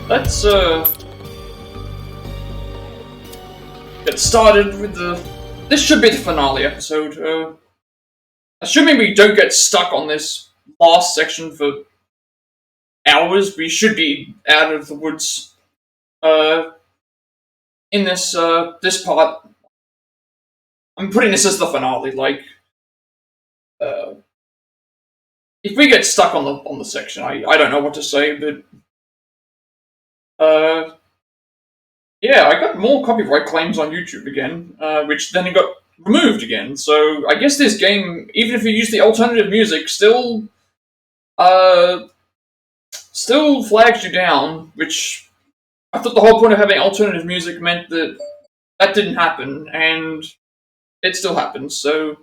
let's get started with this should be the finale episode. Assuming we don't get stuck on this last section for hours, we should be out of the woods in this this part. I'm putting this as the finale, like if we get stuck on the section, I don't know what to say, but yeah, I got more copyright claims on YouTube again, which then it got removed again. So I guess this game, even if you use the alternative music, still flags you down, which I thought the whole point of having alternative music meant that didn't happen, and it still happens. So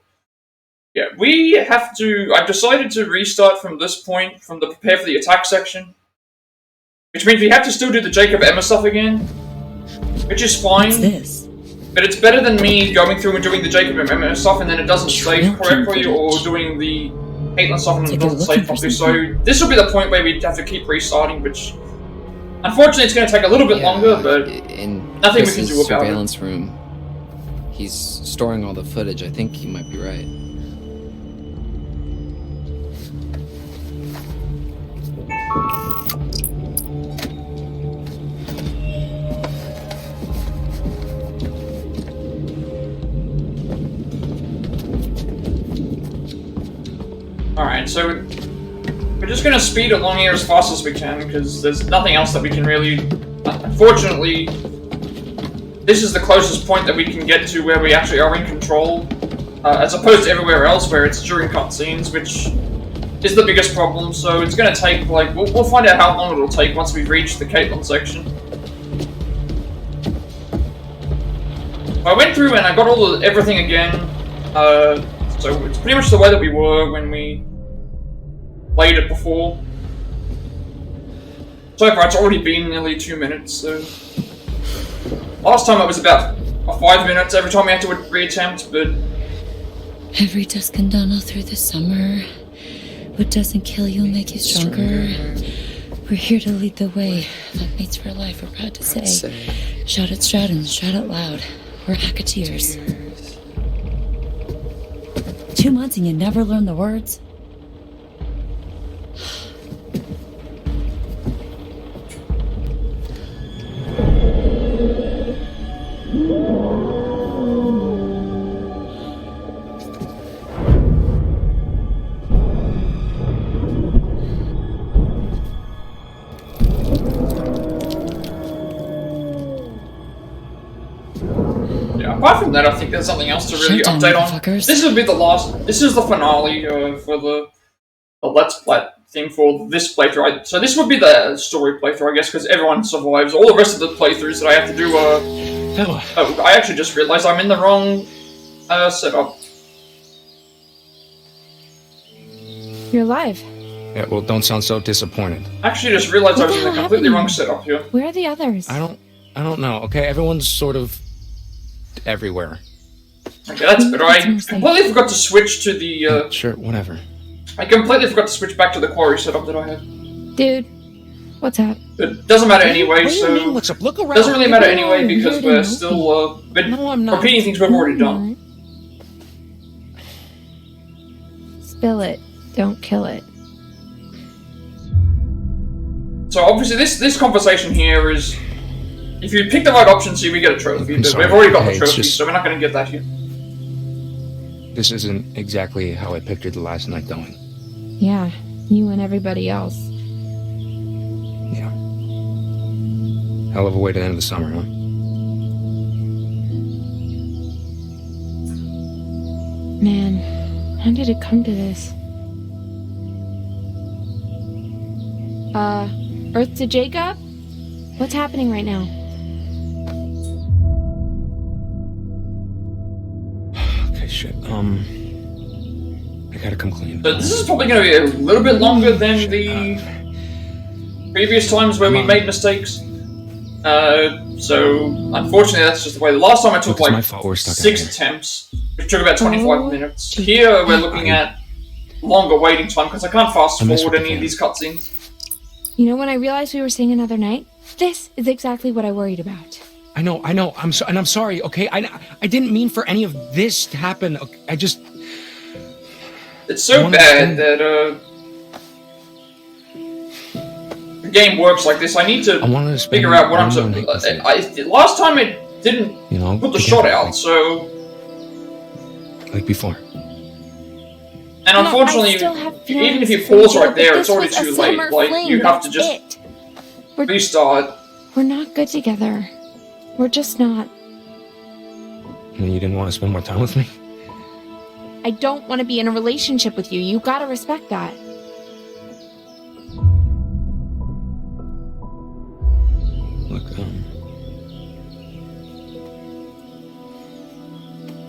yeah, we have to. I've decided to restart from this point, from the prepare for the attack section, which means we have to still do the Jacob Emma stuff again, which is fine. What's this? But it's better than me going through and doing the Jacob Emma stuff and then it doesn't save correctly, or doing the Kaitlyn stuff and it doesn't save properly. So this will be the point where we have to keep restarting, which unfortunately it's going to take a little bit longer, but nothing we can do about it. Surveillance room. He's storing all the footage. I think he might be right. Alright, so we're just going to speed along here as fast as we can, because there's nothing else that we can really... Unfortunately, this is the closest point that we can get to where we actually are in control, as opposed to everywhere else where it's during cutscenes, which is the biggest problem. So it's going to take, like, we'll find out how long it'll take once we reach the Kaitlyn section. I went through and I got everything again, so it's pretty much the way that we were when we played it before. So far, it's already been nearly 2 minutes, so... Last time it was about 5 minutes every time we had to reattempt, but... Every dusk and dawn all through the summer. What doesn't kill you will make you stronger. We're here to lead the way. Like mates for life, we're proud to say. Shout it, Stratton, shout it loud. We're Hacketteers. 2 months and you never learn the words? Apart from that, I think there's something else to really update on. This will be the last. This is the finale for the Let's Plat thing for this playthrough. So this would be the story playthrough, I guess, because everyone survives. All the rest of the playthroughs that I have to do are... Oh, I actually just realized I'm in the wrong setup. You're alive. Yeah, well, don't sound so disappointed. I actually just realized I was in the completely wrong setup here. Where are the others? I don't know, okay? Everyone's sort of... everywhere. Okay, that's better. I completely forgot to switch to the, Sure, whatever. I completely forgot to switch back to the Quarry setup that I had. Dude, what's up? It doesn't matter anyway, so... What's up? Look around. Doesn't really matter anyway, because we're still, repeating things we've already done. Spill it. Don't kill it. So obviously this conversation here is... If you pick the right options here, we get a trophy, but we've already got the trophy, so we're not going to get that here. This isn't exactly how I pictured the last night going. Yeah, you and everybody else. Yeah. Hell of a way to end the summer, huh? Man, how did it come to this? Earth to Jacob? What's happening right now? Okay, shit, I gotta come clean. So this is probably going to be a little bit longer than the previous times where we made mistakes. So, unfortunately, that's just the way. The last time I took like 6 attempts, which took about 25 minutes. Here, we're looking at longer waiting time, because I can't fast forward any of these cutscenes. You know when I realized we were staying another night? This is exactly what I worried about. I know. I'm sorry, okay? I didn't mean for any of this to happen. Okay? It's so bad that, the game works like this. I need to figure out what I'm supposed to... Last time it didn't put the shot out, so... Like before. And unfortunately, even if you pause right there, it's already too late. Like, you have to just restart. We're not good together. We're just not. And you didn't want to spend more time with me? I don't want to be in a relationship with you. You gotta respect that. Look,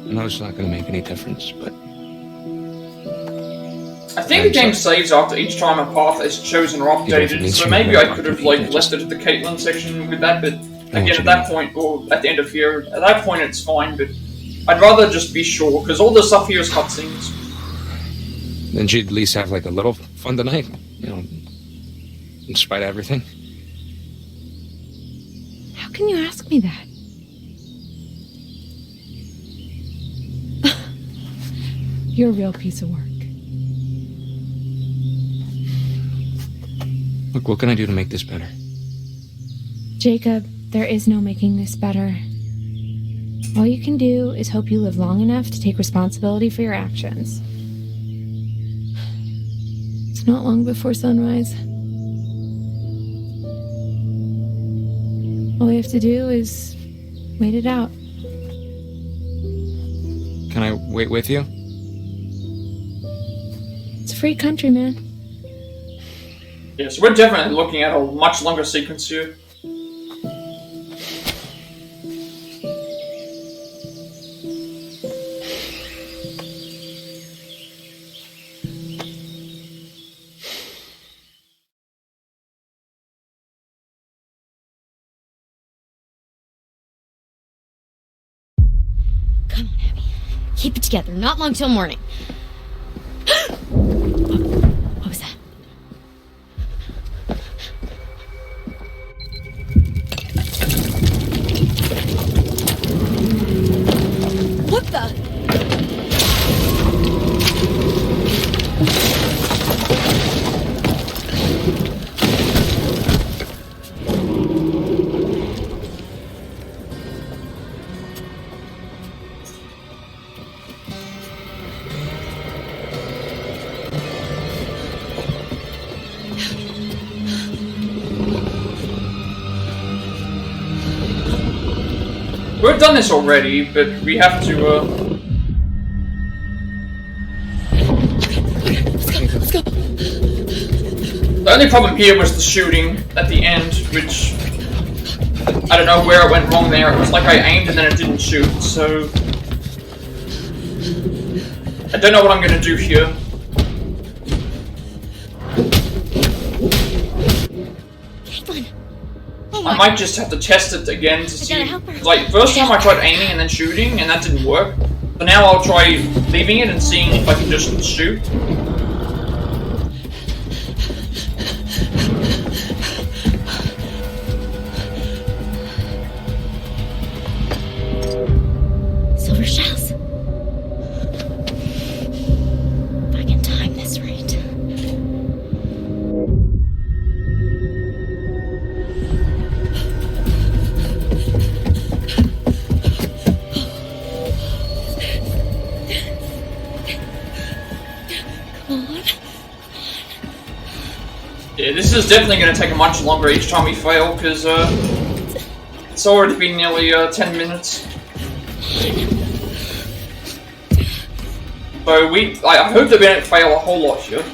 I know it's not going to make any difference, but... I think the game saves after each time a path is chosen or updated, so maybe I could have, like, left it at the Kaitlyn section with that, but again, at that point, or at the end of here, at that point it's fine, but I'd rather just be sure, because all the stuff here is cutscenes. Then she'd at least have, like, a little fun tonight, in spite of everything. How can you ask me that? You're a real piece of work. Look, what can I do to make this better? Jacob, there is no making this better. All you can do is hope you live long enough to take responsibility for your actions. It's not long before sunrise. All we have to do is wait it out. Can I wait with you? It's a free country, man. Yes, we're definitely looking at a much longer sequence here. Come on, Abby. Keep it together. Not long till morning. What was that? What the? We've done this already, but we have to, Let's go. The only problem here was the shooting at the end, which... I don't know where it went wrong there. It was like I aimed and then it didn't shoot, so... I don't know what I'm gonna do here. Kaitlyn. I might just have to test it again to see. Like, first time I tried aiming and then shooting, and that didn't work. So now I'll try leaving it and seeing if I can just shoot. Silver shells. If I can time this right. Yeah, this is definitely going to take much longer each time we fail, because it's already been nearly 10 minutes. So I hope that we don't fail a whole lot here.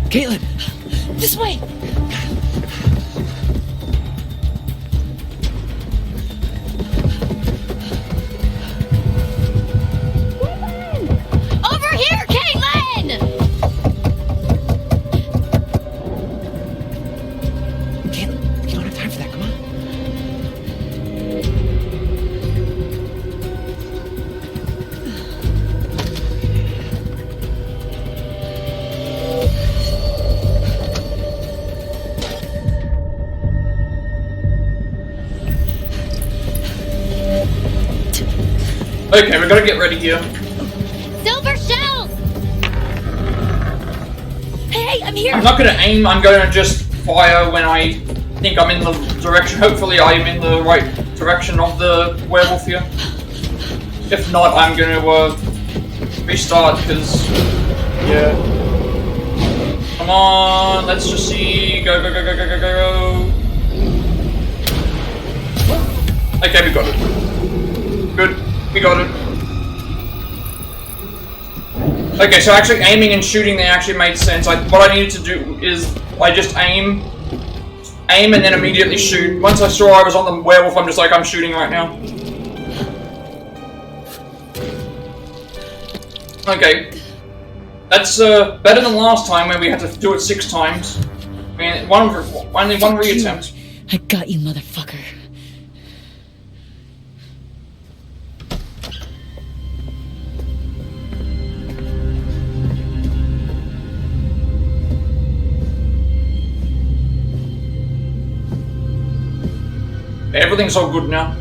Kaitlyn! This way! Okay, we gotta get ready here. Silver shells! Hey, I'm here! I'm not gonna aim, I'm gonna just fire when I think I'm in the direction. Hopefully I'm in the right direction of the werewolf here. If not, I'm gonna restart, because, yeah. Come on, let's just see. Go, go, go, go, go, go, go. Okay, we got it. Good, we got it. Okay, so actually aiming and shooting there actually made sense. What I needed to do is I just aim and then immediately shoot. Once I saw I was on the werewolf, I'm just like, I'm shooting right now. Okay. That's better than last time where we had to do it 6 times. I mean, only one reattempt. I got you, motherfucker. Everything's all good now.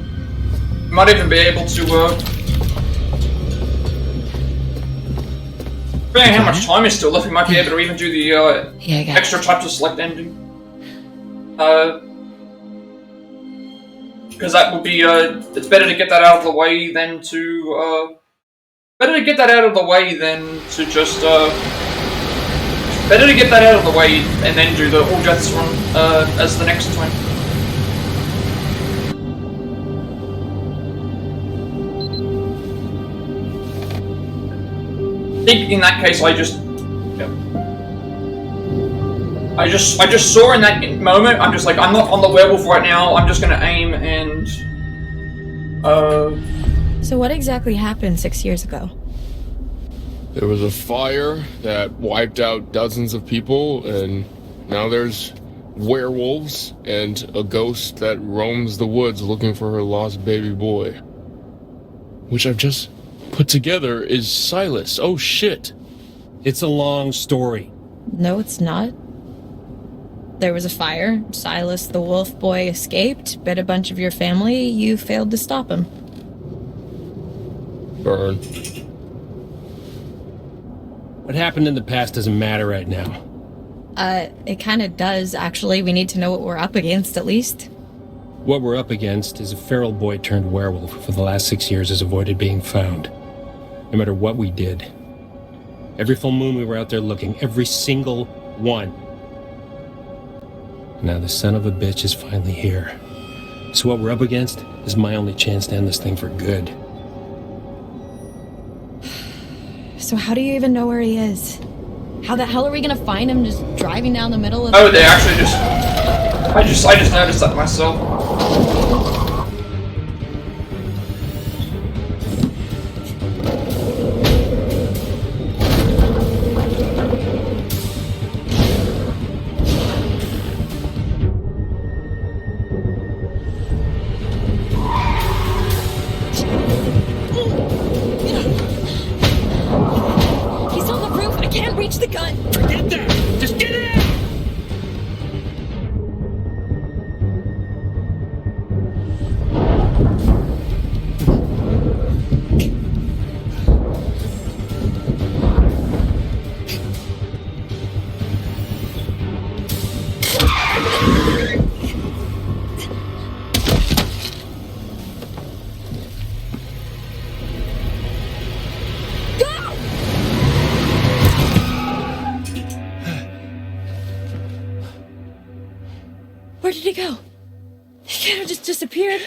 Might even be able to, depending on how much time is still left, we might be able to even do the, extra chapter select ending. Because that would be, it's better to get that out of the way than to, better to get that out of the way than to just, better to get that out of the way and then do the all deaths run, as the next one. I think in that case, I just saw in that moment. I'm just like, I'm not on the werewolf right now. I'm just gonna aim and. So what exactly happened 6 years ago? There was a fire that wiped out dozens of people, and now there's werewolves and a ghost that roams the woods looking for her lost baby boy. Which I've just put together is Silas. Oh shit. It's a long story. No, it's not. There was a fire. Silas, the wolf boy, escaped, bit a bunch of your family. You failed to stop him. Burn. What happened in the past doesn't matter right now. It kind of does, actually. We need to know what we're up against, at least. What we're up against is a feral boy turned werewolf who for the last 6 years has avoided being found. No matter what we did. Every full moon we were out there looking. Every single one. Now the son of a bitch is finally here. So what we're up against is my only chance to end this thing for good. So how do you even know where he is? How the hell are we gonna find him just driving down the middle of... Oh, they actually just... I just noticed that myself. He's on the roof! I can't reach the gun! Forget that! Just get in! Where did he go? He kind of just disappeared.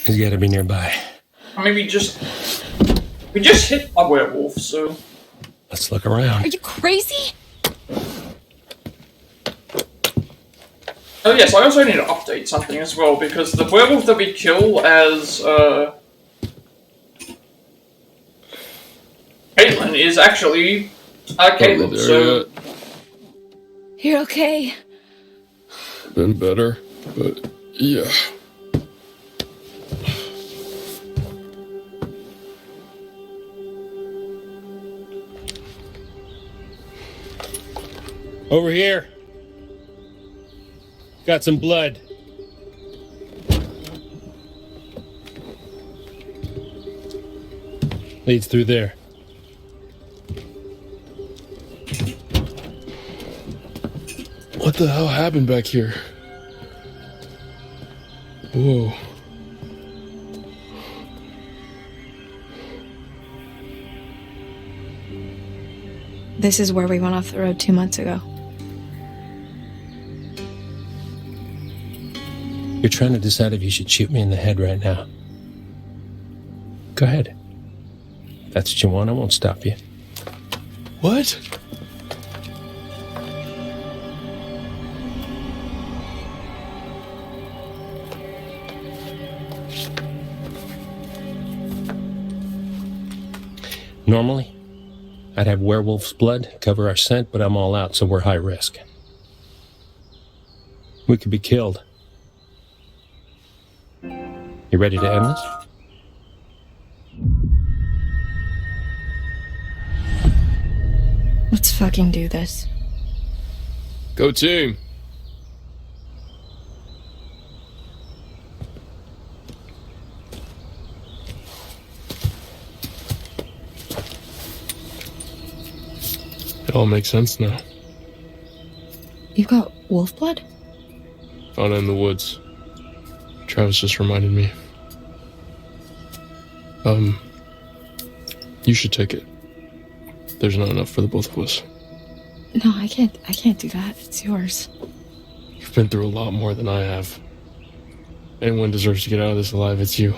He's gotta be nearby. I mean, we just hit a werewolf, so... Let's look around. Are you crazy? Oh yes, I also need to update something as well, because the werewolf that we kill as, Kaitlyn is actually, Kaitlyn, so... You're okay. Been better, but yeah. Over here. Got some blood. Leads through there. What the hell happened back here? Whoa. This is where we went off the road 2 months ago. You're trying to decide if you should shoot me in the head right now. Go ahead. If that's what you want, I won't stop you. What? Normally, I'd have werewolf's blood cover our scent, but I'm all out, so we're high risk. We could be killed. You ready to end this? Let's fucking do this. Go team. It all makes sense now. You've got wolf blood? Found it in the woods. Travis just reminded me. You should take it. There's not enough for the both of us. No, I can't do that. It's yours. You've been through a lot more than I have. Anyone deserves to get out of this alive, it's you.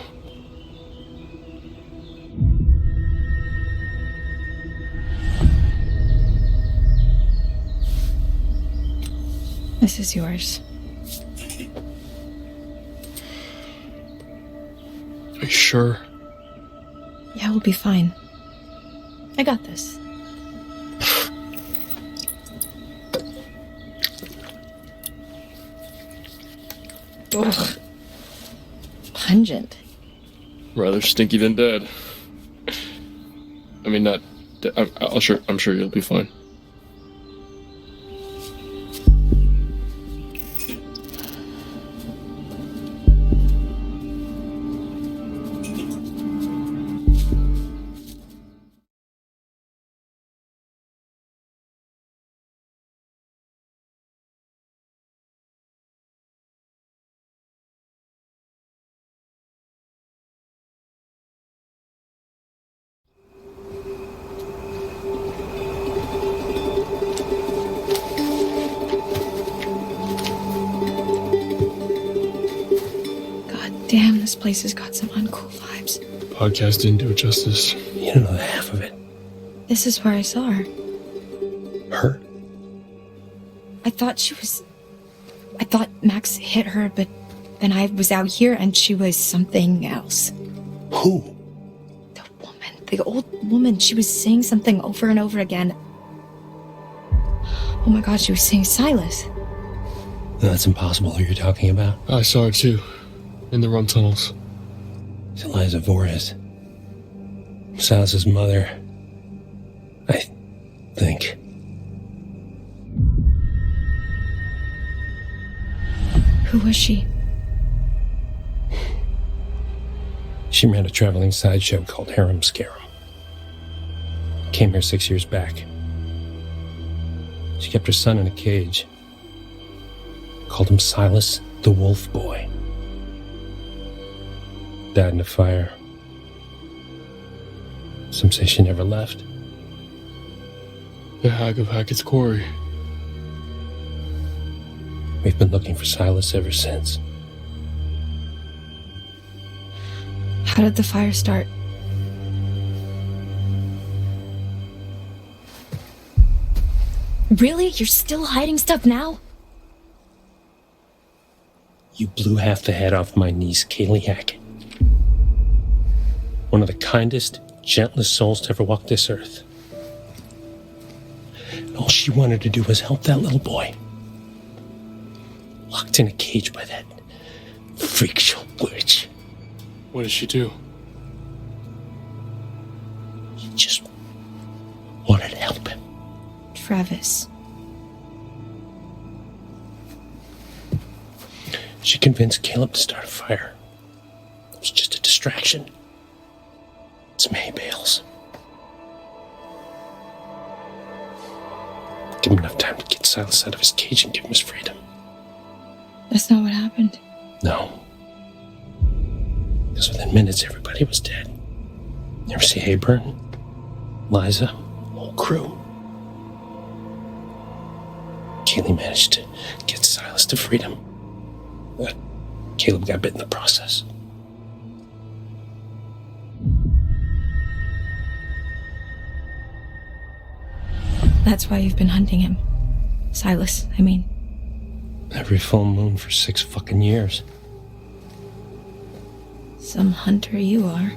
This is yours. Are you sure? Yeah, we'll be fine. I got this. Ugh. Pungent. Rather stinky than dead. I mean, not. I'm sure you'll be fine. Damn, this place has got some uncool vibes. Podcast didn't do it justice. You don't know the half of it. This is where I saw her. Her? I thought Max hit her, but then I was out here and she was something else. Who? The woman. The old woman. She was saying something over and over again. Oh my god, she was saying Silas. No, that's impossible who you're talking about. I saw her too. In the rum tunnels. It's Eliza Voorhees. Silas's mother. I think. Who was she? She ran a traveling sideshow called Harem Scarum. Came here 6 years back. She kept her son in a cage. Called him Silas the Wolf Boy. Died in a fire. Some say she never left. The hag of Hackett's Quarry. We've been looking for Silas ever since. How did the fire start? Really? You're still hiding stuff now? You blew half the head off my niece, Kaylee Hackett. One of the kindest, gentlest souls to ever walk this earth. And all she wanted to do was help that little boy. Locked in a cage by that freak show witch. What did she do? He just wanted to help him. Travis. She convinced Caleb to start a fire. It was just a distraction. It's May Bales. Silas out of his cage and give him his freedom. That's not what happened. No. Because within minutes, everybody was dead. You ever see Hayburn? Liza? Whole crew. Kaylee managed to get Silas to freedom. But Caleb got bit in the process. That's why you've been hunting him. Silas, I mean. Every full moon for 6 fucking years. Some hunter you are.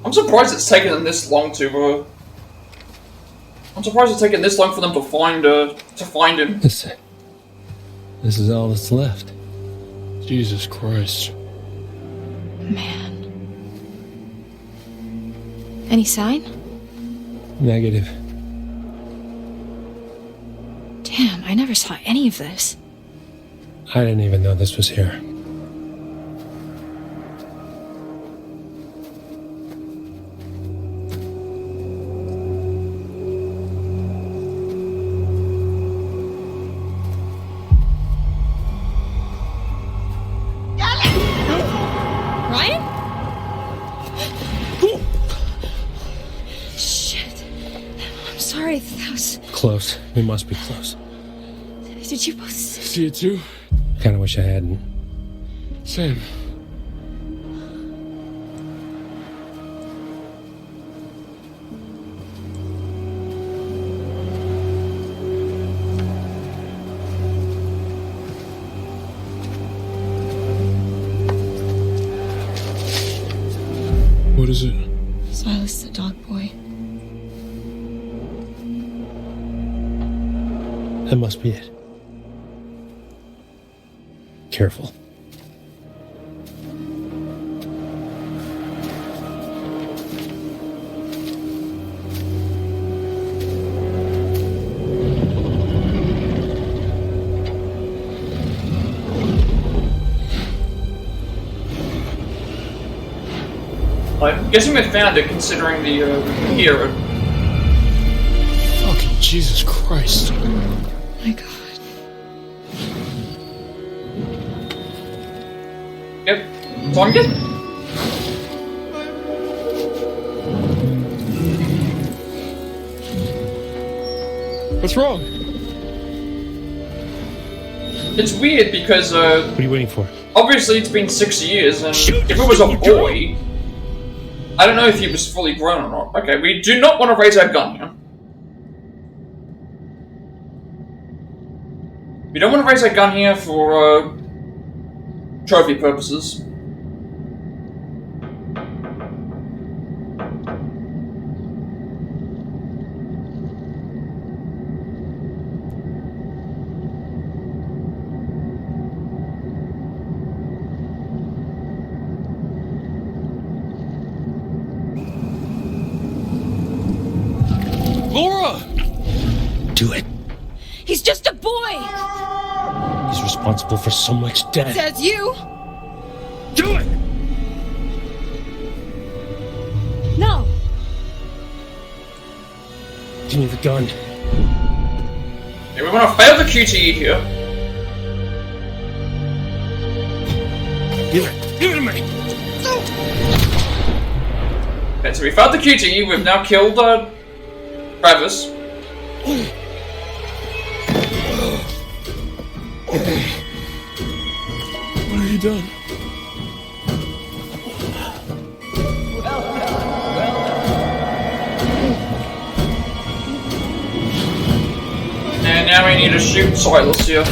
I'm surprised it's taken them this long to, I'm surprised it's taken this long for them to find him. Listen. This is all that's left. Jesus Christ. Man. Any sign? Negative. Damn, I never saw any of this. I didn't even know this was here. Ryan? Shit. I'm sorry, that was... Close. We must be close. Did you both... See it too? Kinda wish I hadn't. Same. What is it? Silas, the dog boy. That must be it. Careful. I'm guessing we found it, considering the hero. Fucking Jesus Christ. My God. Yep. So I'm good. What's wrong? It's weird because What are you waiting for? obviously it's been 6 years, and if it was a boy, I don't know if he was fully grown or not. Okay, we do not want to raise our gun here. We don't want to raise our gun here for trophy purposes. Laura! Do it. He's just a boy! He's responsible for so much death. Says you! Do it! No! Give me the gun. Yeah, we want to fail the QTE here. Give it. Give it to me. Okay, so we failed the QTE, we've now killed Travis. What have you done? And now we need to shoot Silas here.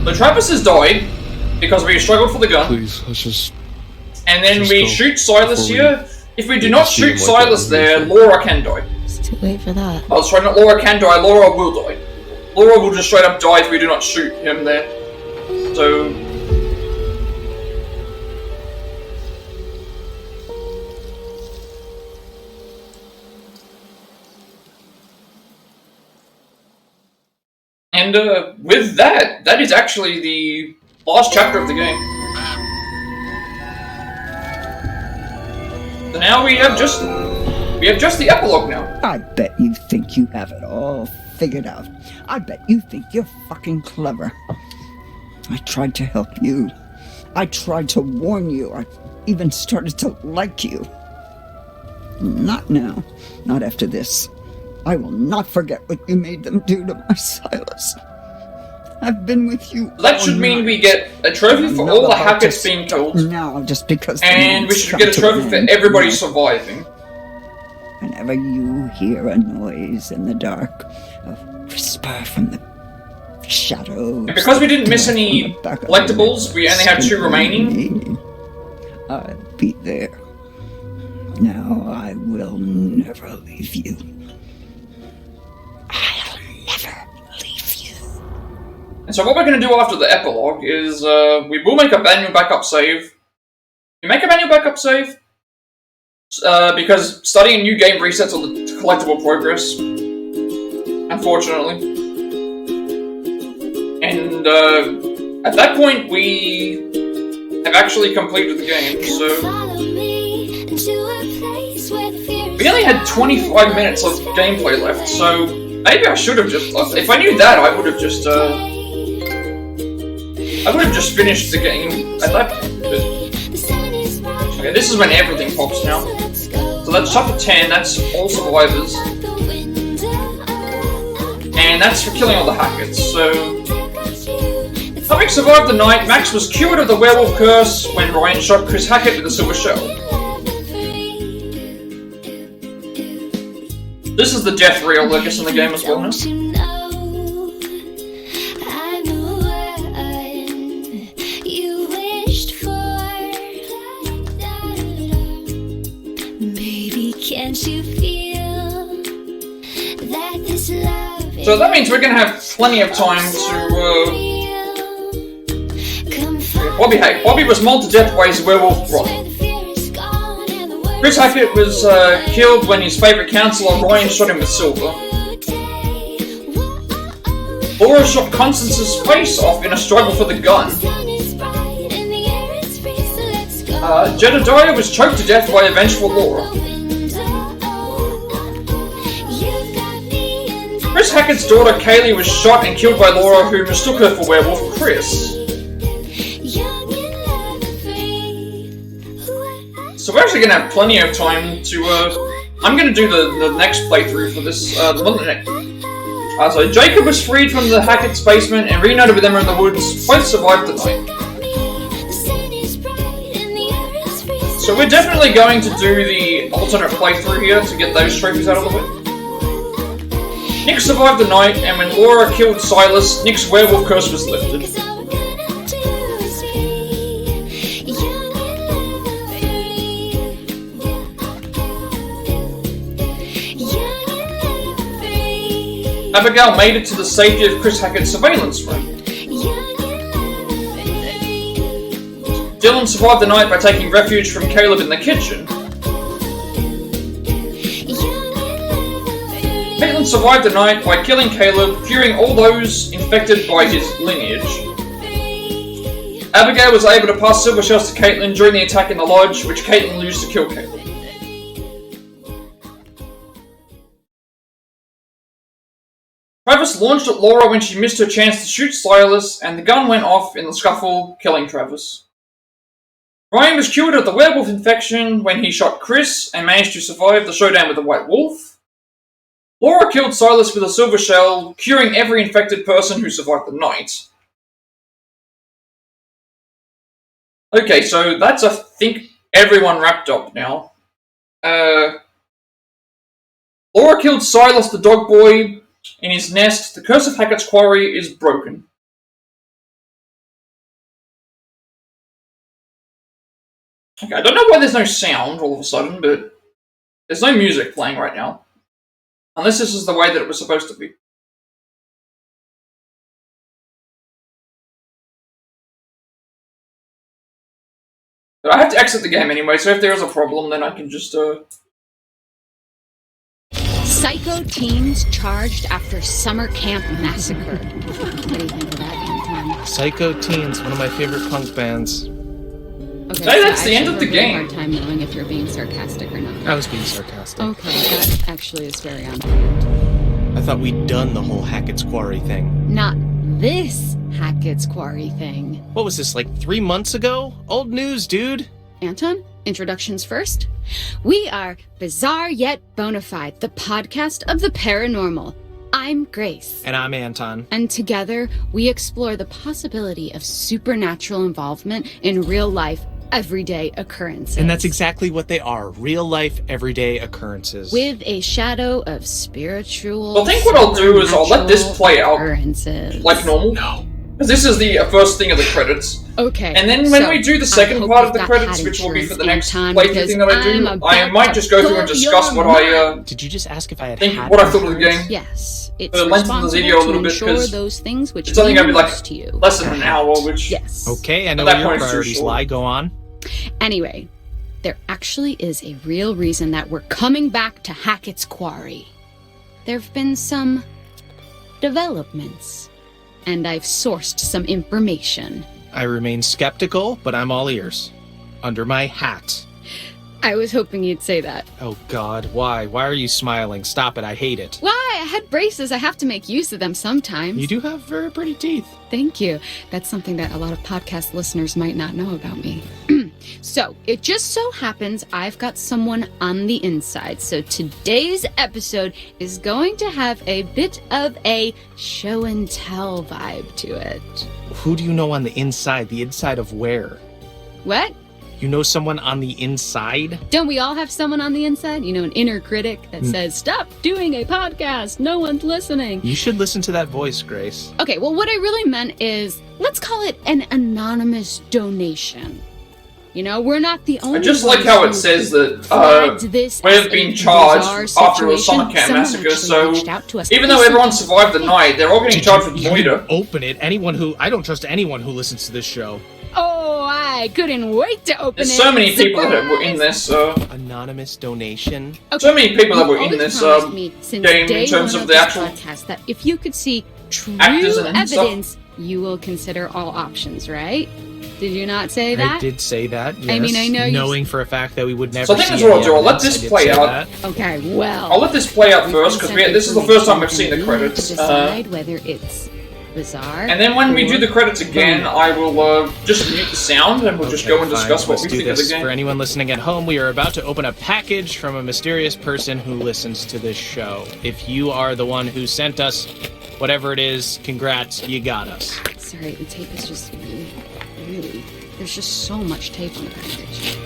So Travis has died because we struggled for the gun. Please, let's just... And then Just we go shoot Silas before here. If we do we not see shoot him like Silas that, there, we- Laura can die. It's too late for that. Oh, sorry, not Laura can die, Laura will die. Laura will just straight up die if we do not shoot him there. So... And with that, that is actually the last chapter of the game. So now we have just the epilogue now. I bet you think you have it all figured out. I bet you think you're fucking clever. I tried to help you. I tried to warn you. I even started to like you. Not now. Not after this. I will not forget what you made them do to my Silas. I've been with you. That should mean we get a trophy for all the Hacketts being killed. Now, just because. And we should get a trophy for everybody surviving. Whenever you hear a noise in the dark, a whisper from the shadows. And because we didn't miss any collectibles, we only have 2 remaining. I'll be there. Now I will never leave you. I'll never leave you. And so what we're going to do after the epilogue is we will make a manual backup save. You make a manual backup save because studying new game resets all the collectible progress, unfortunately. And at that point we have actually completed the game, so we only had 25 minutes of gameplay left, so maybe I should have just, if I knew that, I would have just finished the game at that point. Okay, this is when everything pops now. So that's chapter 10, that's all survivors. And that's for killing all the Hacketts, so... Having survived the night, Max was cured of the werewolf curse when Ryan shot Chris Hackett with a silver shell. This is the death reel, I guess, in the game as well, no? So that means we're gonna have plenty of time to, Bobby was mauled to death by his werewolf brother. Chris Hackett was killed when his favourite counsellor Ryan shot him with silver. Laura shot Constance's face off in a struggle for the gun. Jedediah was choked to death by a vengeful Laura. Chris Hackett's daughter Kaylee was shot and killed by Laura, who mistook her for werewolf Chris. So we're actually going to have plenty of time to, I'm going to do the next playthrough for this, so Jacob was freed from the Hackett's basement and reunited with Emma in the woods. Both survived the night. So we're definitely going to do the alternate playthrough here to get those trophies out of the way. Nick survived the night, and when Laura killed Silas, Nick's werewolf curse was lifted. Abigail made it to the safety of Chris Hackett's surveillance room. Dylan survived the night by taking refuge from Caleb in the kitchen. Kaitlyn survived the night by killing Caleb, curing all those infected by his lineage. Abigail was able to pass silver shells to Kaitlyn during the attack in the lodge, which Kaitlyn used to kill Caleb. Travis launched at Laura when she missed her chance to shoot Silas, and the gun went off in the scuffle, killing Travis. Ryan was cured of the werewolf infection when he shot Chris and managed to survive the showdown with the White Wolf. Laura killed Silas with a silver shell, curing every infected person who survived the night. Okay, so that's, I think, everyone wrapped up now. Laura killed Silas the dog boy in his nest. The curse of Hackett's Quarry is broken. Okay, I don't know why there's no sound all of a sudden, but there's no music playing right now. Unless this is the way that it was supposed to be. But I have to exit the game anyway, so if there is a problem, then I can just, Psycho teens charged after summer camp massacre. What do you think of that, Anton? Psycho Teens, one of my favorite punk bands. Okay, Hey, that's the I end actually of the have a really game. hard time knowing if you're being sarcastic or not. I was being sarcastic. Okay, that actually is very on point. I thought we'd done the whole Hackett's Quarry thing. Not this Hackett's Quarry thing. What was this, like 3 months ago? Old news, dude. Anton, introductions first. We are Bizarre Yet Bonafide, the podcast of the paranormal. I'm Grace. And I'm Anton. And together, we explore the possibility of supernatural involvement in real life, everyday occurrences. And that's exactly what they are. Real life, everyday occurrences. With a shadow of spiritual. Well, I think what I'll do is I'll let this play out occurrences. like normal. No. Because this is the first thing of the credits. Okay. And then when we do the second part of the credits, which will be for the next playthrough thing that I do, I might just go through and discuss what I Did you just ask if I had think, what I thought of the game. Yes. It's length of the video a little bit, because those things which it's only going to be like to you. less than an hour, which... Yes. Okay, I know At where that your point, it's too priorities short. lie. Go on. Anyway, there actually is a real reason that we're coming back to Hackett's Quarry. There have been some developments, and I've sourced some information. I remain skeptical, but I'm all ears. Under my hat. I was hoping you'd say that. Oh God, why? Why are you smiling? Stop it, I hate it. Why? I had braces. I have to make use of them sometimes. You do have very pretty teeth. Thank you. That's something that a lot of podcast listeners might not know about me. So, it just so happens I've got someone on the inside. So today's episode is going to have a bit of a show and tell vibe to it. Who do you know on the inside? The inside of where? What? You know someone on the inside? Don't we all have someone on the inside? You know, an inner critic that says, stop doing a podcast. No one's listening. You should listen to that voice, Grace. Okay, well, what I really meant is, let's call it an anonymous donation. You know, we're not the only I just like how it says that we're being charged after a summer camp massacre, so even though everyone survived the night, they're all getting charged with murder. Open it. I don't trust anyone who listens to this show. Oh, I couldn't wait to open There's it. so many people that were in this, Anonymous donation. Okay. so many people that were in this since game day in terms one of the this actual podcast that if you could see true actors and evidence, you will consider all options, right? Did you not say that? I did say that, yes. I mean, I know you- knowing for a fact that we would never So I think see that's what I'll any do. I'll let evidence, this I did play say out. that. Okay, well. I'll let this play out first, because sent this is the first time I've information seen the to you credits. To decide whether it's bizarre. And then when we or do the credits again, I will just mute the sound and we'll just go and Fine, discuss what let's we do think of the this. game. For anyone listening at home, we are about to open a package from a mysterious person who listens to this show. If you are the one who sent us whatever it is, congrats, you got us. Sorry, the tape is just really. There's just so much tape on the package.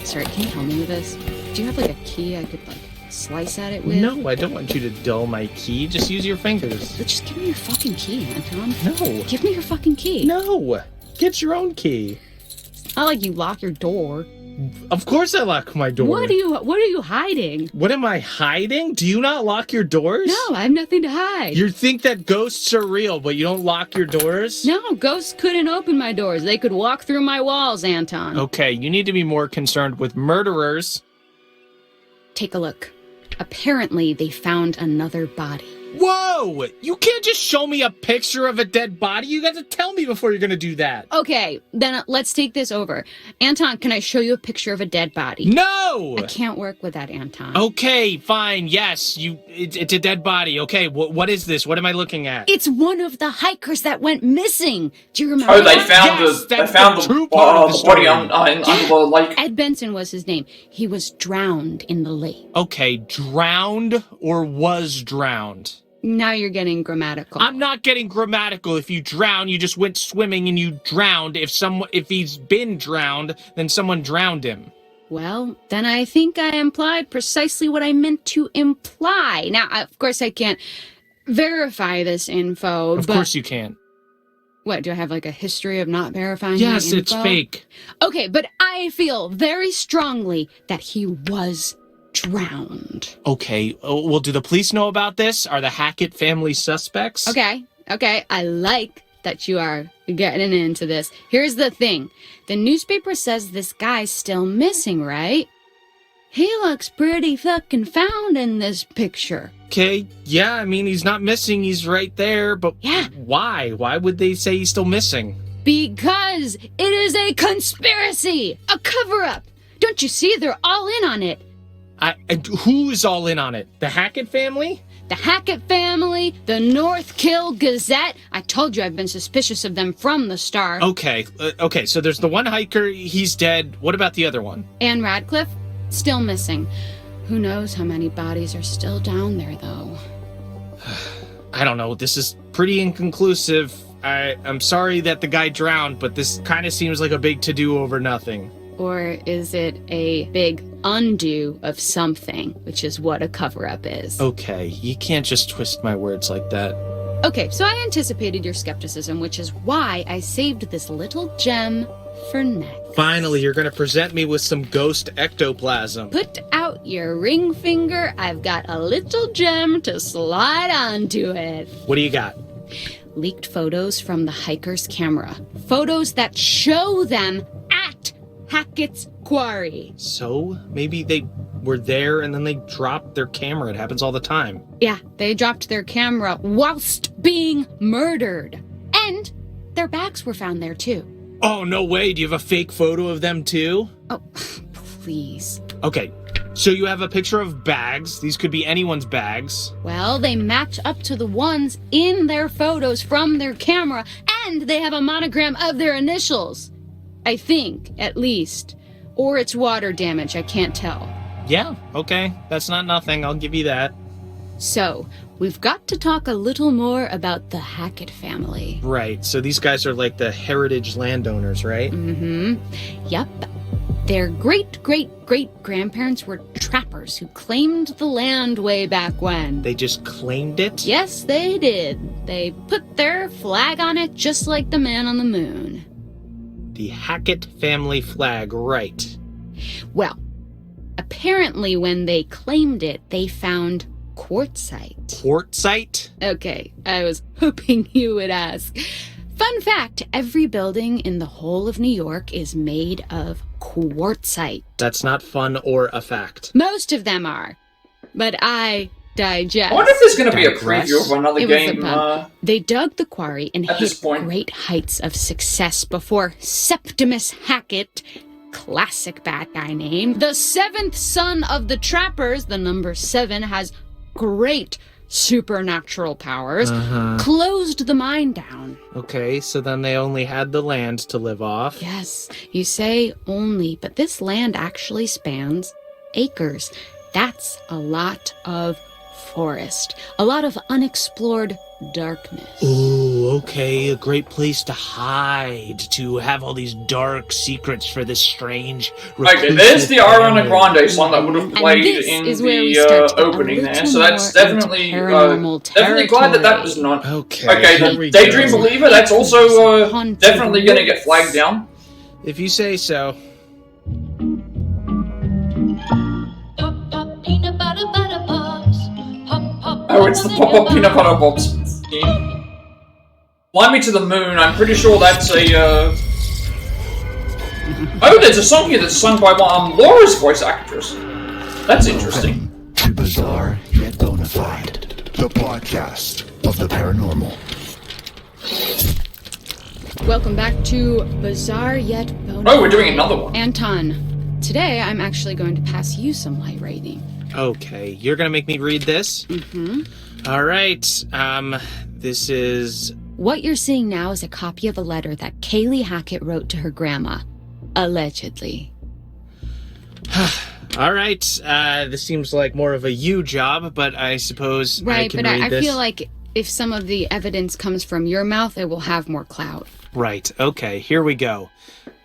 Sorry, can you help me with this? Do you have like a key I could like slice at it with? No, I don't want you to dull my key. Just use your fingers. But just give me your fucking key, Anton. No. Give me your fucking key. No. Get your own key. It's not like you lock your door. Of course I lock my door. What are you hiding? What am I hiding? Do you not lock your doors? No, I have nothing to hide. You think that ghosts are real, but you don't lock your doors? No, ghosts couldn't open my doors. They could walk through my walls, Anton. Okay, you need to be more concerned with murderers. Take a look. Apparently, they found another body. Whoa! You can't just show me a picture of a dead body. You got to tell me before you're going to do that. Okay, then let's take this over. Anton, can I show you a picture of a dead body? No! I can't work with that, Anton. Okay, fine. Yes, it's a dead body. Okay, what is this? What am I looking at? It's one of the hikers that went missing. Do you remember? Oh, they that? found the body under the lake. Ed Benson was his name. He was drowned in the lake. Okay, drowned or was drowned? Now you're getting grammatical. I'm not getting grammatical. If you drown, you just went swimming and you drowned. If he's been drowned, then someone drowned him. Well, then I think I implied precisely what I meant to imply. Now, of course, I can't verify this info. Of course you can't. What, do I have like a history of not verifying Yes, my it's info? fake. Okay, but I feel very strongly that he was drowned. Okay, well, do the police know about this? Are the Hackett family suspects? Okay, I like that you are getting into this. Here's the thing. The newspaper says this guy's still missing, right? He looks pretty fucking found in this picture. Okay, yeah, I mean, he's not missing, he's right there, but yeah. Why? Why would they say he's still missing? Because it is a conspiracy! A cover-up! Don't you see? They're all in on it. Who is all in on it? The Hackett family? The Hackett family, the North Kill Gazette. I told you I've been suspicious of them from the start. Okay, so there's the one hiker, he's dead. What about the other one? Anne Radcliffe, still missing. Who knows how many bodies are still down there, though. I don't know, this is pretty inconclusive. I'm sorry that the guy drowned, but this kind of seems like a big to-do over nothing. Or is it a big undo of something, which is what a cover-up is? Okay, you can't just twist my words like that. Okay, so I anticipated your skepticism, which is why I saved this little gem for next. Finally, you're gonna present me with some ghost ectoplasm. Put out your ring finger. I've got a little gem to slide onto it. What do you got? Leaked photos from the hiker's camera. Photos that show them at Hackett's Quarry. So, maybe they were there and then they dropped their camera. It happens all the time. Yeah, they dropped their camera whilst being murdered. And their bags were found there too. Oh, no way. Do you have a fake photo of them too? Oh, please. Okay, so you have a picture of bags. These could be anyone's bags. Well, they match up to the ones in their photos from their camera, and they have a monogram of their initials. I think, at least. Or it's water damage, I can't tell. Yeah, okay. That's not nothing. I'll give you that. So, we've got to talk a little more about the Hackett family. Right, so these guys are like the heritage landowners, right? Mm-hmm. Yep. Their great-great-great-grandparents were trappers who claimed the land way back when. They just claimed it? Yes, they did. They put their flag on it just like the man on the moon. The Hackett family flag, right. Well, apparently when they claimed it, they found quartzite. Quartzite? Okay, I was hoping you would ask. Fun fact, every building in the whole of New York is made of quartzite. That's not fun or a fact. Most of them are. But I digest. I wonder if there's going to be a preview of another It game. was they dug the quarry and at this hit point. great heights of success before Septimus Hackett, classic bad guy name, the seventh son of the trappers, the number 7, has great supernatural powers, closed the mine down. Okay, so then they only had the land to live off. Yes, you say only, but this land actually spans acres. That's a lot of forest, a lot of unexplored darkness. Ooh, okay, a great place to hide, to have all these dark secrets for this strange... Okay, there's the Ariana Grande song that would have played in the opening there, so that's definitely definitely glad that was not... Okay, the Daydream Believer, that's also definitely gonna get flagged down. If you say so. Oh, it's the Pop-Up Peanut Butter Pops theme. Fly Me to the Moon, I'm pretty sure that's a, Oh, there's a song here that's sung by Laura's voice actress. That's interesting. To Bizarre Yet Bona Fide, the podcast of the paranormal. Welcome back to Bizarre Yet Bona Fide. Oh, we're doing another one. Anton, today I'm actually going to pass you some light reading. Okay, you're gonna make me read this? Mm-hmm. Alright, this is... What you're seeing now is a copy of a letter that Kaylee Hackett wrote to her grandma. Allegedly. Alright, this seems like more of a you job, but I suppose I can read this. I feel like if some of the evidence comes from your mouth, it will have more clout. Right, okay, here we go.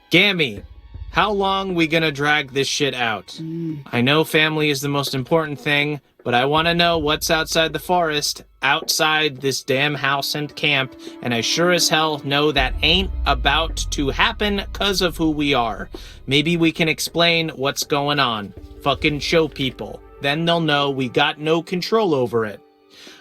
Gammy, how long we gonna drag this shit out? I know family is the most important thing, but I want to know what's outside the forest, outside this damn house and camp, and I sure as hell know that ain't about to happen 'cause of who we are. Maybe we can explain what's going on. Fucking show people. Then they'll know we got no control over it.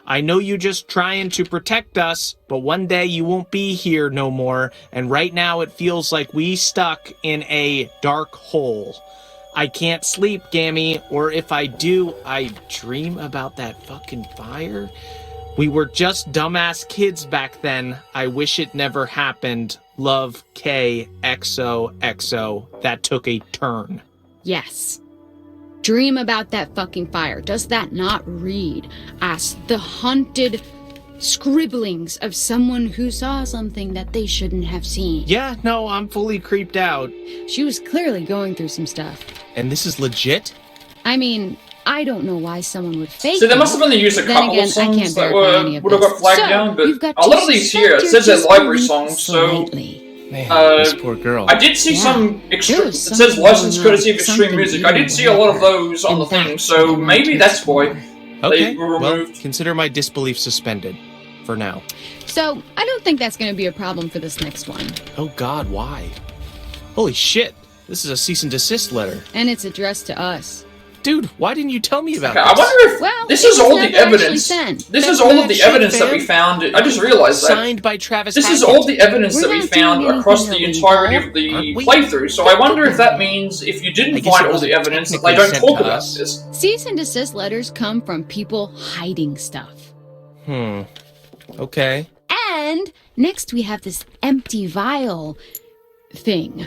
I know you just trying to protect us, but one day you won't be here no more, and right now it feels like we stuck in a dark hole. I can't sleep, Gammy, or if I do, I dream about that fucking fire. We were just dumbass kids back then. I wish it never happened. love K XOXO that took a turn. Yes. Dream about that fucking fire. Does that not read as the haunted scribblings of someone who saw something that they shouldn't have seen? Yeah, no, I'm fully creeped out. She was clearly going through some stuff. And this is legit? I mean, I don't know why someone would fake So there must have been the use of a Then couple again, of I songs can't that verify any of would have got this. flagged So, down, but you've got a to lot of these here, it suspect says your they're library disbelief songs, so slightly. Man, this poor girl. I did see some There was it says something licensed going on, courtesy of Extreme something Music. I did see a evil lot of those on the In thing, fact, so I want maybe to that's why Okay, they were well, removed. consider my disbelief suspended. For now. So, I don't think that's going to be a problem for this next one. Oh god, why? Holy shit, this is a cease and desist letter. And it's addressed to us. Dude, why didn't you tell me about Okay, this? I wonder if Well, this it is was all the never actually evidence. sent. This That's is all of mad the shit, evidence that we fam. found. I just realized that. Signed by Travis This is Hackett. all the evidence We're that we not found doing across the anything entirety illegal. of the Aren't we? playthrough, so I wonder if that means if you I didn't guess find it all the wasn't evidence that they technically don't sent talk to about us. this. Cease and desist letters come from people hiding stuff. Okay. And next we have this empty vial thing.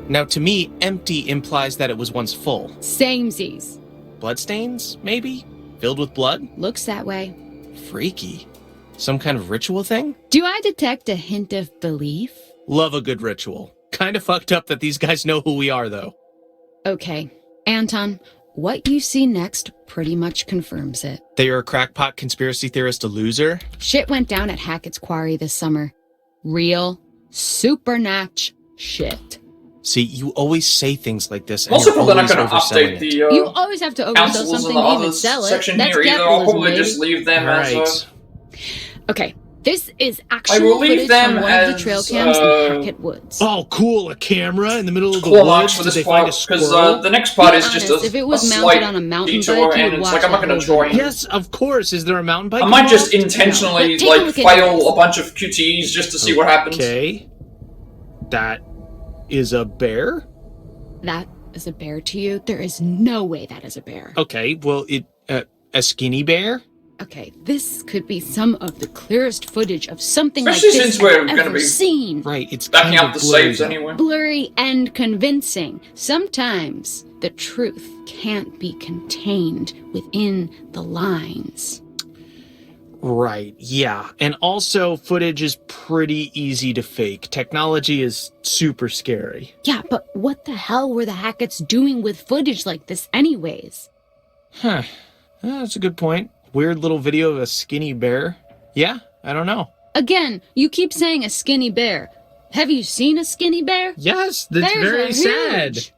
Now, to me, empty implies that it was once full. Samesies. Bloodstains, maybe? Filled with blood? Looks that way. Freaky. Some kind of ritual thing? Do I detect a hint of belief? Love a good ritual. Kinda fucked up that these guys know who we are, though. Okay. Anton, what you see next pretty much confirms it. That you're a crackpot conspiracy theorist, a loser? Shit went down at Hackett's Quarry this summer. Real, supernatch shit. See, you always say things like this, and Also, you're probably not always going to overselling update it. the You always have to oversell councils something and the to even other sell it. section That's here either. I'll capitalism, probably baby. just leave them as Right. Okay, this is I actual will leave footage them from one of the as, trail cams in Hackett Woods. Oh, cool! A camera in the middle of the claw marks woods. for Did this they find part, a because squirrel? the next part Be is just honest, a, if it was a mounted slight on a mountain detour, bike, you and would it's watch like I'm not that going to whole join. video. Yes, of course. Is there a mountain bike? I might just involved? intentionally But take a like look at fail this. a bunch of QTEs just to see what happens. Okay. That is a bear? That is a bear to you? There is no way that is a bear. Okay, well, a skinny bear? Okay, this could be some of the clearest footage of something Especially like this since we're I've gonna ever be seen. Right, it's Backing kind up of the blurry, saves though. anyway. Blurry and convincing. Sometimes the truth can't be contained within the lines. Right, yeah. And also, footage is pretty easy to fake. Technology is super scary. Yeah, but what the hell were the Hacketts doing with footage like this anyways? Huh. That's a good point. Weird little video of a skinny bear. Yeah, I don't know. Again, you keep saying a skinny bear. Have you seen a skinny bear? Yes, that's Bears very are sad. huge.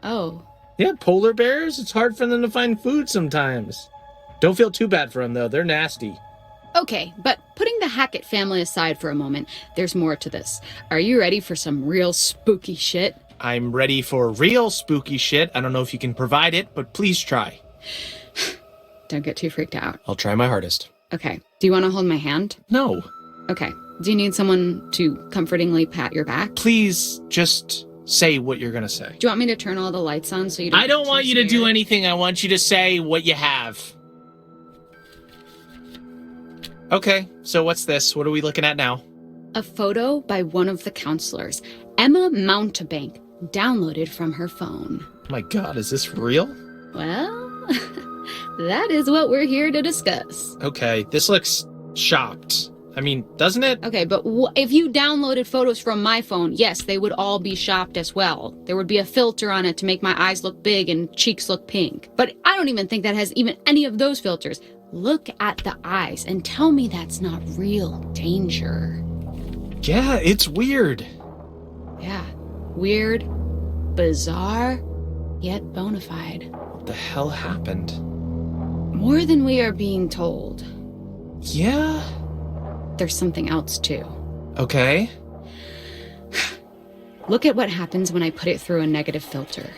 Oh. Yeah, polar bears, it's hard for them to find food sometimes. Don't feel too bad for them, though. They're nasty. Okay, but putting the Hackett family aside for a moment, there's more to this. Are you ready for some real spooky shit? I'm ready for real spooky shit. I don't know if you can provide it, but please try. Don't get too freaked out. I'll try my hardest. Okay. Do you want to hold my hand? No. Okay. Do you need someone to comfortingly pat your back? Please just say what you're gonna say. Do you want me to turn all the lights on so you don't I don't get want too you to do scared? anything. I want you to say what you have. Okay, so what's this? What are we looking at now? A photo by one of the counselors, Emma Mountebank, downloaded from her phone. My god, is this real? Well, that is what we're here to discuss. Okay, this looks shopped. I mean, doesn't it? Okay, but if you downloaded photos from my phone, yes, they would all be shopped as well. There would be a filter on it to make my eyes look big and cheeks look pink. But I don't even think that has even any of those filters. Look at the eyes and tell me that's not real danger. Yeah, it's weird. Yeah, weird, bizarre, yet bona fide. What the hell happened? More than we are being told. Yeah? There's something else too. Okay. Look at what happens when I put it through a negative filter.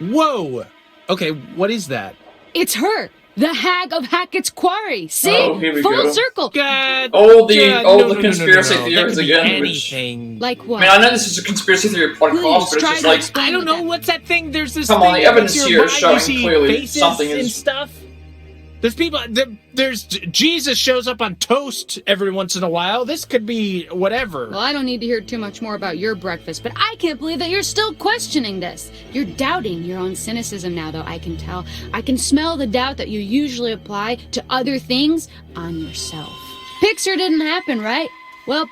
Whoa! Okay, what is that? It's her! The hag of Hackett's Quarry! See? Oh, here we Full go. circle! God! All no, the conspiracy theories That could be again. Which, anything. Like I what? mean, I know this is a conspiracy theory podcast, Please, but it's try just to like, explain I don't what know that- what's that thing. There's this Come thing on, the that evidence makes here your is mind, showing you see clearly faces something and is- stuff. There's Jesus shows up on toast every once in a while. This could be whatever. Well, I don't need to hear too much more about your breakfast, but I can't believe that you're still questioning this. You're doubting your own cynicism now, though, I can tell. I can smell the doubt that you usually apply to other things on yourself. Pixar didn't happen, right? Well,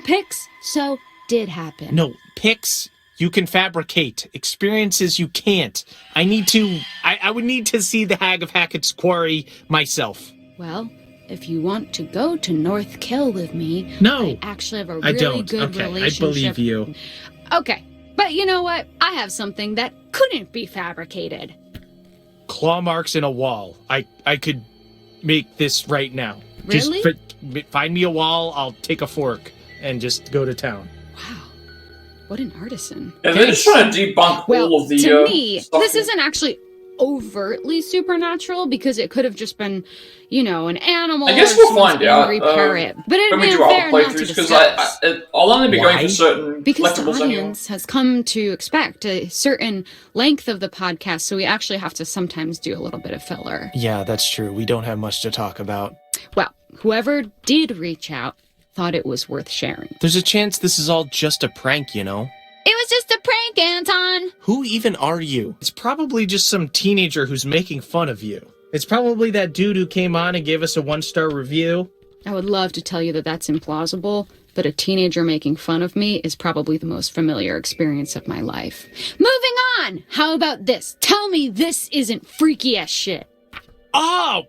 so did happen. No, Pix, you can fabricate. Experiences you can't. I would need to see the Hag of Hackett's Quarry myself. Well, if you want to go to North Kill with me, no, I actually have a really good relationship. I believe you. Okay, but you know what? I have something that couldn't be fabricated. Claw marks in a wall. I could make this right now. Really? Just find me a wall, I'll take a fork and just go to town. Wow. What an artisan. Yeah, they're just trying to debunk all of the to me, stuff. this isn't actually overtly supernatural because it could have just been, an animal. I guess or we'll someone's find out angry parrot. But it'd when we be do unfair our not to playthroughs, because discuss. I'll only be going for certain Because collectibles the anyway. audience has come to expect a certain length of the podcast, so we actually have to sometimes do a little bit of filler. Yeah, that's true. We don't have much to talk about. Well, whoever did reach out thought it was worth sharing. There's a chance this is all just a prank, It was just a prank, Anton! Who even are you? It's probably just some teenager who's making fun of you. It's probably that dude who came on and gave us a 1-star review. I would love to tell you that that's implausible, but a teenager making fun of me is probably the most familiar experience of my life. Moving on! How about this? Tell me this isn't freaky as shit. Oh!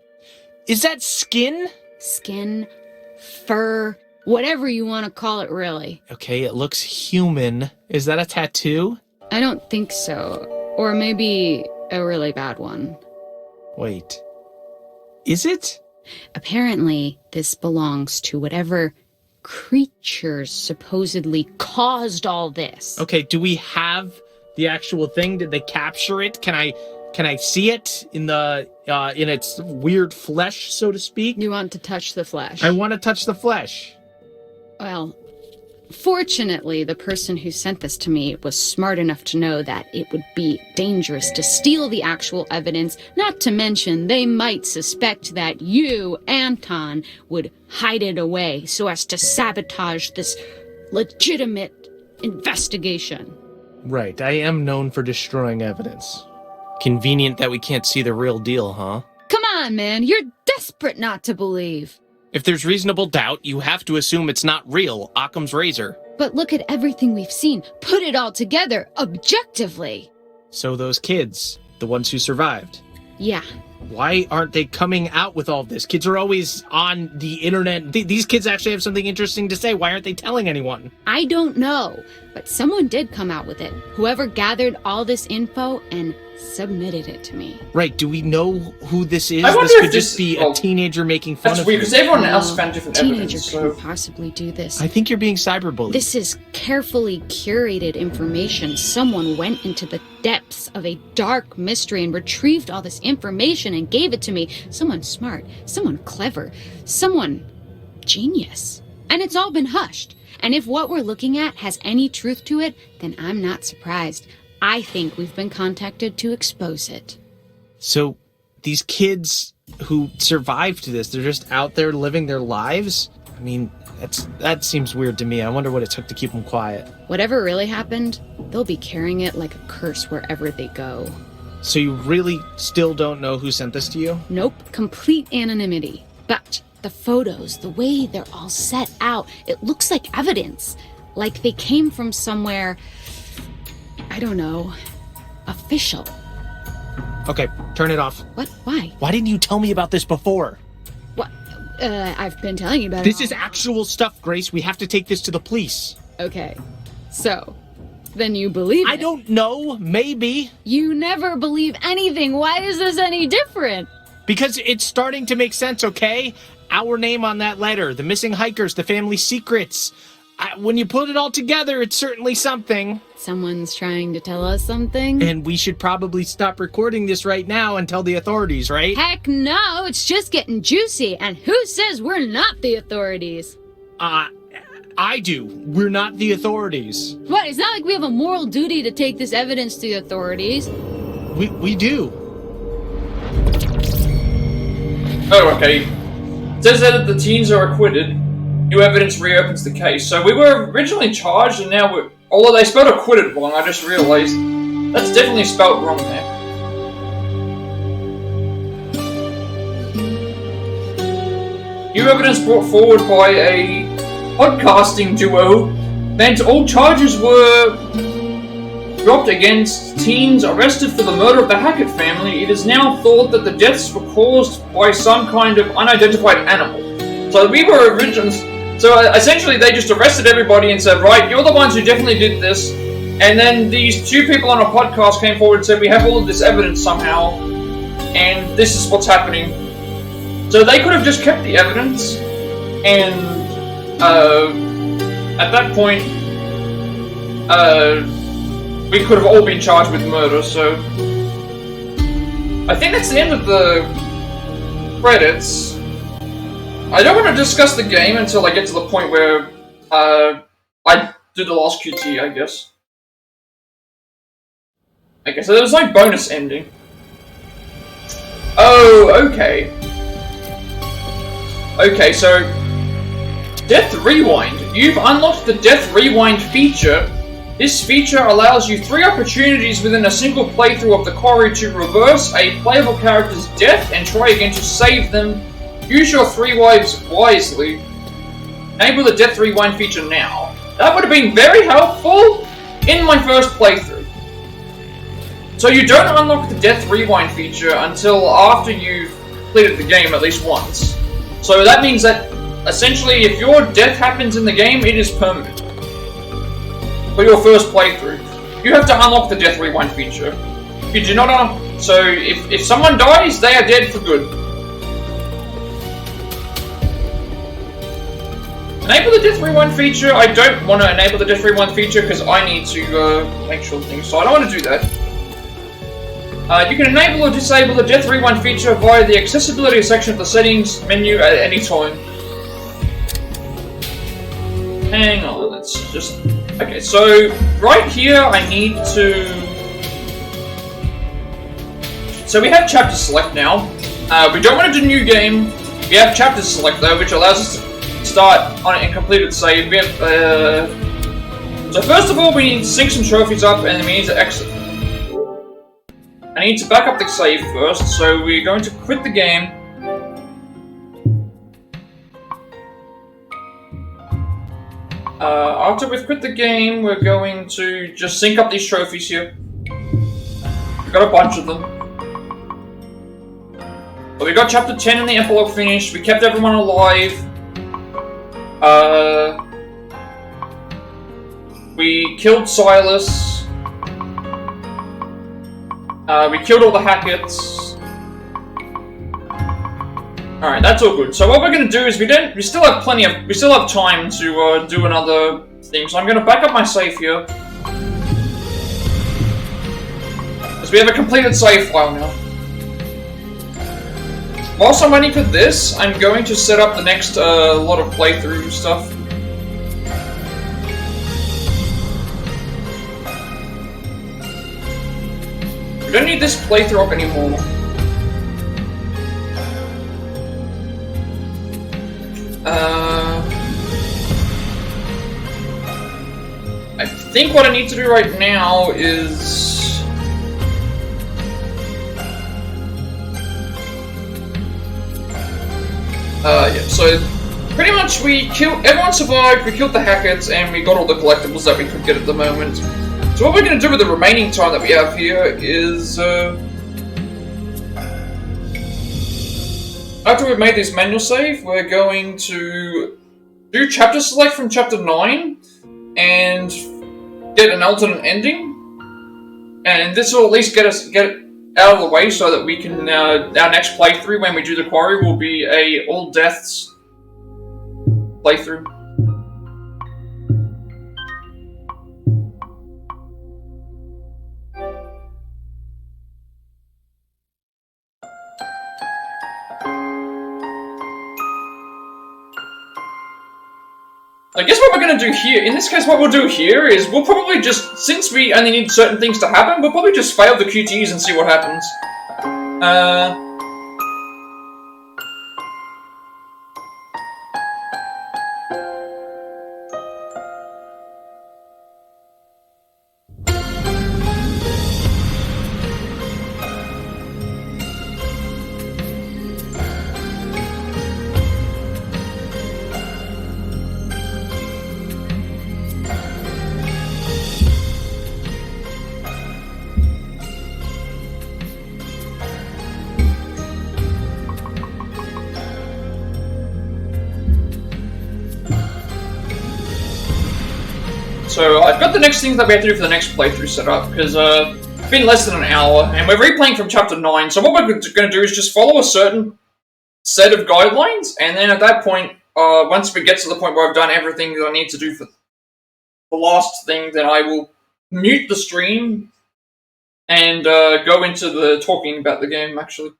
Is that skin? Skin, fur, whatever you want to call it, really. Okay, it looks human. Is that a tattoo? I don't think so. Or maybe a really bad one. Wait. Is it? Apparently, this belongs to whatever creatures supposedly caused all this. Okay, do we have the actual thing? Did they capture it? Can I see it in its weird flesh, so to speak? You want to touch the flesh? I want to touch the flesh. Well, fortunately, the person who sent this to me was smart enough to know that it would be dangerous to steal the actual evidence, not to mention they might suspect that you, Anton, would hide it away so as to sabotage this legitimate investigation. Right, I am known for destroying evidence. Convenient that we can't see the real deal, huh? Come on, man, you're desperate not to believe. If there's reasonable doubt, you have to assume it's not real. Occam's razor. But look at everything we've seen. Put it all together, objectively. So those kids, the ones who survived. Yeah. Why aren't they coming out with all this? Kids are always on the internet. These kids actually have something interesting to say. Why aren't they telling anyone? I don't know, but someone did come out with it. Whoever gathered all this info and submitted it to me. Right, do we know who this is? I wonder This if could just be a teenager making fun of you. That's weird, because everyone else found different Teenager evidence. couldn't possibly do this. I think you're being cyberbullied. This is carefully curated information. Someone went into the depths of a dark mystery and retrieved all this information and gave it to me. Someone smart, someone clever, someone genius. And it's all been hushed. And if what we're looking at has any truth to it, then I'm not surprised. I think we've been contacted to expose it. So, these kids who survived this, they're just out there living their lives? I mean, that seems weird to me. I wonder what it took to keep them quiet. Whatever really happened, they'll be carrying it like a curse wherever they go. So you really still don't know who sent this to you? Nope, complete anonymity. But the photos, the way they're all set out, it looks like evidence. Like they came from somewhere, I don't know, official. Okay, turn it off. What? Why? Why didn't you tell me about this before? What? I've been telling you about This it. is actual stuff, Grace. We have to take this to the police. Okay, so, then you believe it. I don't know. Maybe. You never believe anything. Why is this any different? Because it's starting to make sense, okay? Our name on that letter, the missing hikers, the family secrets. When you put it all together, it's certainly something. Someone's trying to tell us something? And we should probably stop recording this right now and tell the authorities, right? Heck no, it's just getting juicy. And who says we're not the authorities? I do. We're not the authorities. What? It's not like we have a moral duty to take this evidence to the authorities. We do. Oh, okay. It says that the teens are acquitted. New evidence reopens the case. So we were originally charged, and now we're... Although they spelled acquitted wrong, I just realized that's definitely spelled wrong there. New evidence brought forward by a podcasting duo meant all charges were dropped against teens arrested for the murder of the Hackett family. It is now thought that the deaths were caused by some kind of unidentified animal. So we were originally... So essentially they just arrested everybody and said, right, you're the ones who definitely did this. And then these two people on a podcast came forward and said, we have all of this evidence somehow, and this is what's happening. So they could have just kept the evidence, and at that point, we could have all been charged with murder, so... I think that's the end of the credits. I don't want to discuss the game until I get to the point where I do the last QTE, I guess. Okay, so there's no bonus ending. Oh, okay. Okay, so... Death Rewind. You've unlocked the Death Rewind feature. This feature allows you 3 opportunities within a single playthrough of the Quarry to reverse a playable character's death and try again to save them. Use your 3 lives wisely. Enable the Death Rewind feature now. That would have been very helpful in my first playthrough. So you don't unlock the Death Rewind feature until after you've completed the game at least once. So that means that, essentially, if your death happens in the game, it is permanent. For your first playthrough. You have to unlock the Death Rewind feature. If you do not unlock... So, if someone dies, they are dead for good. Enable the Death Rewind feature. I don't want to enable the Death Rewind feature because I need to make sure things... So I don't want to do that. You can enable or disable the Death Rewind feature via the accessibility section of the settings menu at any time. Hang on, let's just... Okay, so right here I need to... So we have chapter select now. We don't want to do new game. We have chapter select though, which allows us to start on a completed save. We have, So first of all, we need to sync some trophies up, and then we need to exit. I need to back up the save first, so we're going to quit the game. After we've quit the game, we're going to just sync up these trophies here. We've got a bunch of them. So we got chapter 10 and the epilogue finished, we kept everyone alive. We killed Silas. We killed all the Hacketts. Alright, that's all good. So what we're gonna do is we still have time to do another thing. So I'm gonna back up my save here. Because we have a completed save file now. Whilst I'm waiting for this, I'm going to set up the next lot of playthrough stuff. We don't need this playthrough up anymore. I think what I need to do right now is... yeah, so pretty much everyone survived, we killed the Hacketts, and we got all the collectibles that we could get at the moment. So what we're going to do with the remaining time that we have here is... after we've made this manual save, we're going to do chapter select from chapter 9 and get an alternate ending. And this will at least get it out of the way so that we can, our next playthrough when we do the Quarry will be a all deaths playthrough. I guess what we're going to do here, in this case what we'll do here is we'll probably just, since we only need certain things to happen, we'll probably just fail the QTEs and see what happens. So I've got the next things that we have to do for the next playthrough set up, because it's been less than an hour, and we're replaying from Chapter 9, so what we're going to do is just follow a certain set of guidelines, and then at that point, once we get to the point where I've done everything that I need to do for the last thing, then I will mute the stream and go into the talking about the game, actually.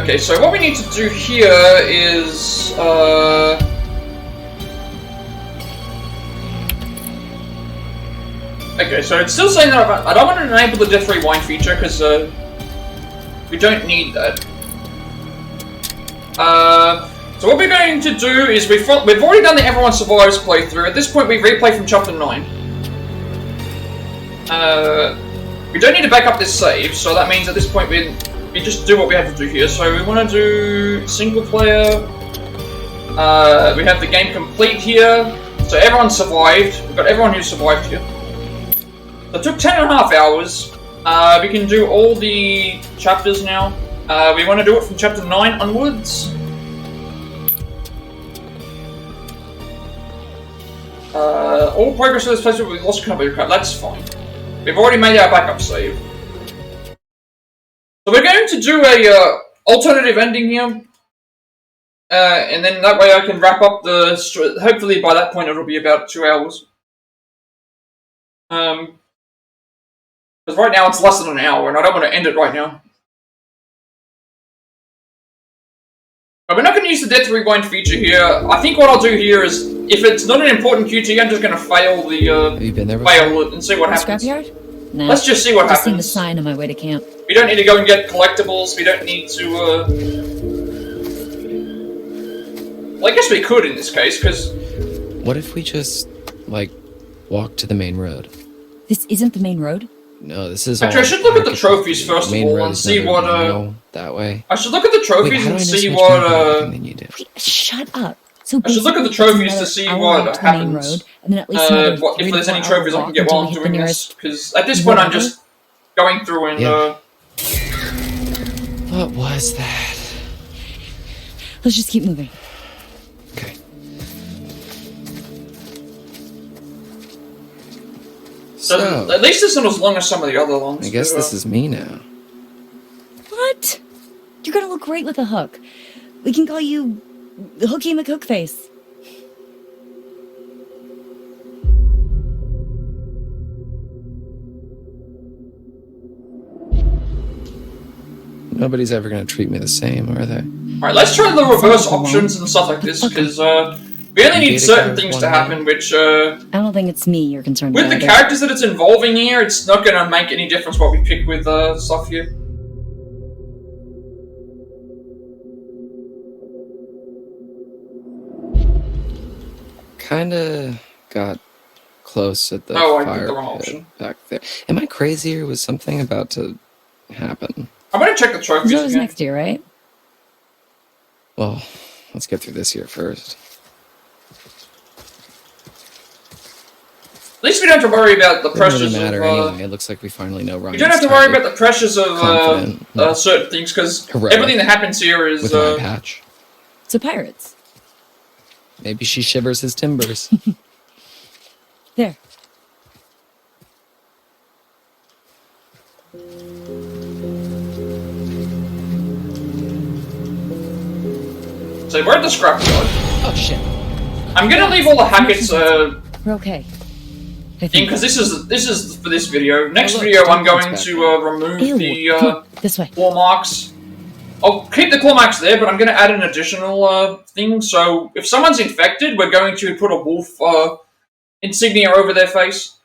Okay, so what we need to do here is, okay, so it's still saying that I don't want to enable the Death Rewind feature, because, we don't need that. So what we're going to do is, we've already done the Everyone Survives playthrough. At this point, we replay from Chapter 9. We don't need to back up this save, so that means at this point we just do what we have to do here. So we want to do single player. We have the game complete here. So everyone survived. We've got everyone who survived here. So it took 10.5 hours. We can do all the chapters now. We want to do it from Chapter 9 onwards. All progress to this place will be lost control. That's fine. We've already made our backup save. So we're going to do a alternative ending here, and then that way I can wrap up the. Hopefully by that point it'll be about 2 hours. Because right now it's less than an hour, and I don't want to end it right now. But we're not going to use the Death Rewind feature here. I think what I'll do here is, if it's not an important QTE, I'm just going to fail the Have you been there before? fail it and see what happens. Scrapyard? No. Let's just see what Just seen the happens. sign on my way to camp. We don't need to go and get collectibles. We don't need to. Well, I guess we could in this case, because. What if we just, like, walk to the main road? This isn't the main road? No, this is. Actually, I should look at the trophies first of Main all road and is see never, what. that way. I should look at the trophies Wait, how do I and know see so much what. more about everything than you do? Wait, shut up. So I should look at the basically, trophies to it's see another what hour to the main happens. road, and then at least another If 3 there's to any 4 hour trophies I can walk get until while we I'm hit the doing this, nearest because at this point I'm whatever. just going through and. Yeah. What was that? Let's just keep moving. Okay. So, at least it's not as long as some of the other ones. I guess this is me now. What? You're gonna look great with a hook. We can call you Hooky McHookface. Nobody's ever gonna treat me the same, are they? Alright, let's try the reverse options and stuff like this, because we only need certain things to happen, which I don't think it's me you're concerned with about. the characters that it's involving here, it's not going to make any difference what we pick with stuff here. Kinda got close at the I fire did the wrong pit option. back there. Am I crazy or was something about to happen? I'm going to check the trophies Zoe's again. next year, right? Well, let's get through this year first. At least we don't have to worry about the Doesn't really pressures matter of... anyway. It looks like we finally know Ryan's we don't have to worry about the pressures of confident. certain things, because Heroic. everything that happens here is... with an eye patch. So pirates. Maybe she shivers his timbers. There. So we're at the scrapyard. Oh shit. I'm going to leave all the Hacketts We're okay. in, because this is for this video. Next look, video, I'm Duncan's going back to remove Ew, the come on, this way. claw marks. I'll keep the claw marks there, but I'm going to add an additional thing. So if someone's infected, we're going to put a wolf insignia over their face,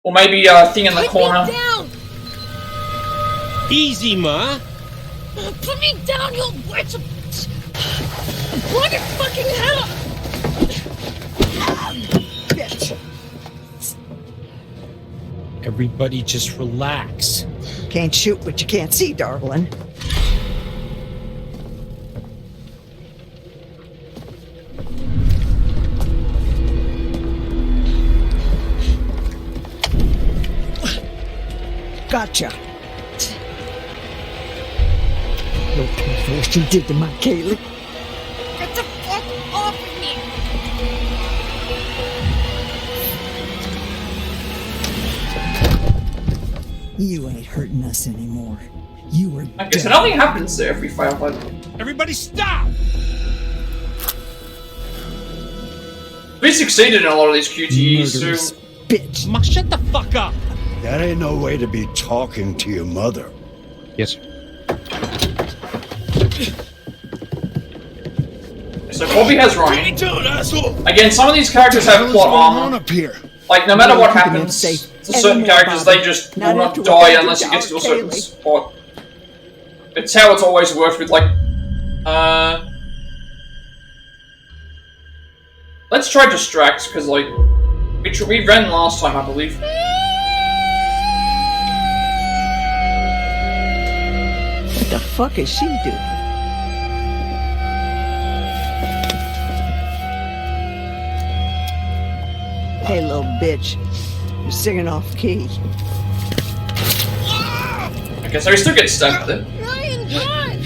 or maybe a thing in the corner. Down! Easy, Ma. Put me down, you bitch! Bloody fucking hell! Everybody just relax. Can't shoot what you can't see, darling. Gotcha. Look at what you did to my Kaylee. Get the fuck off of me! You ain't hurting us anymore. You were Okay, so nothing happens there if we fail, but... Everybody stop! We succeeded in a lot of these QTEs, murderous so... bitch. Ma, shut the fuck up! That ain't no way to be talking to your mother. Yes, sir. So Colby has Ryan. What you doing, asshole? Again, some of these characters have plot armor. Up here? Like, no matter No, what keeping them happens safe to certain anymore, characters, Bobby. they just Not will not after what die they did unless to it gets to our a certain Kaylee. spot. It's how it's always worked with, like... Let's try distract, because, like... We ran last time, I believe. What the fuck is she doing? Hey, little bitch. You're singing off key. Okay, so he still gets stabbed with it. Ryan, run!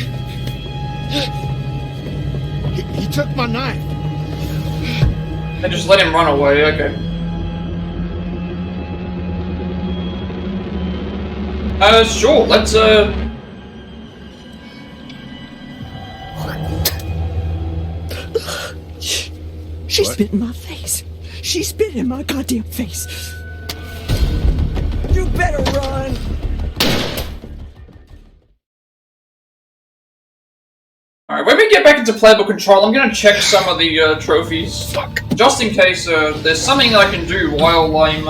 He took my knife. They just let him run away, okay. Sure, let's, She spit in my face. She spit in my goddamn face. You better run. Alright, when we get back into playable control, I'm gonna check some of the, trophies. Fuck. Just in case, there's something I can do while I'm,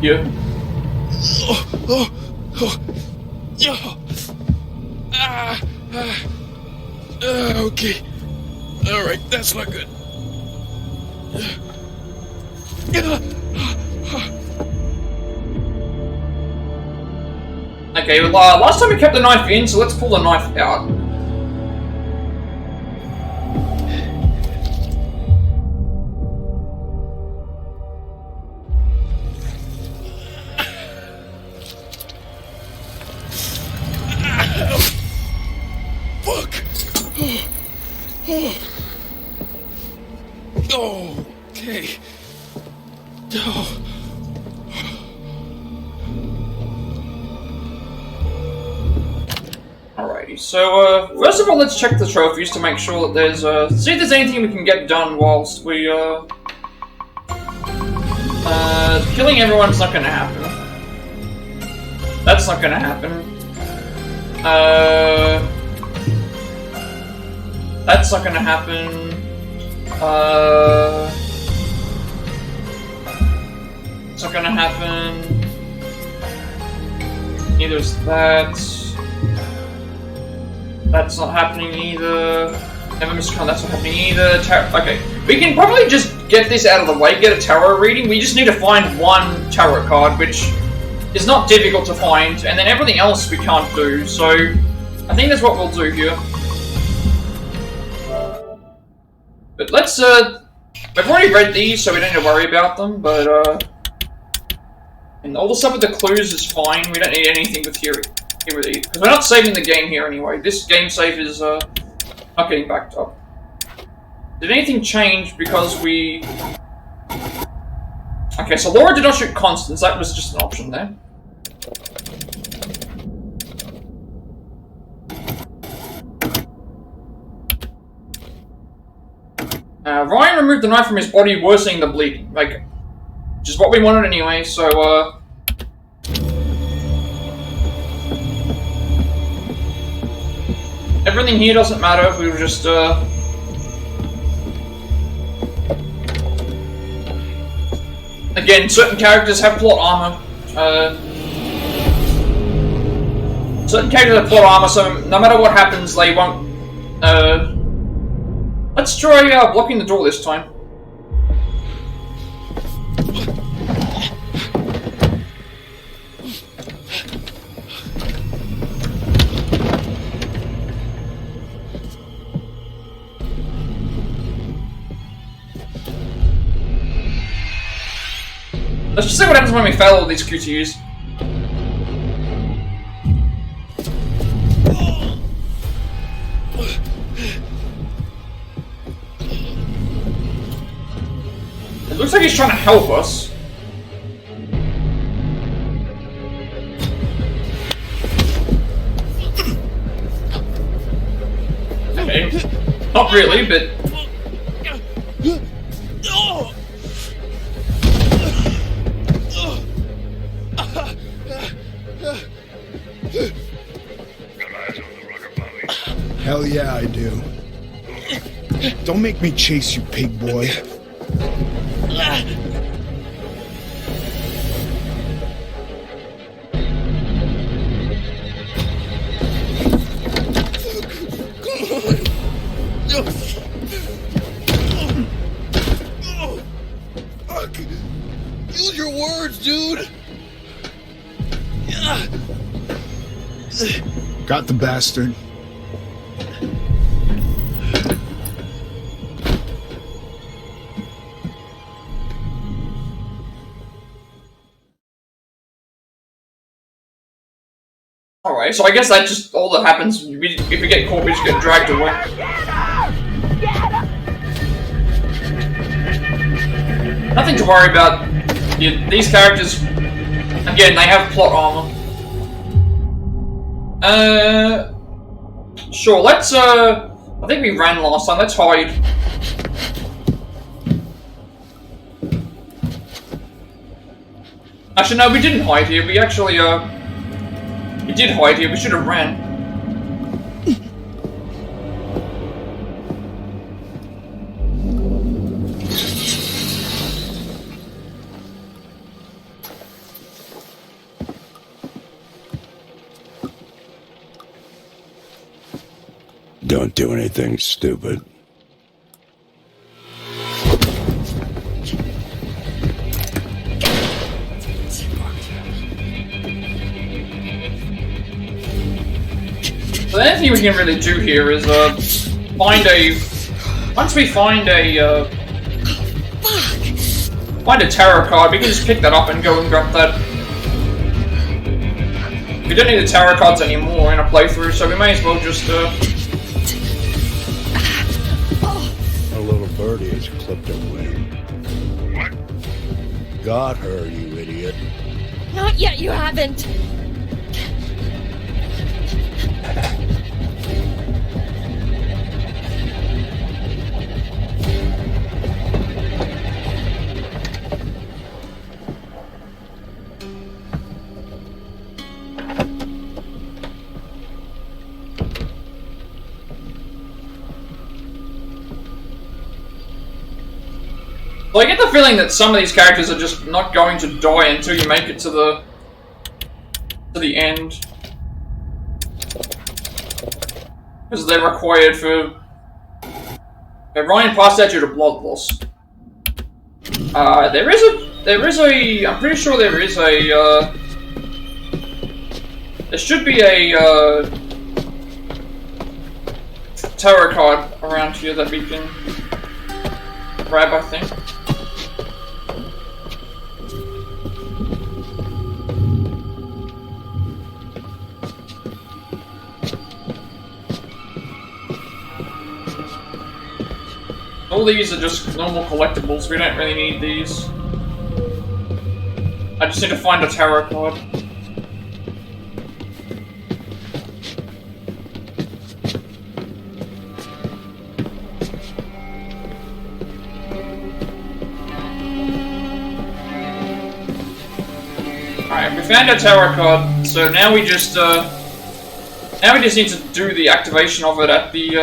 here. Okay. Alright, that's not good. Okay, well, last time we kept the knife in, so let's pull the knife out. Fuck! Oh, okay. Oh. Alrighty, so, first of all, let's check the trophies to make sure that there's, see if there's anything we can get done whilst we, killing everyone's not gonna happen. That's not gonna happen. That's not gonna happen. It's not gonna happen. Neither is that. That's not happening either. Never miss a con, that's not happening either. Okay, we can probably just get this out of the way, get a tarot reading. We just need to find one tarot card, which is not difficult to find, and then everything else we can't do, so I think that's what we'll do here. But let's, we've already read these, so we don't need to worry about them, but, and all the stuff with the clues is fine, we don't need anything with here with these, because we're not saving the game here anyway. This game save is, not getting backed up. Did anything change because we... Okay, so Laura did not shoot constants, that was just an option there. Ryan removed the knife from his body, worsening the bleeding. Like, which is what we wanted anyway, so, everything here doesn't matter, we will just, again, certain characters have plot armor. Certain characters have plot armor, so no matter what happens, they won't, let's try, blocking the door this time. Let's just see what happens when we fail all these QTEs. It looks like he's trying to help us. Okay. Not really, but... Hell yeah, I do. Don't make me chase you, pig boy. Use your words, dude. Got the bastard. Alright, so I guess that's just all that happens. If we get caught, we just get dragged away. Nothing to worry about. Yeah, these characters, again, they have plot armor. Sure, let's, I think we ran last time, let's hide. Actually, no, we didn't hide here, we actually, we did hide here, we should have ran. Don't do anything stupid. So the only thing we can really do here is, find a... Once we find a, find a tarot card, we can just pick that up and go and grab that. We don't need the tarot cards anymore in a playthrough, so we may as well just, A little birdie has clipped her wing. What? Got her, you idiot. Not yet, you haven't. Well, I get the feeling that some of these characters are just not going to die until you make it to the end. Because they're required for... Ryan passed out due to blood loss. There is a, I'm pretty sure there is a, there should be a, tarot card around here that we can grab, I think. All these are just normal collectibles, we don't really need these. I just need to find a tarot card. Alright, we found a tarot card, so now we just need to do the activation of it at the,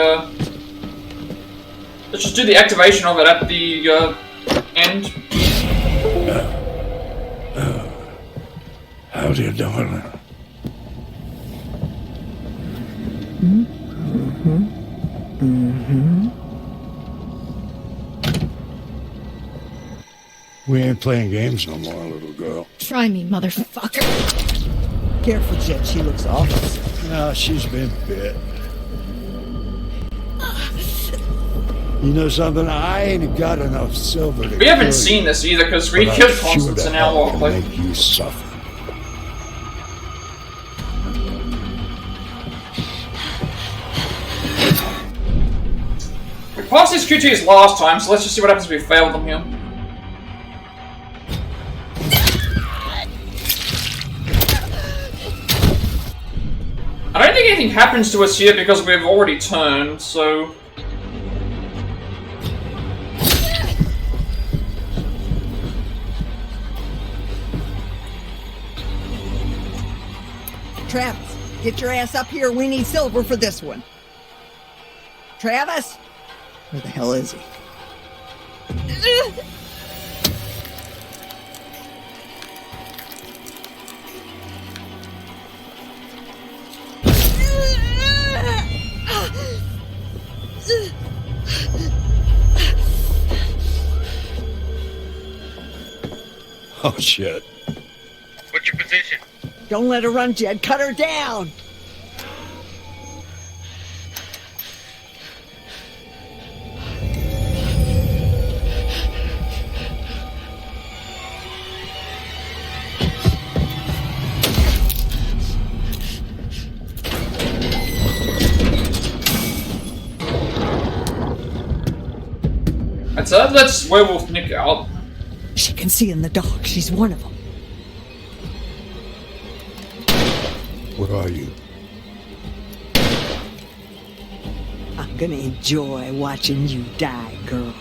let's just do the activation of it at the, end. Howdy, darling. We ain't playing games no more, little girl. Try me, motherfucker. Careful, Jet. She looks awful. No, she's been bit. You know something? I ain't got enough silver to We haven't kill seen you, this either because we but killed I'm sure Constance the an hell hour can like. make you suffer. We passed these QTEs last time, so let's just see what happens if we fail them here. I don't think anything happens to us here because we've already turned, so... Travis, get your ass up here. We need silver for this one. Travis? Where the hell is he? Oh, shit. What's your position? Don't let her run, Jed. Cut her down. Let's werewolf Nick out. She can see in the dark. She's one of them. Where are you? I'm gonna enjoy watching you die, girl.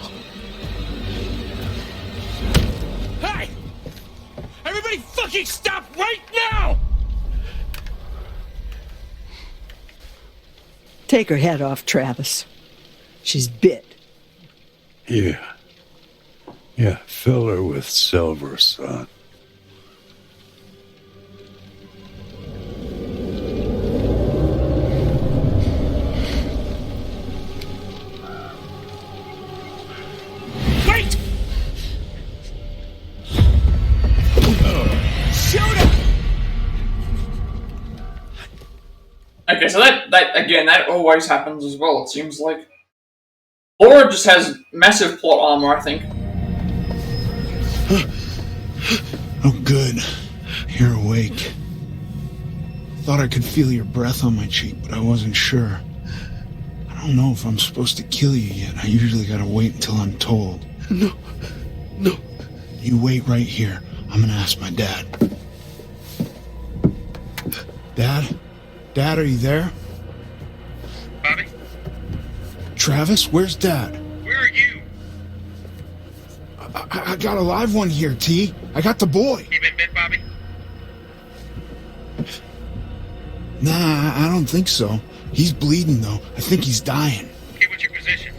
Hey! Everybody fucking stop right now! Take her head off, Travis. She's bit. Yeah. Yeah, fill her with silver, son. Wait! Shoot her! Okay, so that always happens as well, it seems like. Laura just has massive plot armor, I think. Oh, good. You're awake. Thought I could feel your breath on my cheek, but I wasn't sure. I don't know if I'm supposed to kill you yet. I usually gotta wait until I'm told. No. You wait right here. I'm gonna ask my dad. Dad? Dad, are you there? Bobby? Travis, where's Dad? Where are you? I got a live one here, T. I got the boy. You been bit, Bobby? Nah, I don't think so. He's bleeding, though. I think he's dying. Okay, what's your position?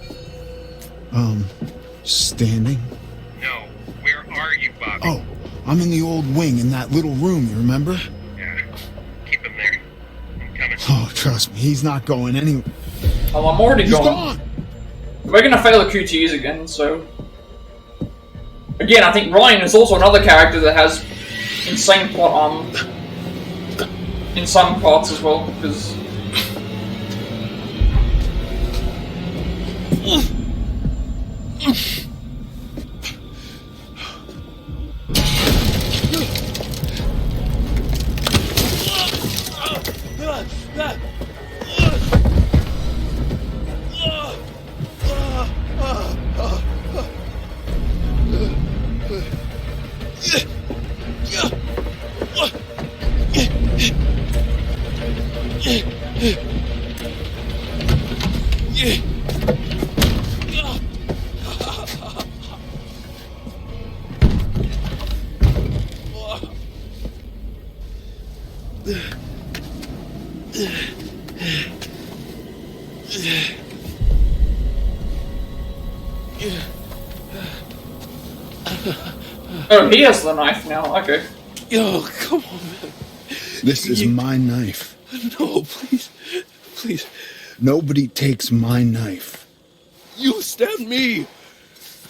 Standing. No. Where are you, Bobby? Oh, I'm in the old wing in that little room, you remember? Yeah. Keep him there. I'm coming. Oh, trust me, he's not going anywhere. Oh, I'm already He's gone. We're gonna fail the QTEs again, so... Again, I think Ryan is also another character that has insane plot armor. In some parts as well, because... Oh, he has the knife now, okay. Yo, come on, man. This is my knife. No, please. Please. Nobody takes my knife. You stabbed me.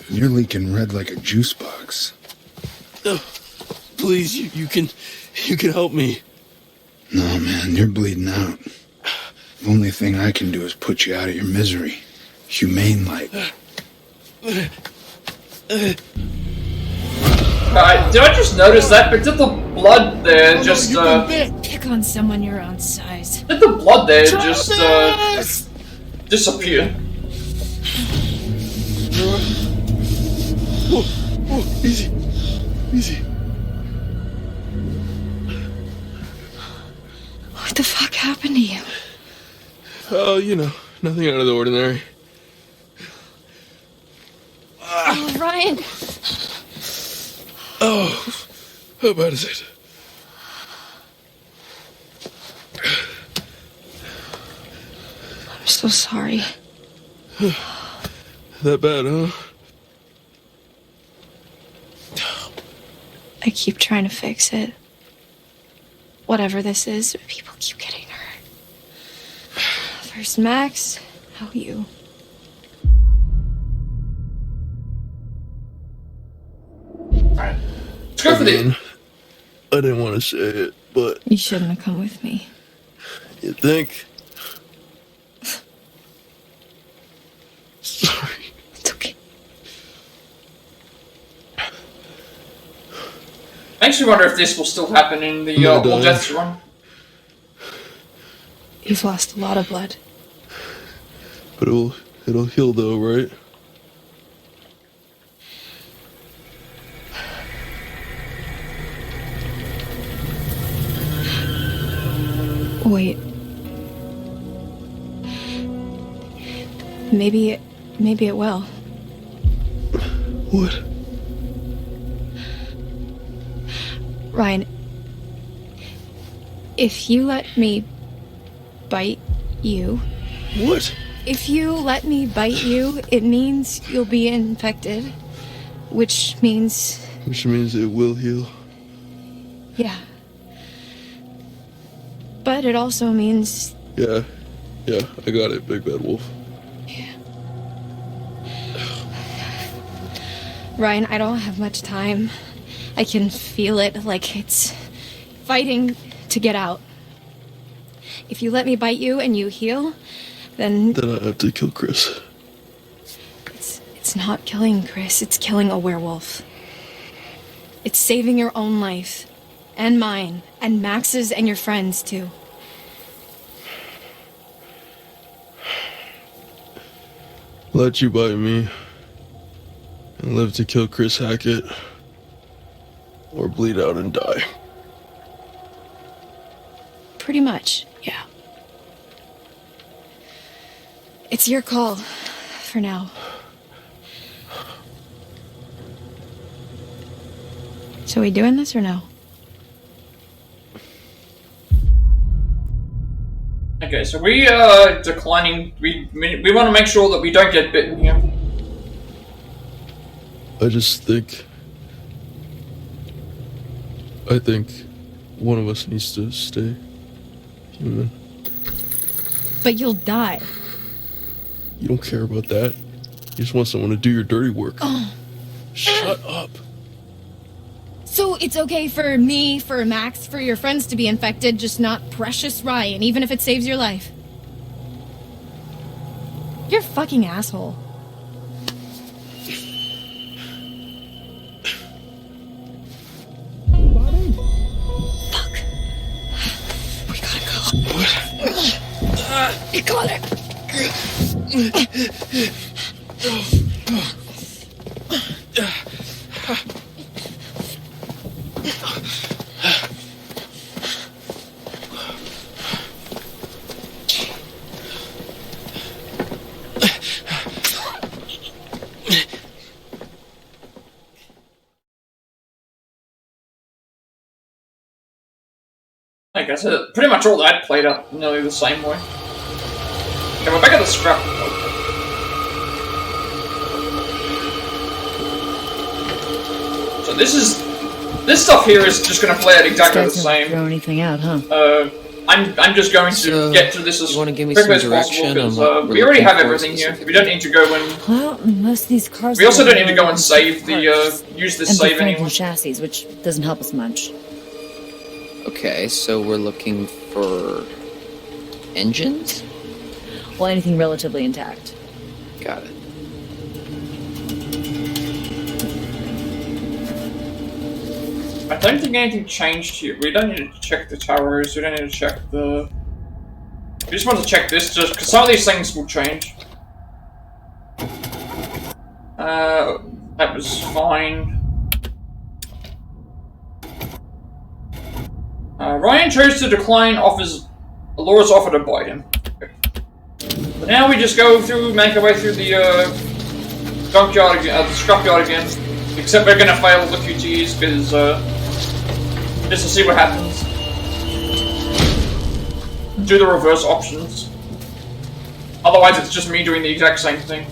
You're leaking red like a juice box. Please, you can help me. No, man, you're bleeding out. The only thing I can do is put you out of your misery. Humane like. Did I just notice that? But did the blood there just, Pick on someone your own size. Did the blood there just, disappear? Easy. Easy. What the fuck happened to you? Oh, you know, nothing out of the ordinary. Oh, Ryan. Oh, how bad is it? I'm so sorry. That bad, huh? I keep trying to fix it. Whatever this is, people keep getting hurt. First Max, how you? Alright. Let's go for the... I didn't want to say it, but... You shouldn't have come with me. You think? Sorry. It's okay. Makes me wonder if this will still happen in the All Deaths run. You've lost a lot of blood. But it'll heal though, right? Wait. Maybe it will. What? Ryan, if you let me bite you... What? If you let me bite you, it means you'll be infected. Which means... Which means it will heal. Yeah. But it also means... Yeah, I got it, Big Bad Wolf. Ryan, I don't have much time. I can feel it like it's fighting to get out. If you let me bite you and you heal, then I have to kill Chris. It's not killing Chris, it's killing a werewolf. It's saving your own life. And mine. And Max's and your friends, too. Let you bite me. And live to kill Chris Hackett. Or bleed out and die. Pretty much, yeah. It's your call. For now. So we doing this or no? Okay, so we declining. We want to make sure that we don't get bitten here. I think one of us needs to stay human. But you'll die. You don't care about that. You just want someone to do your dirty work. Oh. Shut up. So it's okay for me, for Max, for your friends to be infected, just not precious Ryan, even if it saves your life. You're a fucking asshole. Fuck. We gotta go. You got it. I guess pretty much all that played out nearly the same way. Okay, we're back at the scrap. So this stuff here is just gonna play out exactly the same. Throw anything out, huh? I'm just going to get to this as quickly as possible because we already have everything here. We don't need to go and. Well, most of these cars. We also don't need to go and save the use this save anyway. Chassis, which doesn't help us much. Okay, so we're looking for engines? Well, anything relatively intact. Got it. I don't think anything changed here. We don't need to check the towers. We don't need to check the... We just want to check this, just because some of these things will change. That was fine. Ryan chose to decline Laura's offer to bite him. Okay. But now we just go through, make our way through the junkyard again, the scrapyard again. Except we're gonna fail the QTEs because just to see what happens. Do the reverse options. Otherwise, it's just me doing the exact same thing.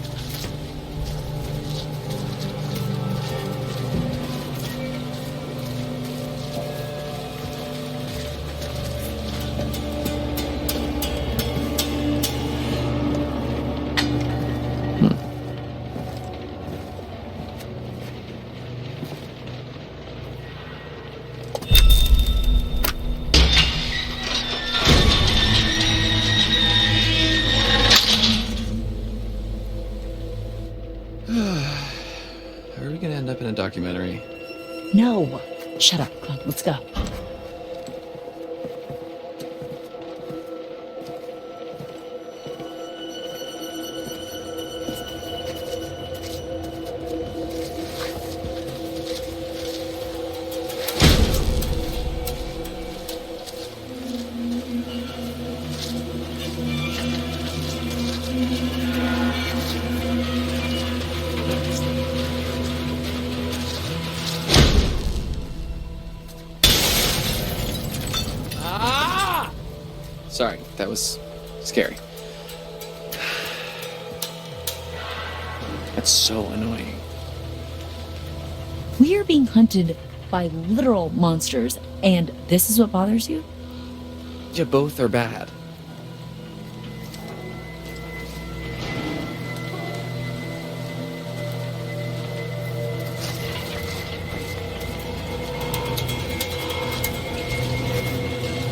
Documentary. No. Shut up. Come on, let's go. Sorry, that was scary. That's so annoying. We are being hunted by literal monsters, and this is what bothers you? Yeah, both are bad.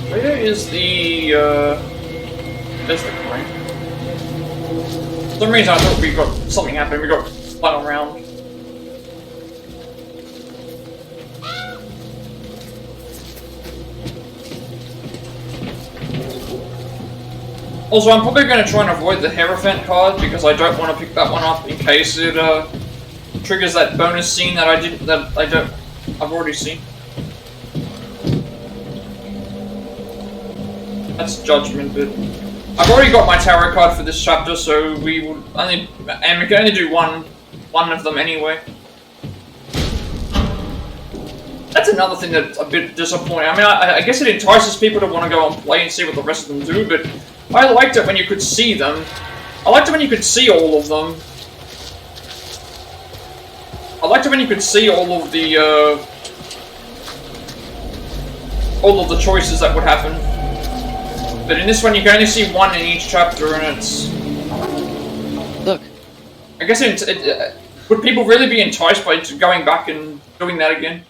Where is the, there's the coin. For some reason I thought we got something happened, we got spun around. Also, I'm probably going to try and avoid the Hierophant card because I don't want to pick that one up in case it triggers that bonus scene that I've already seen. That's judgment, but I've already got my tarot card for this chapter, so we can only do one of them anyway. That's another thing that's a bit disappointing. I mean, I guess it entices people to want to go and play and see what the rest of them do, but I liked it when you could see them. I liked it when you could see all of them. I liked it when you could see all of the choices that would happen. But in this one, you can only see one in each chapter, and it's... Look. I guess would people really be enticed by going back and doing that again?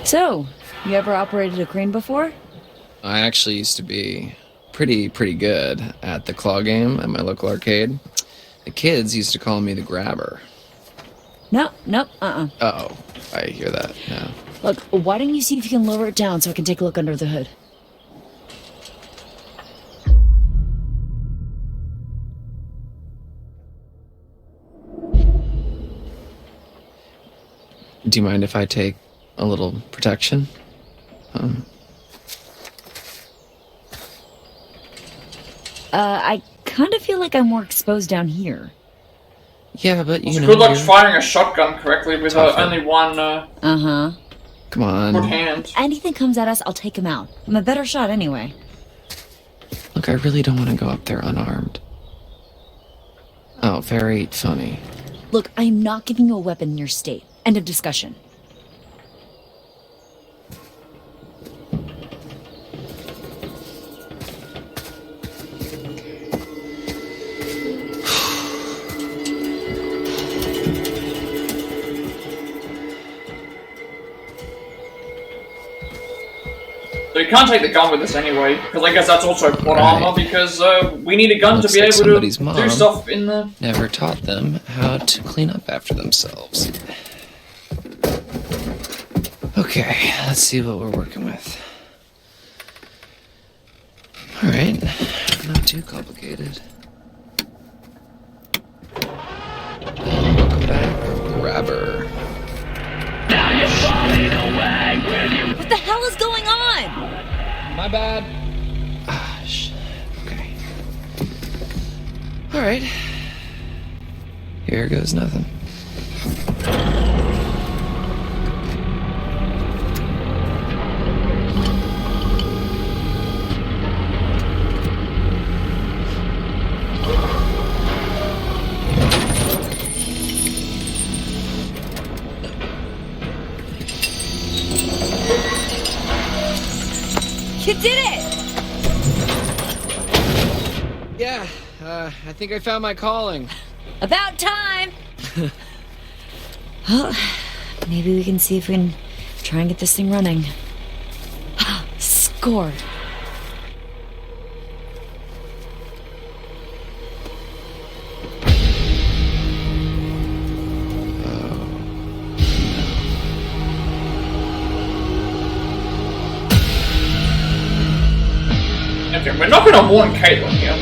So, you ever operated a crane before? I actually used to be pretty good at the claw game at my local arcade. The kids used to call me the grabber. No, Uh-oh, I hear that now. Look, why don't you see if you can lower it down so I can take a look under the hood? Do you mind if I take a little protection? I kind of feel like I'm more exposed down here. Yeah, but you know... Good luck firing a shotgun correctly with only one, Uh-huh. Come on. good hand. Anything comes at us, I'll take him out. I'm a better shot anyway. Look, I really don't want to go up there unarmed. Oh, very funny. Look, I'm not giving you a weapon in your state. End of discussion. So we can't take the gun with us anyway, because I guess that's also plot Right. armor, because we need a gun Looks to be like able somebody's to mom do stuff in the... Never taught them how to clean up after themselves. Okay, let's see what we're working with. Alright, not too complicated. Welcome back, Grabber. What the hell is going on? My bad. Ah, shit. Okay. Alright. Here goes nothing. You did it! Yeah, I think I found my calling. About time! Well, maybe we can see if we can try and get this thing running. Score! Okay, we're not going to warn Kaitlyn here.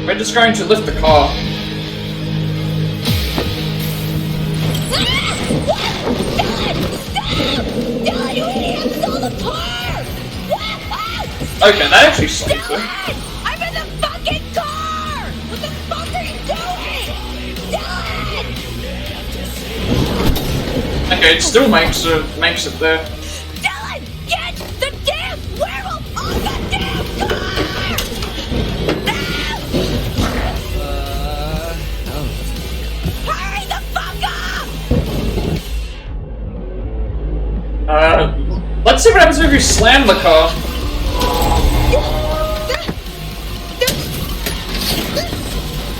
We're just going to lift the car. Okay, that actually saves it. I'm in the fucking car! What the fuck are you doing? Okay, it still makes it there. Dylan, get the damn werewolf off the damn car! Hurry the fuck up! Let's see what happens if you slam the car.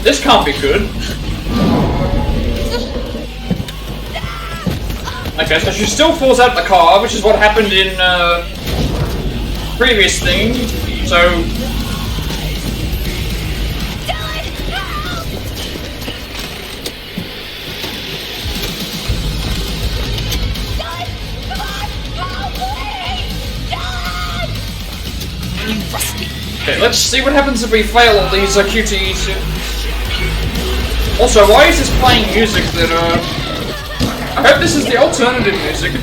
This can't be good. Okay, so she still falls out of the car, which is what happened in previous thing. So okay, let's see what happens if we fail all these QTEs here. Also, why is this playing music that, I hope this is the alternative music.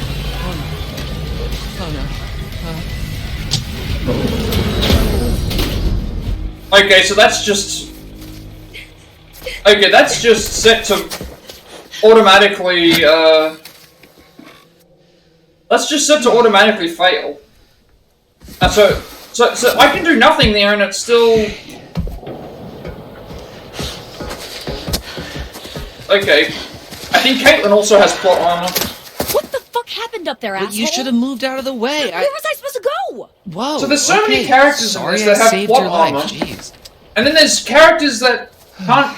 Okay, so that's just... Okay, that's just set to automatically, that's just set to automatically fail. So I can do nothing there and it's still... Okay. I think Kaitlyn also has plot armor. What the fuck happened up there, asshole? You should have moved out of the way. Where was I supposed to go? Whoa. So there's so many characters in this that have plot armor. Jeez. And then there's characters that can't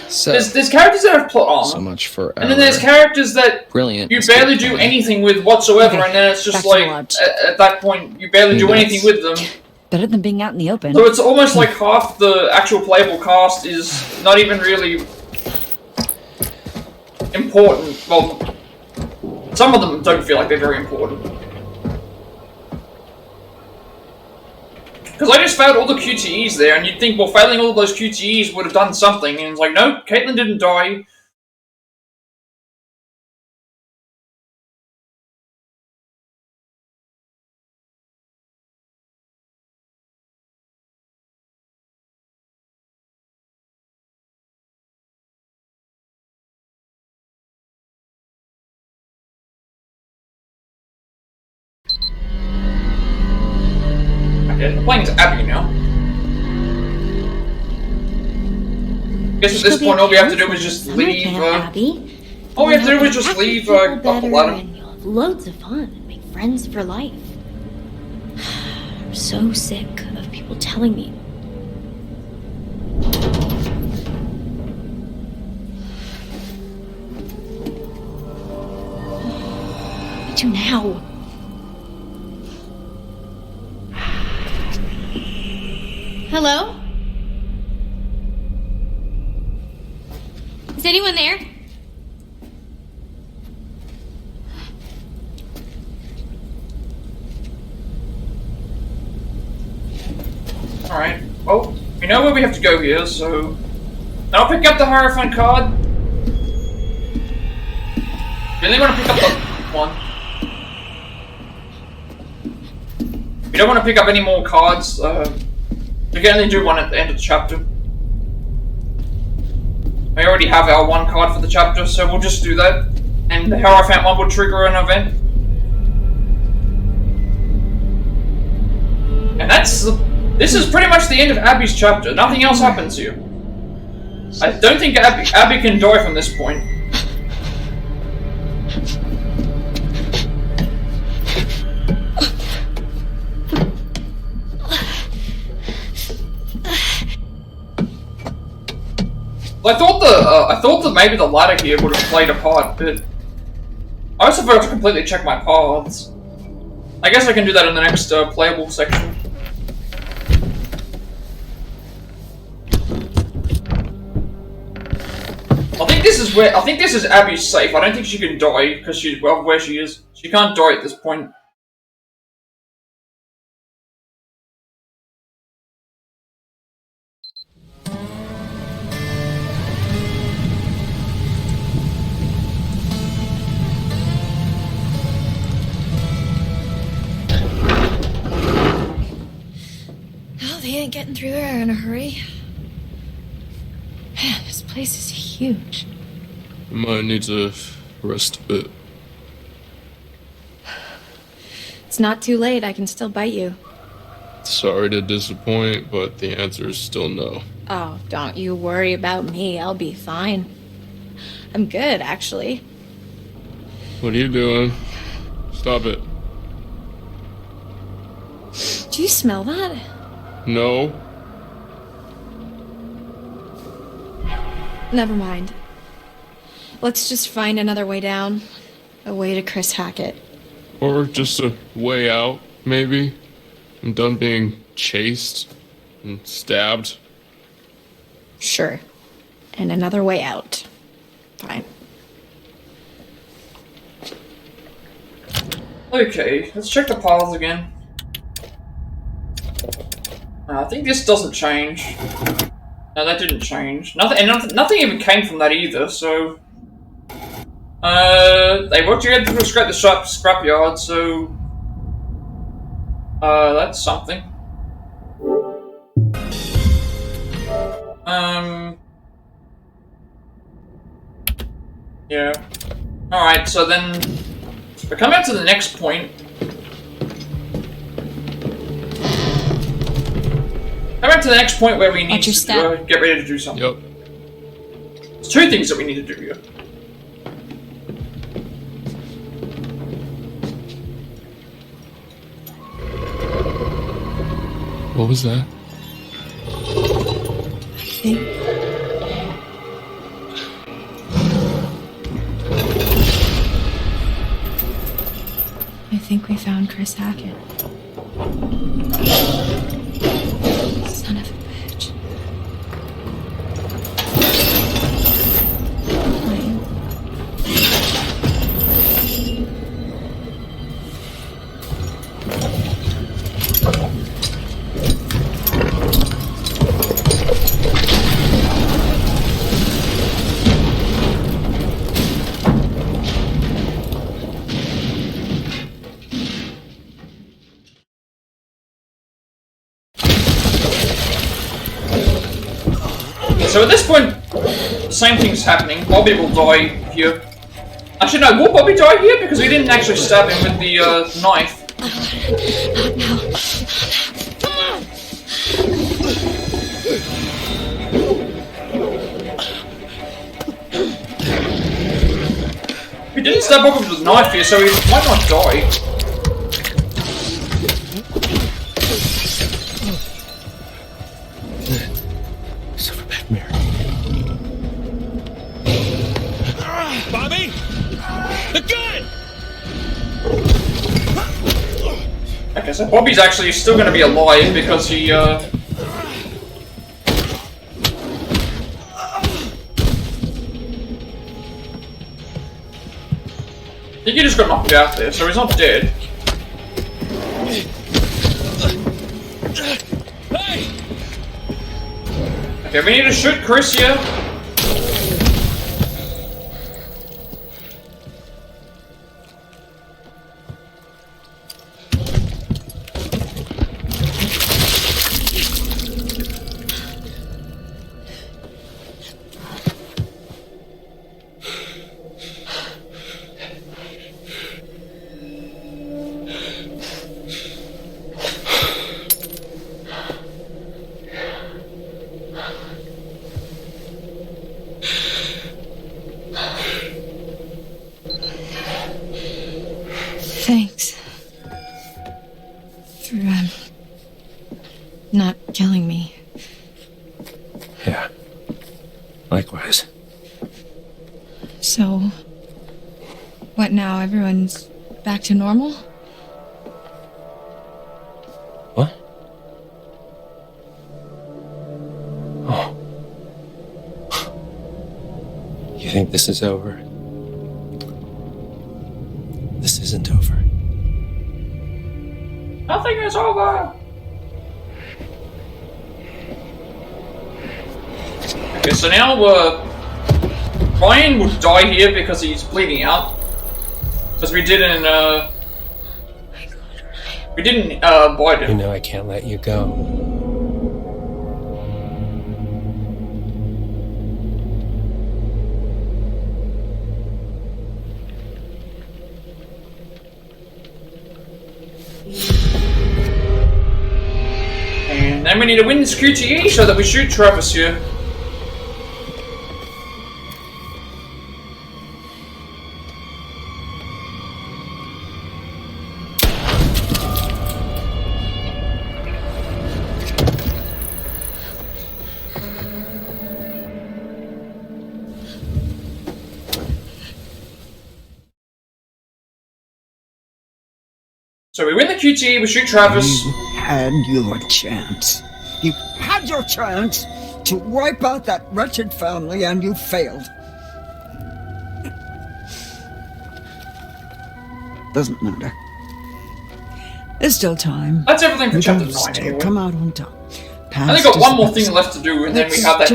So, there's characters that have plot armor. so much for And then there's characters that brilliant. you barely do anything with whatsoever, and then it's just like at that point you barely do anything with them. Better than being out in the open. So it's almost like half the actual playable cast is not even really important. Well, some of them don't feel like they're very important. Because I just failed all the QTEs there, and you'd think, well, failing all those QTEs would have done something, and it's like, no, Kaitlyn didn't die. Okay, I'm playing as Abby now. I guess at this point all we have to do is just leave, all we have to do is just leave, off the ladder. You'll have loads of fun and make friends for life. I'm so sick of people telling me. What do I do now? Hello? Is anyone there? Alright, well, we know where we have to go here, so... I'll pick up the Hierophant card. Really want to pick up the one. We don't want to pick up any more cards. We can only do one at the end of the chapter. We already have our one card for the chapter, so we'll just do that. And the Hierophant one will trigger an event. And this is pretty much the end of Abby's chapter. Nothing else happens here. I don't think Abby can die from this point. I thought that maybe the ladder here would have played a part, but I also forgot to completely check my paths. I guess I can do that in the next playable section. I think this is Abby's safe. I don't think she can die because she's where she is. She can't die at this point. Oh, they ain't getting through there in a hurry. Man, this place is huge. Might need to rest a bit. It's not too late. I can still bite you. Sorry to disappoint, but the answer is still no. Oh, don't you worry about me. I'll be fine. I'm good, actually. What are you doing? Stop it. Do you smell that? No. Never mind. Let's just find another way down. A way to Chris Hackett. Or just a way out, maybe. I'm done being chased and stabbed. Sure. And another way out. Fine. Okay, let's check the paths again. I think this doesn't change. No, that didn't change. Nothing even came from that either, so... they worked together to scrap the scrapyard, so... that's something. Yeah. Alright, so then... We're coming up to the next point. Coming up to the next point where we need to get ready to do something. Yep. There's two things that we need to do here. What was that? I think we found Chris Hackett. Son of a bitch. So at this point, the same thing's happening. Bobby will die here. Actually, no, will Bobby die here? Because we didn't actually stab him with the knife. Not now. We didn't stab Bobby with the knife here, so he might not die. Bobby! The gun! Okay, so Bobby's actually still going to be alive because he think he just got knocked out there, so he's not dead. Okay, we need to shoot Chris here. Thanks. For, not killing me. Yeah. Likewise. So, what now? Everyone's back to normal? What? Oh. You think this is over? This isn't over. Nothing is over! Okay, so now Ryan would die here because he's bleeding out. Because we didn't, we didn't, bite him. You know I can't let you go. And then we need to win this QTE so that we shoot Travis here. So we win the QTE, we shoot Travis. You had your chance. You had your chance to wipe out that wretched family, and you failed. Doesn't matter. There's still time. That's everything for You chapter can 9 still anyway. come out on top. I think got one more thing left to do, and then we have that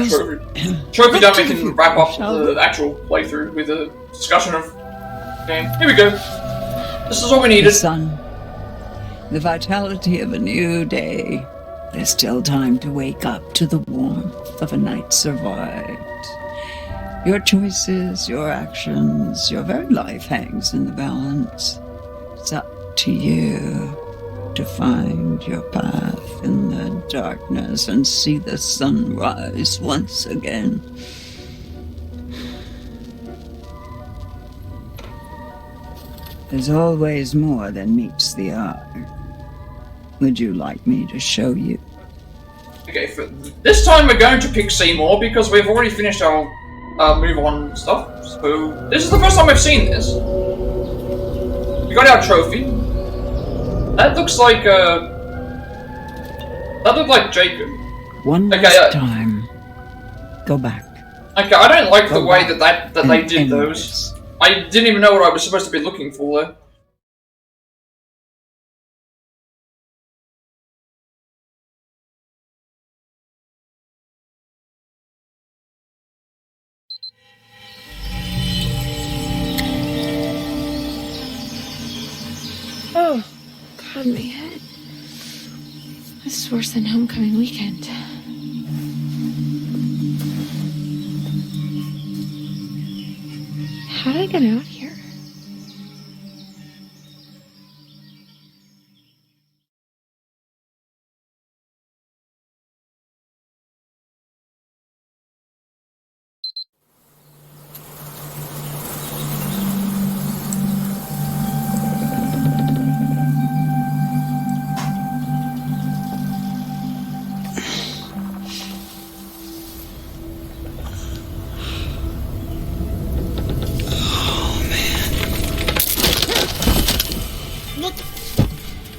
trophy done. We can wrap up the actual playthrough with a discussion of. Okay, here we go. This is all we needed. The sun, the vitality of a new day. There's still time to wake up to the warmth of a night survived. Your choices, your actions, your very life hangs in the balance. It's up to you to find your path in the darkness and see the sun rise once again. There's always more than meets the eye. Would you like me to show you? Okay, for this time we're going to pick Seymour because we've already finished our move on stuff. So this is the first time we've seen this. We got our trophy. That looks like that looked like Jacob. One last time. Go back. Okay, I don't like the Go way back that they did end those. I didn't even know what I was supposed to be looking for though. Oh, God, my head. This is worse than homecoming weekend. How did I get out here?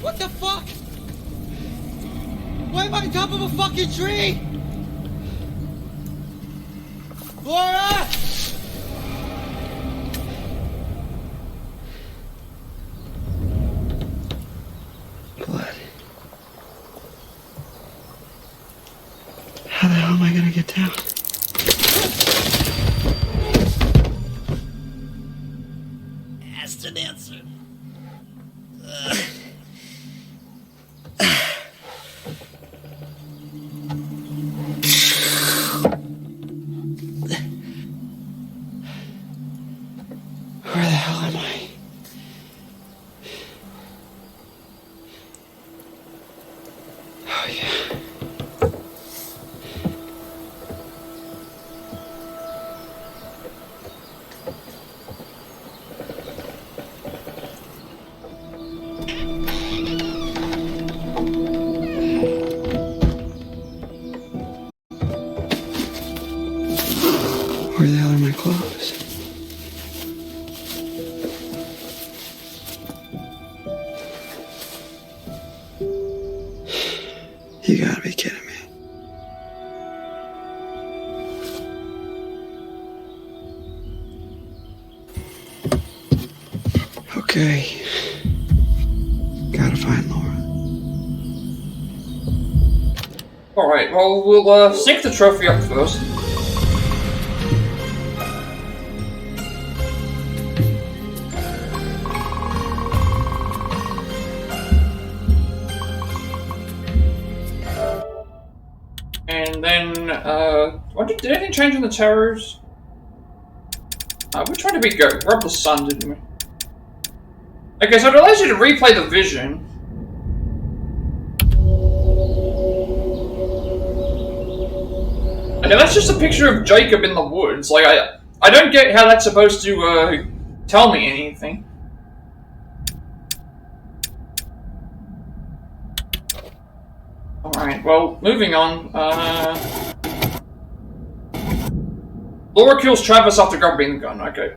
What the fuck? Why am I on top of a fucking tree? Laura! down. Asked and answered. Where the hell am I? Oh, yeah. Where the hell are my clothes? You gotta be kidding me. Okay. Gotta find Laura. Alright, well, we'll sync the trophy up first. And then, did anything change in the towers? Which one did we go? We're up the sun, didn't we? Okay, so it allows you to replay the vision. Okay, that's just a picture of Jacob in the woods. Like, I don't get how that's supposed to, tell me anything. Alright, well, moving on, Laura kills Travis after grabbing the gun, okay.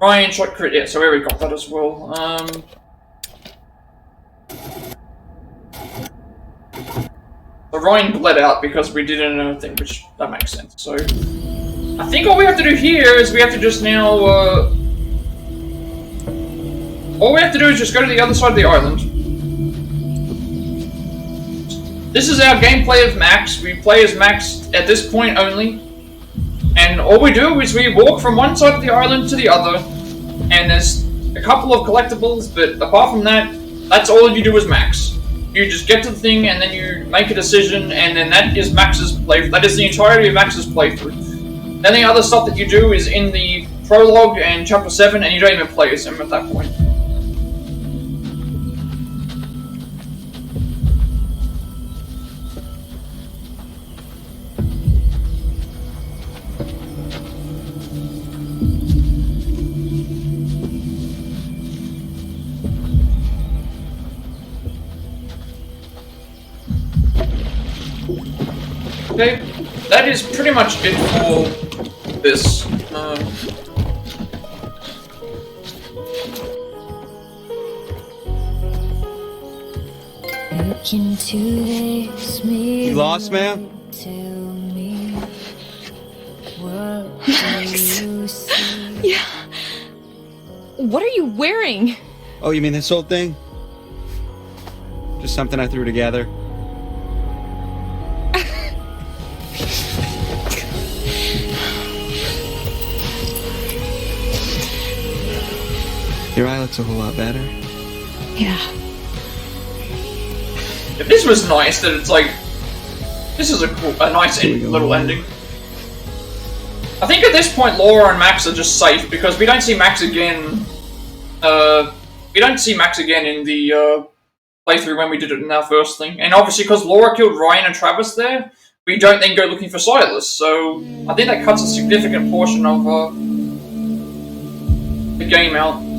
Ryan shot crit, yeah, so we already got that as well. So Ryan bled out because we did another thing, which, that makes sense, so... I think all we have to do here is we have to just now, all we have to do is just go to the other side of the island. This is our gameplay of Max. We play as Max at this point only. And all we do is we walk from one side of the island to the other. And there's a couple of collectibles, but apart from that, that's all you do as Max. You just get to the thing and then you make a decision, and then that is Max's playthrough. That is the entirety of Max's playthrough. Then the other stuff that you do is in the prologue and chapter 7, and you don't even play as him at that point. Okay, that is pretty much it for this. You lost, man? Max. Yeah. What are you wearing? Oh, you mean this whole thing? Just something I threw together. Your eye looks a whole lot better. Yeah. If this was nice, that it's like... This is a nice little ending. I think at this point Laura and Max are just safe, because we don't see Max again... we don't see Max again in the playthrough when we did it in our first thing. And obviously because Laura killed Ryan and Travis there, we don't then go looking for Silas. So I think that cuts a significant portion of the game out.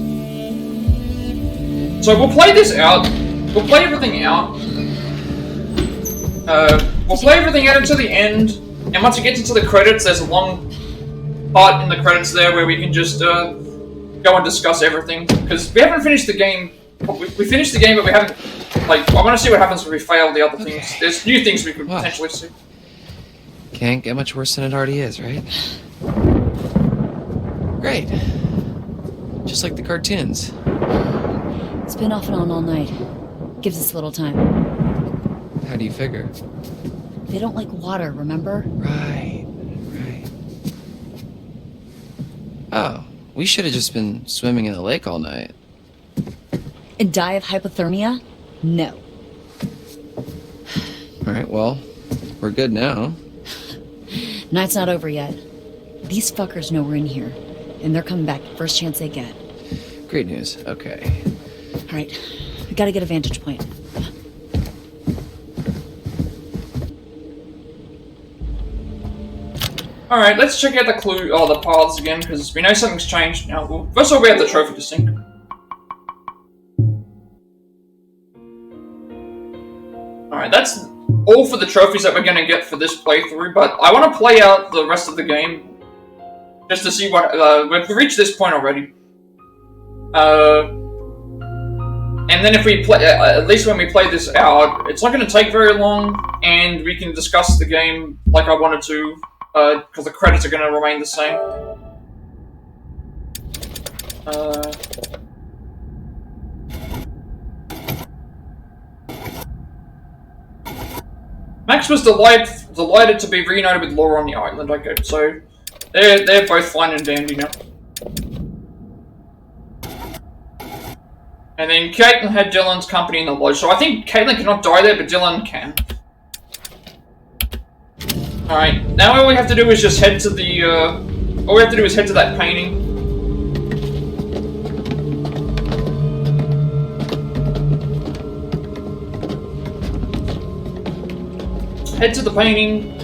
So we'll play this out. We'll play everything out. We'll play everything out until the end. And once it gets into the credits, there's a long part in the credits there where we can just go and discuss everything. Because we haven't finished the game. We finished the game, but we haven't... Like, I want to see what happens when we fail the other things. There's new things we could potentially see. Can't get much worse than it already is, right? Great. Just like the cartoons. It's been off and on all night. Gives us a little time. do you figure? They don't like water, remember? Right. Oh, we should have just been swimming in the lake all night. And die of hypothermia? No. Alright, well, we're good now. Night's not over yet. These fuckers know we're in here, and they're coming back first chance they get. Great news. Okay. Alright, we gotta get a vantage point. Alright, let's check out the the paths again, because we know something's changed now. Well, first of all, we have the trophy to sync. Alright, that's all for the trophies that we're going to get for this playthrough, but I want to play out the rest of the game, just to see what, we've reached this point already. And then if we play, at least when we play this out, it's not going to take very long, and we can discuss the game like I wanted to, because the credits are going to remain the same. Max was delighted to be reunited with Laura on the island. Okay, so they're both fine and dandy now. And then Kaitlyn had Dylan's company in the lodge, so I think Kaitlyn cannot die there, but Dylan can. Alright, now all we have to do is just head to the, all we have to do is head to that painting. Head to the painting,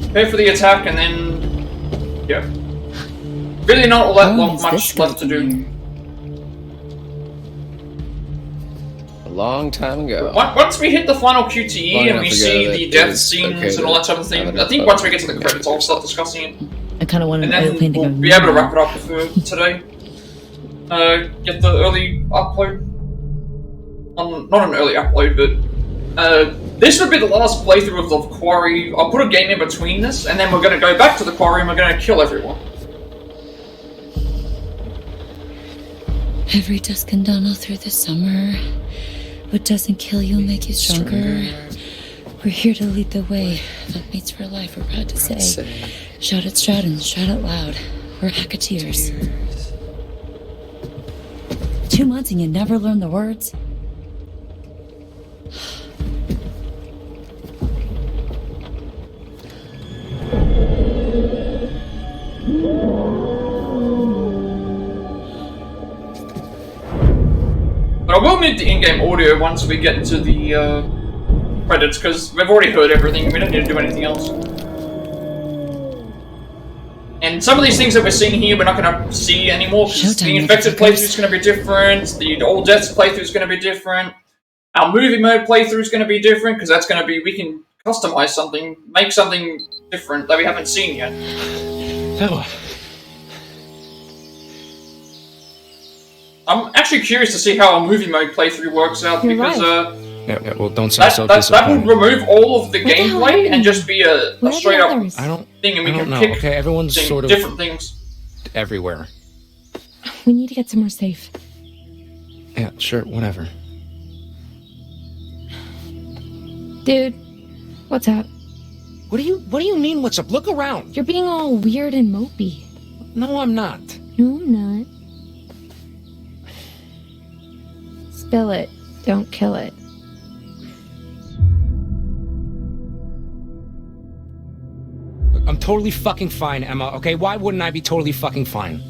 prepare for the attack, and then, yeah. Really not all that much left to do. A long time ago. Once we hit the final QTE and we see the death scenes and all that type of thing, I think once we get to the credits, I'll start discussing it. I kind of want and an oil then painting we'll of be able to wrap it up for today. Get the early upload. Not an early upload, but this would be the last playthrough of the Quarry. I'll put a game in between this, and then we're going to go back to the Quarry and we're going to kill everyone. Every dusk and dawn all through the summer. What doesn't kill you will make you stronger. We're here to lead the way. Like mates for life, we're proud to say. Shout at Stratton, shout out loud. We're Hacketts. 2 months and you never learn the words? But I will need the in-game audio once we get into the credits, because we've already heard everything, we don't need to do anything else. And some of these things that we're seeing here, we're not going to see anymore, because the Infected playthrough is going to be different, the All Deaths playthrough is going to be different, our movie mode playthrough is going to be different, because that's going to be, we can customize something, make something different that we haven't seen yet. Oh. I'm actually curious to see how a movie mode playthrough works out, because Yeah, well, don't sound so that disappointed. would remove all of the gameplay and just be a straight up thing, and we can know. pick Okay, everyone's sort of different things. everywhere. We need to get somewhere safe. Yeah, sure, whatever. Dude, what's up? What do you mean what's up? Look around. You're being all weird and mopey. No, I'm not. No, I'm not. Spill it. Don't kill it. I'm totally fucking fine, Emma, okay? Why wouldn't I be totally fucking fine?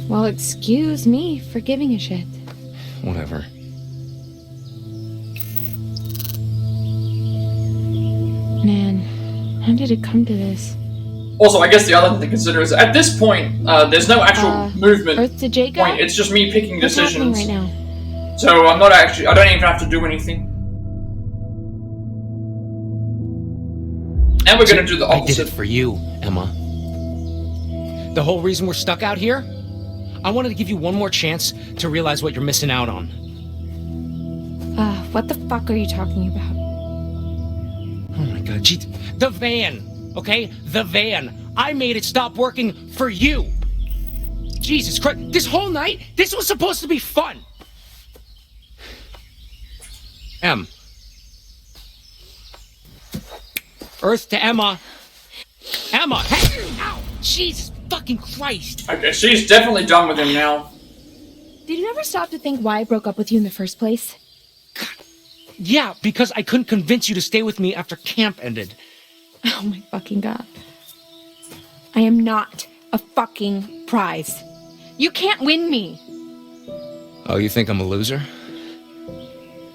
Well, excuse me for giving a shit. Whatever. Man, how did it come to this? Also, I guess the other thing to consider is, at this point, there's no actual movement Earth to Jacob? point, it's just me picking What's happening decisions. right now? So I'm not actually, I don't even have to do anything. And we're gonna do the I did opposite. it for you, Emma. The whole reason we're stuck out here? I wanted to give you one more chance to realize what you're missing out on. What the fuck are you talking about? Oh my god, gee, the van, okay? The van. I made it stop working for you. Jesus Christ, this whole night, this was supposed to be fun. Earth to Emma. Emma, hey! Ow! Jesus fucking Christ. Okay, she's definitely done with him now. Did you ever stop to think why I broke up with you in the first place? Yeah, because I couldn't convince you to stay with me after camp ended. Oh my fucking god. I am not a fucking prize. You can't win me. Oh, you think I'm a loser?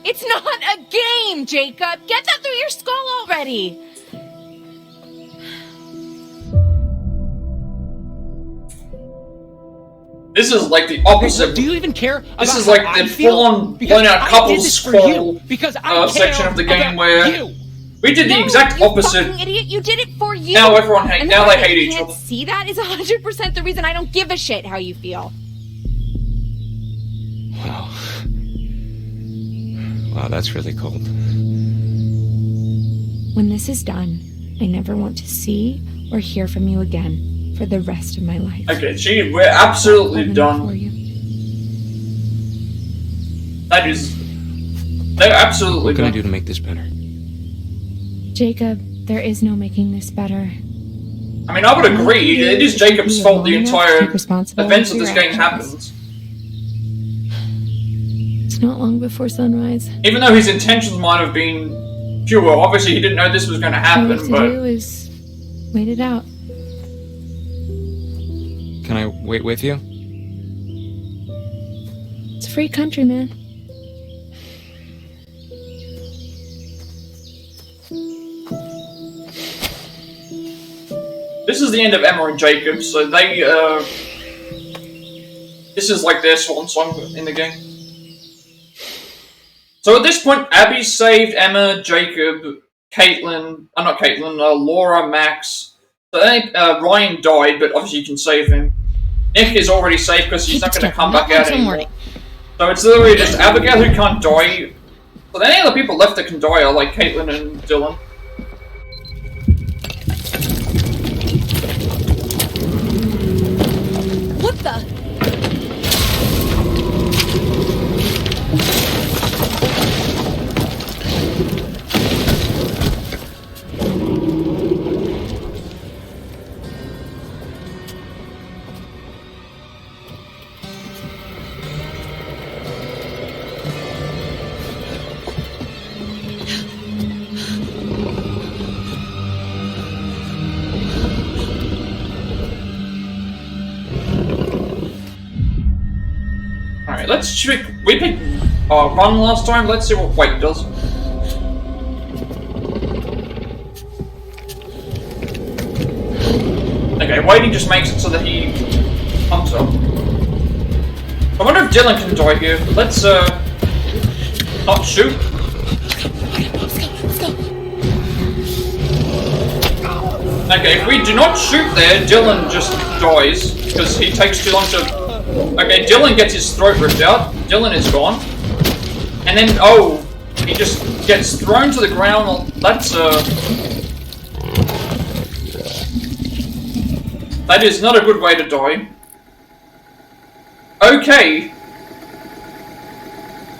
It's not a game, Jacob! Get that through your skull already! This is like the opposite. Do you even care? This is like the full-on blown-out couples squall section of the game where we did the exact opposite. Fucking idiot! You did it for you. Now everyone hate. Now they hate each other. See, that is 100% the reason I don't give a shit how you feel. Wow, that's really cold. When this is done, I never want to see or hear from you again for the rest of my life. Okay, we're absolutely done. That is... They're absolutely What can done. I do to make this better? Jacob, there is no making this better. I mean, I would agree. It is Jacob's fault the entire events of this game happened. It's not long before sunrise. Even though his intentions might have been pure, obviously he didn't know this was going to All happen, we have to but... do is wait it out. Can I wait with you? It's a free country, man. This is the end of Emma and Jacob, so they, this is like their swan song in the game. So at this point, Abby saved Emma, Jacob, Kaitlyn, not Kaitlyn, Laura, Max. So then Ryan died, but obviously you can save him. Nick is already safe because he's not going to come back out anymore. So it's literally just Abigail who can't die. So the only other people left that can die are like Kaitlyn and Dylan. What the? Alright, let's check. We picked Run last time. Let's see what White does. Okay, waiting just makes it so that he comes up. I wonder if Dylan can die here. Let's not shoot. Okay, if we do not shoot there, Dylan just dies because he takes too long to. Okay, Dylan gets his throat ripped out. Dylan is gone. And then, oh, he just gets thrown to the ground. That's, that is not a good way to die. Okay.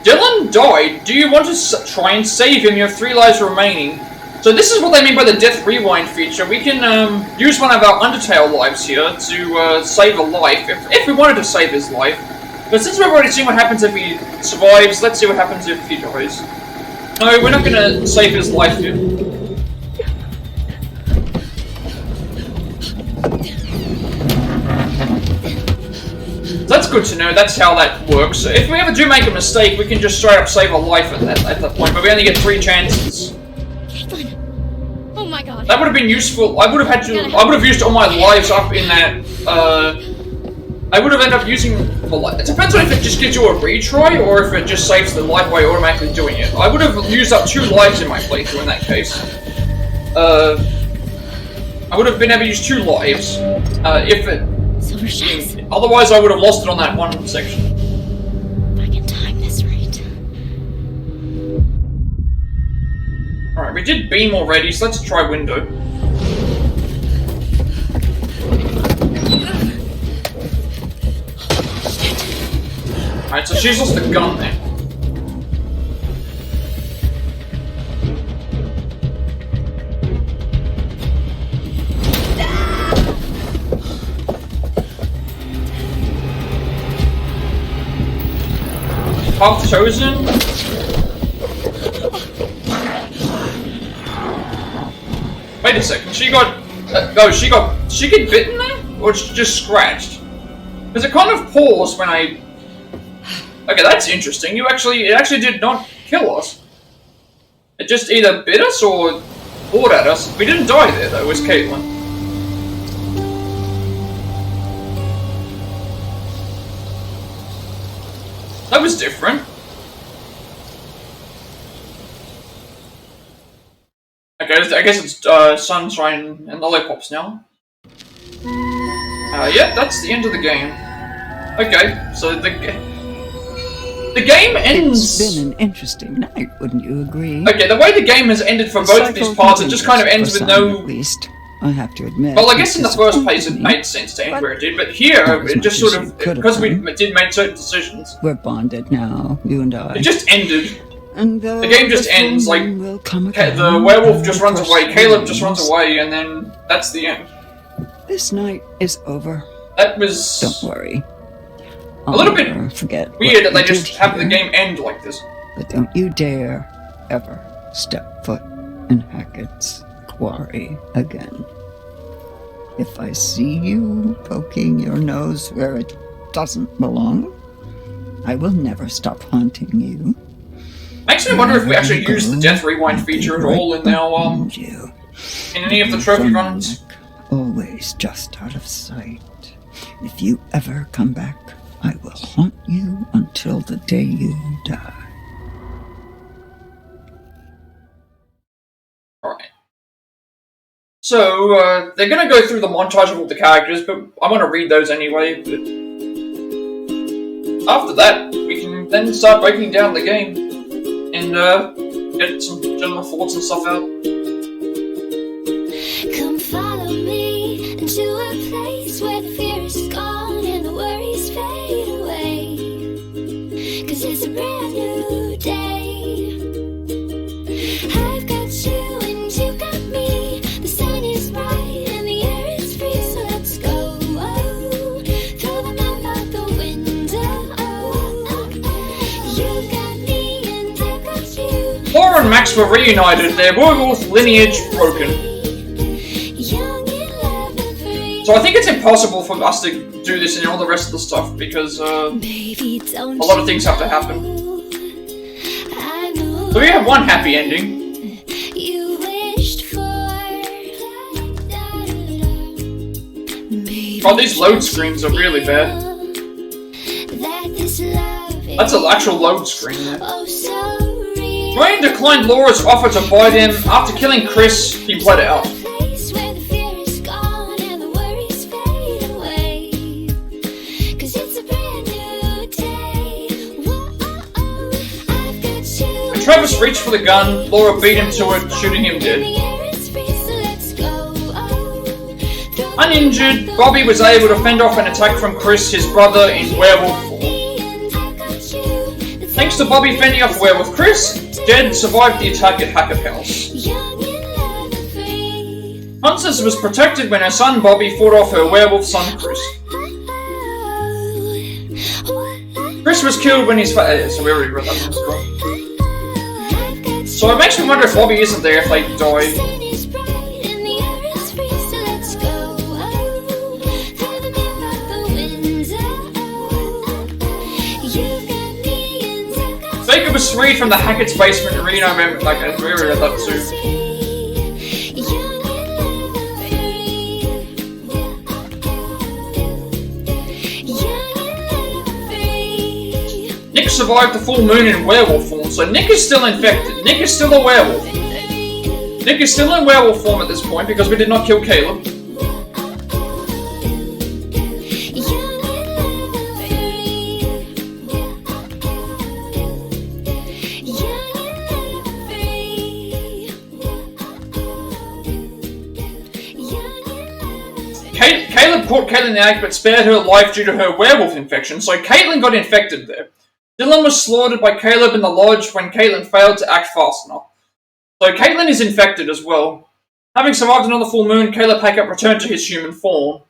Dylan died. Do you want to try and save him? You have 3 lives remaining. So this is what they mean by the Death Rewind feature. We can use one of our Undertale lives here to save a life, if we wanted to save his life. But since we've already seen what happens if he survives, let's see what happens if he dies. No, we're not going to save his life here. That's good to know, that's how that works. If we ever do make a mistake, we can just straight up save a life at that point, but we only get 3 chances. Oh my god. That would have been useful. I would have used all my lives up in that, I would have ended up using the life. It depends on if it just gives you a retry, or if it just saves the life by automatically doing it. I would have used up 2 lives in my playthrough in that case. I would have been able to use 2 lives, if it... Otherwise I would have lost it on that one section. If I can time this right. Alright, we did beam already, so let's try window. Alright, so she's lost a gun there. Path chosen? Wait a second, she got... she get bitten there? Or she just scratched? Because it kind of paused when I... Okay, that's interesting. It actually did not kill us. It just either bit us or bored at us. We didn't die there though, it was Kaitlyn. That was different. Okay, I guess it's sunshine and lollipops now. Yeah, that's the end of the game. Okay, so the game ends... It's been an interesting night, wouldn't you agree? Okay, the way the game has ended for both of these parts, it just kind of ends with no... At least, I have to admit. Well, I guess in the first place it made sense to end where it did, but here, it just sort of... Because we did make certain decisions. We're bonded now, you and I. It just ended. And the game just ends, like, the werewolf just runs away, Caleb just runs away, and then that's the end. This night is over. That was... Don't worry. A little bit weird that they just have the game end like this. But don't you dare ever step foot in Hackett's Quarry again. If I see you poking your nose where it doesn't belong, I will never stop haunting you. Makes me wonder if we actually use the death rewind feature at all in our, in any of the trophy runs. Always just out of sight. If you ever come back, I will haunt you until the day you die. Alright. So, they're gonna go through the montage of all the characters, but I want to read those anyway, but... After that, we can then start breaking down the game, and, get some general thoughts and stuff out. Come follow me into a place where the fear is gone and the worries fade away. 'Cause it's a brand new day. I've got you and you got me. The sun is bright and the air is free, so let's go. Throw the map out the window. You got me and I got you. Laura and Max were reunited, their werewolf lineage broken. So I think it's impossible for us to do this and all the rest of the stuff because a lot of things have to happen. So we have one happy ending. Oh, these load screens are really bad. That's an actual load screen there. Ryan declined Laura's offer to bite him. After killing Chris, he bled out. Travis reached for the gun, Laura beat him to it, shooting him dead. Uninjured, Bobby was able to fend off an attack from Chris, his brother, in werewolf form. Thanks to Bobby fending off werewolf Chris, Jed survived the attack at Hackett House. Constance was protected when her son Bobby fought off her werewolf son Chris. Chris was killed when his so we already read that one. So it makes me wonder if Bobby isn't there if they die. Baker was freed from the Hackett's basement and reunited, like, we already read that too. Nick survived the full moon in werewolf form, so Nick is still infected. Nick is still a werewolf. Nick is still in werewolf form at this point because we did not kill Caleb. Caleb caught Kaitlyn in the act but spared her life due to her werewolf infection, so Kaitlyn got infected there. Dylan was slaughtered by Caleb in the lodge when Kaitlyn failed to act fast enough. So Kaitlyn is infected as well. Having survived another full moon, Caleb Hackett returned to his human form.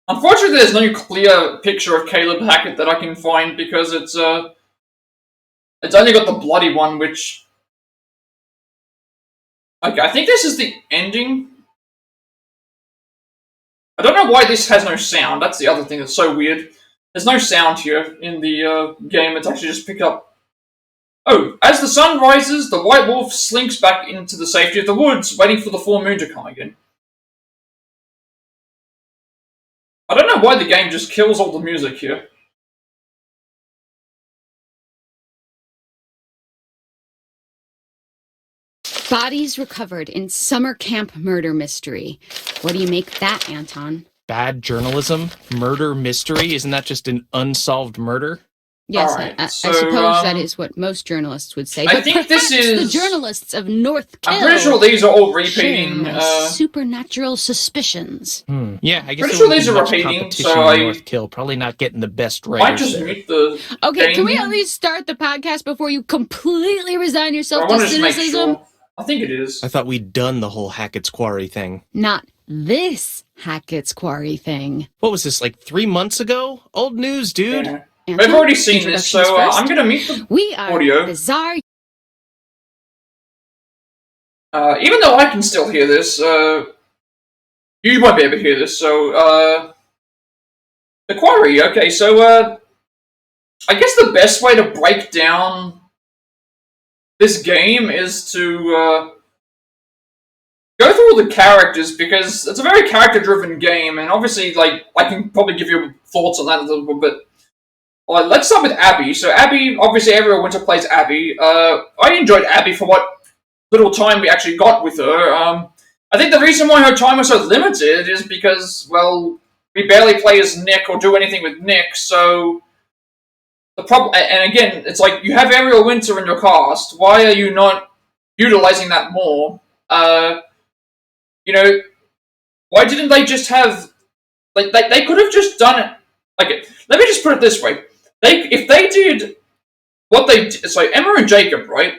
Unfortunately, there's no clear picture of Caleb Hackett that I can find because it's only got the bloody one, which... Okay, I think this is the ending. I don't know why this has no sound. That's the other thing that's so weird. There's no sound here in the game. It's actually just picked up. Oh, as the sun rises, the white wolf slinks back into the safety of the woods, waiting for the full moon to come again. I don't know why the game just kills all the music here. Bodies recovered in summer camp murder mystery. What do you make that, Anton? Bad journalism? Murder mystery? Isn't that just an unsolved murder? Yes, Right, I so, suppose that is what most journalists would say. I But think this perhaps is- the journalists of North Kill. I'm pretty sure these are all repeating. share my supernatural suspicions. Yeah, I guess Pretty there sure wouldn't these be are much repeating, competition so in I North Kill. Probably not getting the best might writers just there. mute the. Okay, can we game. at least start the podcast before you completely resign I yourself want to to just make cynicism? sure. I think it is. I thought we'd done the whole Hackett's Quarry thing. Not this Hackett's Quarry thing. What was this, like 3 months ago? Old news, dude. Yeah. Anton, We've already seen this, so introductions first. I'm gonna mute the We are audio. bizarre. Even though I can still hear this, you won't be able to hear this, so, the Quarry, okay, so, I guess the best way to break down this game is to, go through all the characters, because it's a very character-driven game, and obviously, like, I can probably give you thoughts on that a little bit. Well, let's start with Abby. So Abby, obviously everyone winter plays Abby. I enjoyed Abby for what little time we actually got with her. I think the reason why her time was so limited is because, well, we barely play as Nick or do anything with Nick, so the problem, and again, it's like, you have Ariel Winter in your cast, why are you not utilizing that more? You know, why didn't they just have, like, they could have just done it, okay, let me just put it this way. If they did what they did, so Emma and Jacob, right?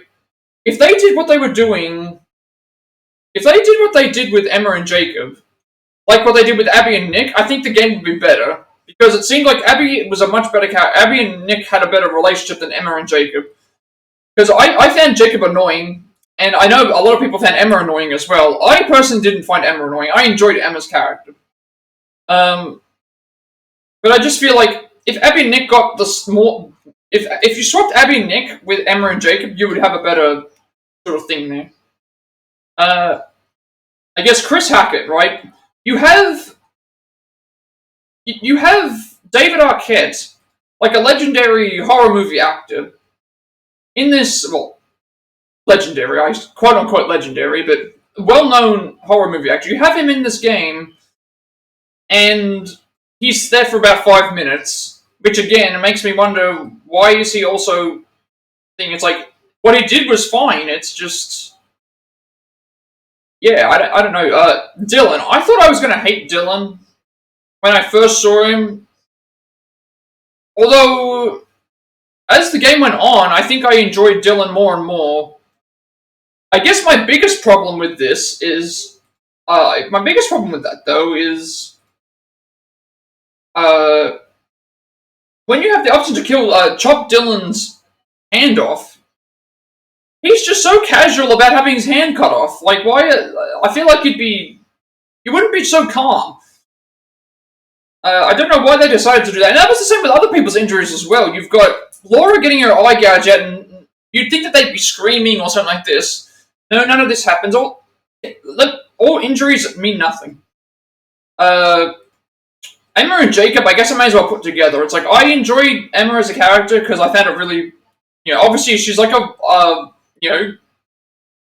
If they did what they were doing, if they did what they did with Emma and Jacob, like what they did with Abby and Nick, I think the game would be better. Because it seemed like Abby was a much better character. Abby and Nick had a better relationship than Emma and Jacob. Because I found Jacob annoying, and I know a lot of people found Emma annoying as well. I personally didn't find Emma annoying. I enjoyed Emma's character. But I just feel like if Abby and Nick got the small, if you swapped Abby and Nick with Emma and Jacob, you would have a better sort of thing there. I guess Chris Hackett, right? You have David Arquette, like a legendary horror movie actor, in this, well, legendary, quote unquote legendary, but well-known horror movie actor. You have him in this game, and he's there for about 5 minutes, which again makes me wonder, why is he also thinking, it's like, what he did was fine, it's just, yeah, I don't know. Dylan, I thought I was going to hate Dylan when I first saw him, although, as the game went on, I think I enjoyed Dylan more and more. I guess my biggest problem with this is, my biggest problem with that, though, is, when you have the option to chop Dylan's hand off, he's just so casual about having his hand cut off. Like, why? I feel like you wouldn't be so calm. I don't know why they decided to do that. And that was the same with other people's injuries as well. You've got Laura getting her eye gouged out, and you'd think that they'd be screaming or something like this. No, none of this happens. All injuries mean nothing. Emma and Jacob, I guess I may as well put together. It's like, I enjoyed Emma as a character because I found it really, obviously she's like a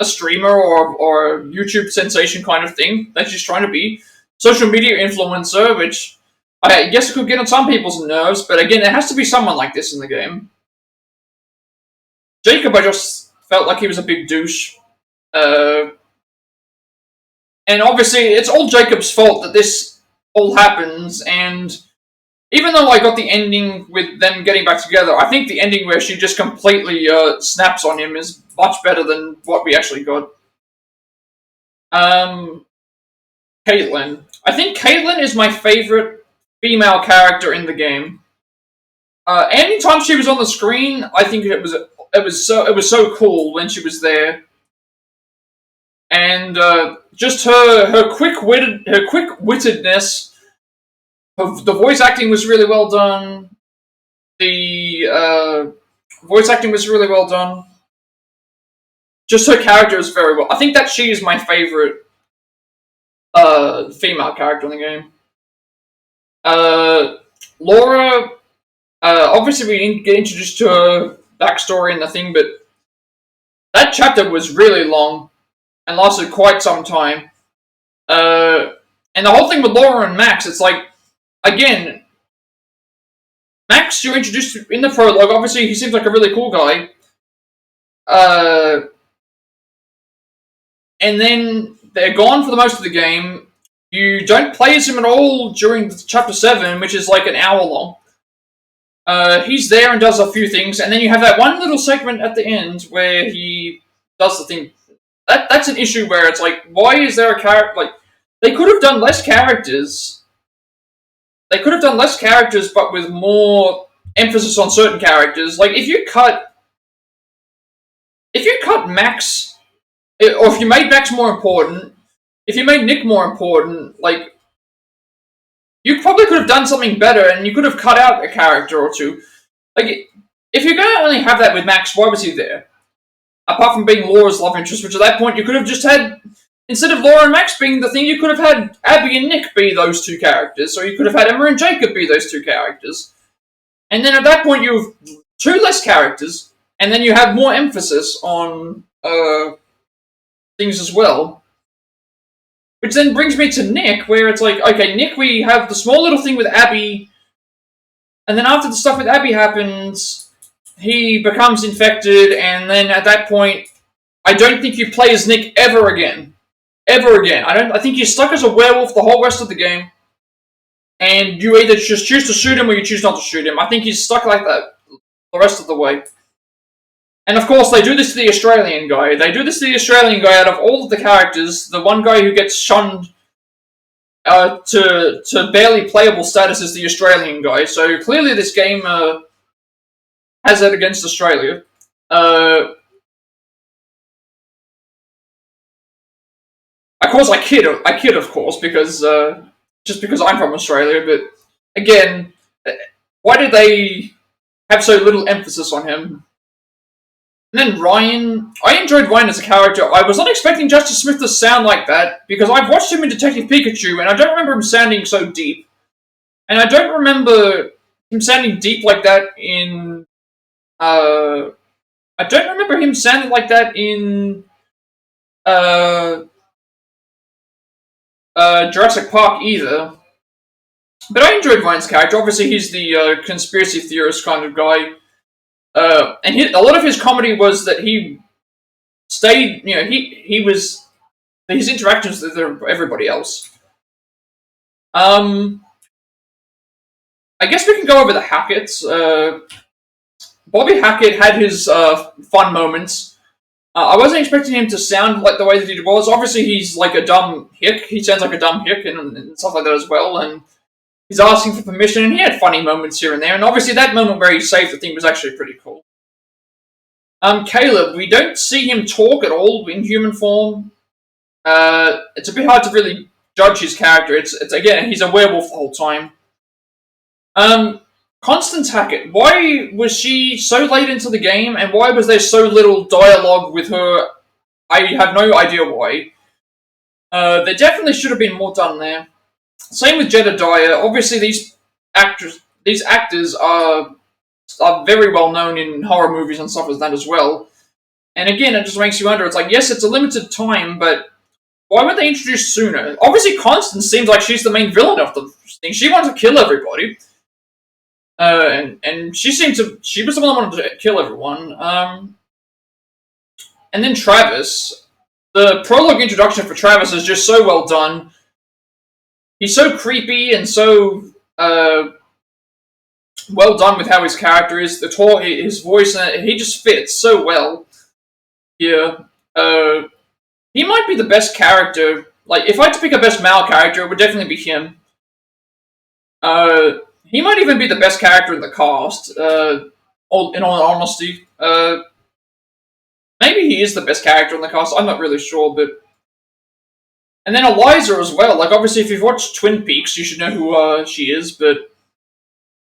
streamer or a YouTube sensation kind of thing that she's trying to be. Social media influencer, which I guess could get on some people's nerves, but again, there has to be someone like this in the game. Jacob, I just felt like he was a big douche. And obviously, it's all Jacob's fault that this all happens, and even though I got the ending with them getting back together, I think the ending where she just completely snaps on him is much better than what we actually got. Kaitlyn. I think Kaitlyn is my favorite female character in the game. Anytime she was on the screen, I think it was so cool when she was there. And just her quick-wittedness. The voice acting was really well done. The voice acting was really well done. Just her character is very well. I think that she is my favorite female character in the game. Laura, obviously we didn't get introduced to her backstory and the thing, but that chapter was really long and lasted quite some time. And the whole thing with Laura and Max, it's like, again, Max, you're introduced in the prologue. Obviously, he seems like a really cool guy. And then they're gone for the most of the game. You don't play as him at all during Chapter 7, which is like an hour long. He's there and does a few things, and then you have that one little segment at the end where he does the thing. That's an issue where it's like, why is there a character... Like, they could have done less characters. They could have done less characters, but with more emphasis on certain characters. Like, if you cut Max... Or if you made Max more important, if you made Nick more important, like, you probably could have done something better, and you could have cut out a character or two. Like, if you're going to only have that with Max, why was he there? Apart from being Laura's love interest, which at that point you could have just had, instead of Laura and Max being the thing, you could have had Abby and Nick be those two characters, or you could have had Emma and Jacob be those two characters. And then at that point you have two less characters, and then you have more emphasis on things as well. Which then brings me to Nick, where it's like, okay, Nick, we have the small little thing with Abby, and then after the stuff with Abby happens, he becomes infected, and then at that point, I don't think you play as Nick ever again. Ever again. I think you're stuck as a werewolf the whole rest of the game, and you either just choose to shoot him or you choose not to shoot him. I think he's stuck like that the rest of the way. And of course, they do this to the Australian guy. They do this to the Australian guy out of all of the characters. The one guy who gets shunned to barely playable status is the Australian guy. So clearly this game has that against Australia. Of course, I kid, of course, because just because I'm from Australia. But again, why did they have so little emphasis on him? And then Ryan, I enjoyed Ryan as a character. I was not expecting Justice Smith to sound like that, because I've watched him in Detective Pikachu, and I don't remember him sounding so deep. And I don't remember him sounding deep like that in... I don't remember him sounding like that in... Jurassic Park either. But I enjoyed Ryan's character. Obviously, he's the conspiracy theorist kind of guy. And a lot of his comedy was that he stayed, he was, his interactions with everybody else. I guess we can go over the Hacketts. Bobby Hackett had his fun moments. I wasn't expecting him to sound like the way that he was. Obviously, he's like a dumb hick. He sounds like a dumb hick and stuff like that as well. And he's asking for permission, and he had funny moments here and there. And obviously, that moment where he saved the thing was actually pretty cool. Caleb, we don't see him talk at all in human form. It's a bit hard to really judge his character. It's again, he's a werewolf the whole time. Constance Hackett, why was she so late into the game, and why was there so little dialogue with her? I have no idea why. There definitely should have been more done there. Same with Jedediah. Obviously, these actors are very well known in horror movies and stuff like that as well. And again, it just makes you wonder. It's like, yes, it's a limited time, but why weren't they introduced sooner? Obviously, Constance seems like she's the main villain of the thing. She wants to kill everybody. And she was the one that wanted to kill everyone. And then Travis. The prologue introduction for Travis is just so well done. He's so creepy and so well done with how his character is. The tall, his voice, he just fits so well here. He might be the best character. Like, if I had to pick a best male character, it would definitely be him. He might even be the best character in the cast, in all honesty. Maybe he is the best character in the cast, I'm not really sure, but... And then Eliza as well. Like, obviously, if you've watched Twin Peaks, you should know who she is, but...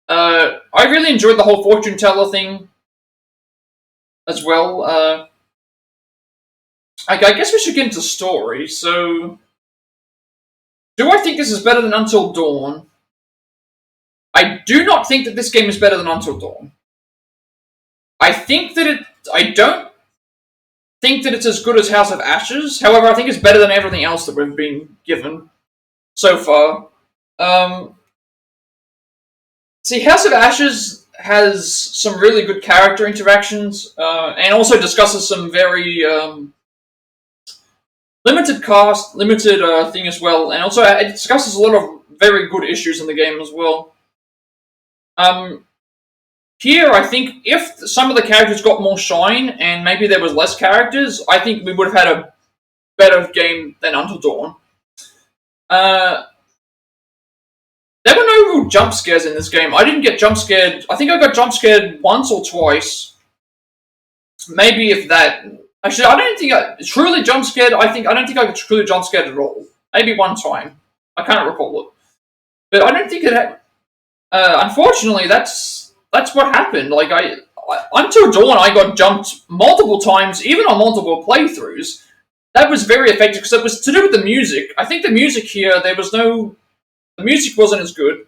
I really enjoyed the whole fortune teller thing as well. I guess we should get into story, so... Do I think this is better than Until Dawn? I do not think that this game is better than Until Dawn. I don't think that it's as good as House of Ashes. However, I think it's better than everything else that we've been given so far. See, House of Ashes has some really good character interactions, and also discusses some very limited cast, limited thing as well, and also it discusses a lot of very good issues in the game as well. Here, I think if some of the characters got more shine, and maybe there was less characters, I think we would have had a better game than Until Dawn. There were no real jump scares in this game. I didn't get jump scared. I think I got jump scared once or twice. Maybe if that. Actually, I don't think I truly jump scared. I don't think I got truly jump scared at all. Maybe one time. I can't recall it. But I don't think it. Unfortunately, that's what happened. Like Until Dawn, I got jumped multiple times, even on multiple playthroughs. That was very effective because it was to do with the music. I think the music here, the music wasn't as good.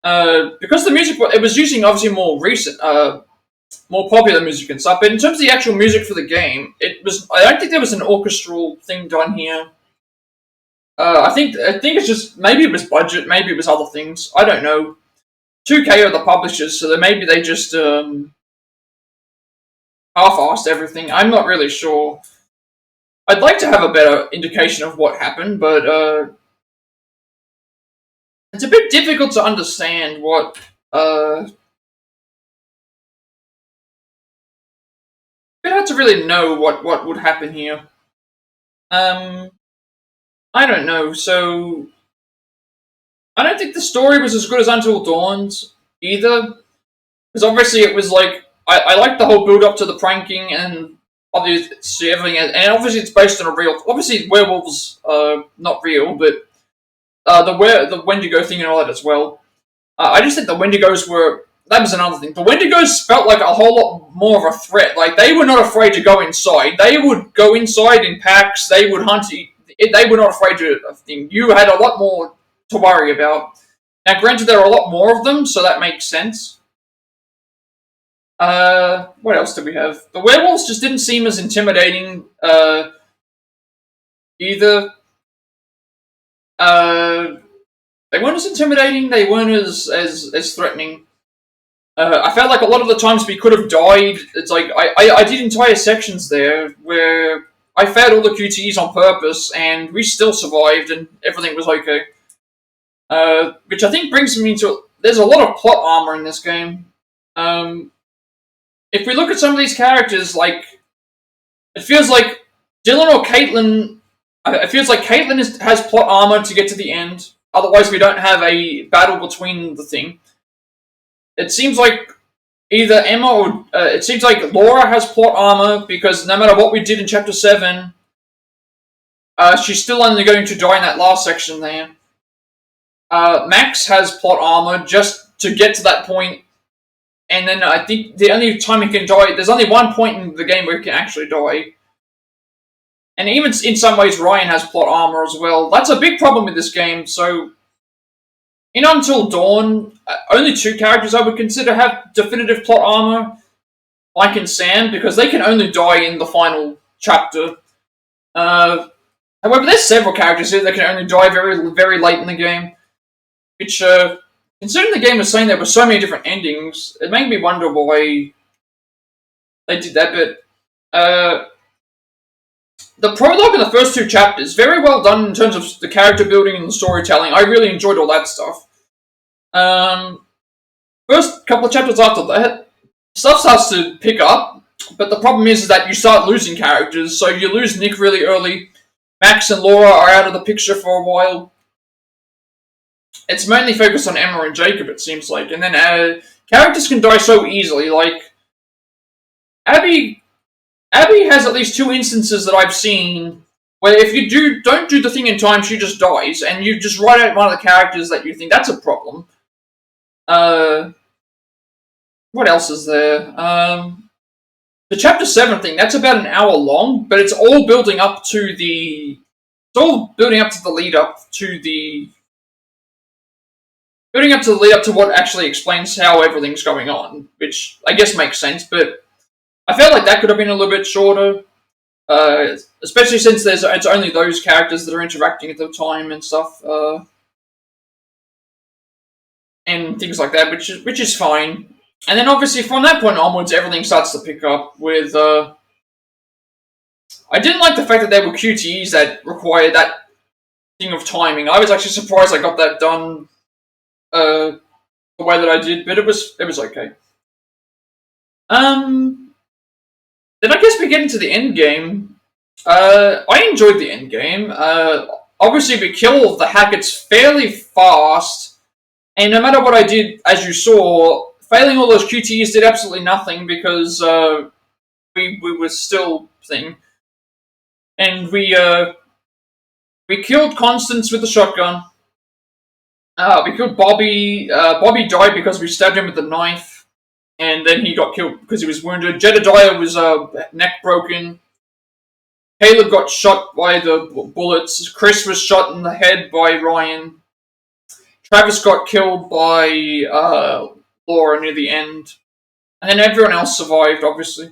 Because the music, it was using obviously more recent, more popular music and stuff. But in terms of the actual music for the game, I don't think there was an orchestral thing done here. I think it's just, maybe it was budget, maybe it was other things. I don't know. 2K are the publishers, so maybe they just half-assed everything. I'm not really sure. I'd like to have a better indication of what happened, but it's a bit difficult to understand what it's hard to really know what would happen here. I don't know, so I don't think the story was as good as Until Dawn's either. Because obviously it was like, I like the whole build up to the pranking and obviously everything, and obviously it's based on a real, obviously werewolves not real, but the Wendigo thing and all that as well. I just think the Wendigos that was another thing. The Wendigos felt like a whole lot more of a threat. Like, they were not afraid to go inside. They would go inside in packs, they would hunt, they were not afraid to, you had a lot more to worry about. Now, granted, there are a lot more of them, so that makes sense. What else do we have? The werewolves just didn't seem as intimidating, either. They weren't as intimidating, they weren't as threatening. I felt like a lot of the times we could have died. It's like, I did entire sections there where I failed all the QTEs on purpose, and we still survived, and everything was okay. Which I think brings me to... There's a lot of plot armor in this game. If we look at some of these characters, like... It feels like Dylan or Kaitlyn... It feels like Kaitlyn has plot armor to get to the end. Otherwise, we don't have a battle between the thing. It seems like either Emma or... it seems like Laura has plot armor, because no matter what we did in Chapter 7, she's still only going to die in that last section there. Max has plot armor just to get to that point, and then I think the only time he can die... There's only one point in the game where he can actually die. And even in some ways, Ryan has plot armor as well. That's a big problem with this game, so... In Until Dawn, only 2 characters I would consider have definitive plot armor. Mike and Sam, because they can only die in the final chapter. However, there's several characters here that can only die very, very late in the game. Which, considering the game was saying there were so many different endings, it made me wonder why they did that, but... the prologue in the first 2 chapters, very well done in terms of the character building and the storytelling. I really enjoyed all that stuff. first couple of chapters after that, stuff starts to pick up, but the problem is that you start losing characters, so you lose Nick really early. Max and Laura are out of the picture for a while. It's mainly focused on Emma and Jacob, it seems like, and then characters can die so easily. Like Abby has at least 2 instances that I've seen where if you don't do the thing in time, she just dies, and you just write out one of the characters that you think that's a problem. What else is there? The chapter 7 thing, that's about an hour long, but it's all building up to the lead up to the what actually explains how everything's going on, which I guess makes sense, but I felt like that could have been a little bit shorter, especially since it's only those characters that are interacting at the time and stuff, and things like that, which is fine. And then obviously from that point onwards, everything starts to pick up with, I didn't like the fact that there were QTEs that required that thing of timing. I was actually surprised I got that done the way that I did, but it was okay. Then I guess we get into the end game. I enjoyed the end game. Obviously we kill the Hacketts fairly fast, and no matter what I did, as you saw, failing all those QTEs did absolutely nothing because we were still thing. And we killed Constance with the shotgun. We killed Bobby. Bobby died because we stabbed him with the knife, and then he got killed because he was wounded. Jedediah was neck broken. Caleb got shot by the bullets. Chris was shot in the head by Ryan. Travis got killed by Laura near the end, and then everyone else survived, obviously.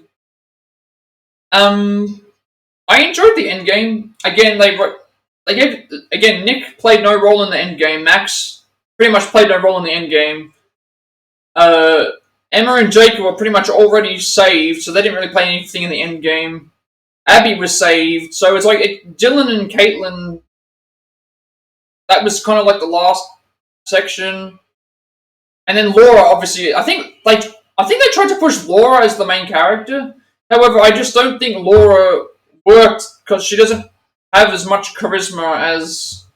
I enjoyed the end game. Again, Nick played no role in the end game. Max pretty much played no role in the end game. Emma and Jacob were pretty much already saved, so they didn't really play anything in the end game. Abby was saved, so it's like Dylan and Kaitlyn. That was kind of like the last section, and then Laura. Obviously, I think they tried to push Laura as the main character. However, I just don't think Laura worked because she doesn't have as much charisma as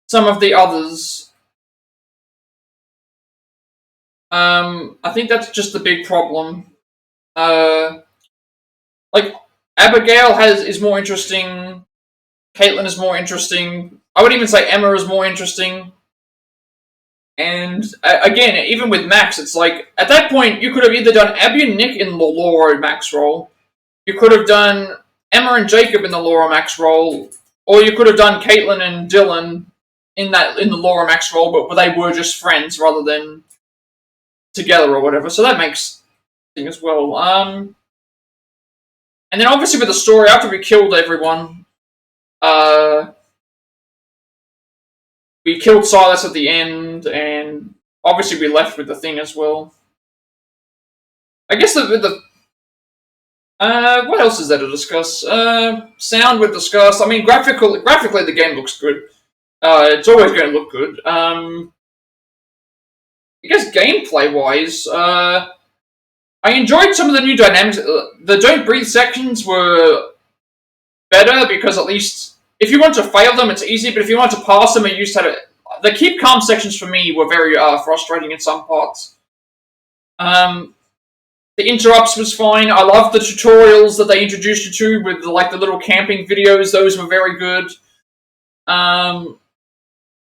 some of the others. I think that's just the big problem. Like Abigail is more interesting. Kaitlyn is more interesting. I would even say Emma is more interesting. And again, even with Max, it's like at that point you could have either done Abby and Nick in the Laura and Max role, you could have done Emma and Jacob in the Laura Max role, or you could have done Kaitlyn and Dylan in the Laura Max role, but they were just friends rather than together or whatever. So that makes thing as well. And then obviously with the story, after we killed everyone, we killed Silas at the end, and obviously we left with the thing as well. I guess what else is there to discuss? Sound we've discussed. I mean, graphically the game looks good. It's always going to look good. I guess gameplay-wise, I enjoyed some of the new dynamics. The Don't Breathe sections were better because at least if you want to fail them, it's easy, but if you want to pass them, you had the Keep Calm sections for me were very frustrating in some parts. The interrupts was fine. I loved the tutorials that they introduced you to with the little camping videos. Those were very good. Going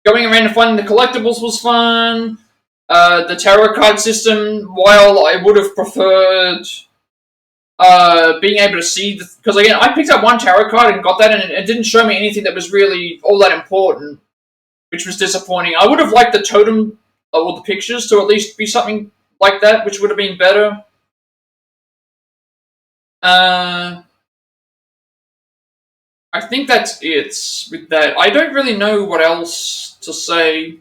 around and finding the collectibles was fun. The tarot card system, while I would have preferred being able to see, because again, I picked up one tarot card and got that, and it didn't show me anything that was really all that important, which was disappointing. I would have liked the totem or the pictures to at least be something like that, which would have been better. I think that's it with that. I don't really know what else to say.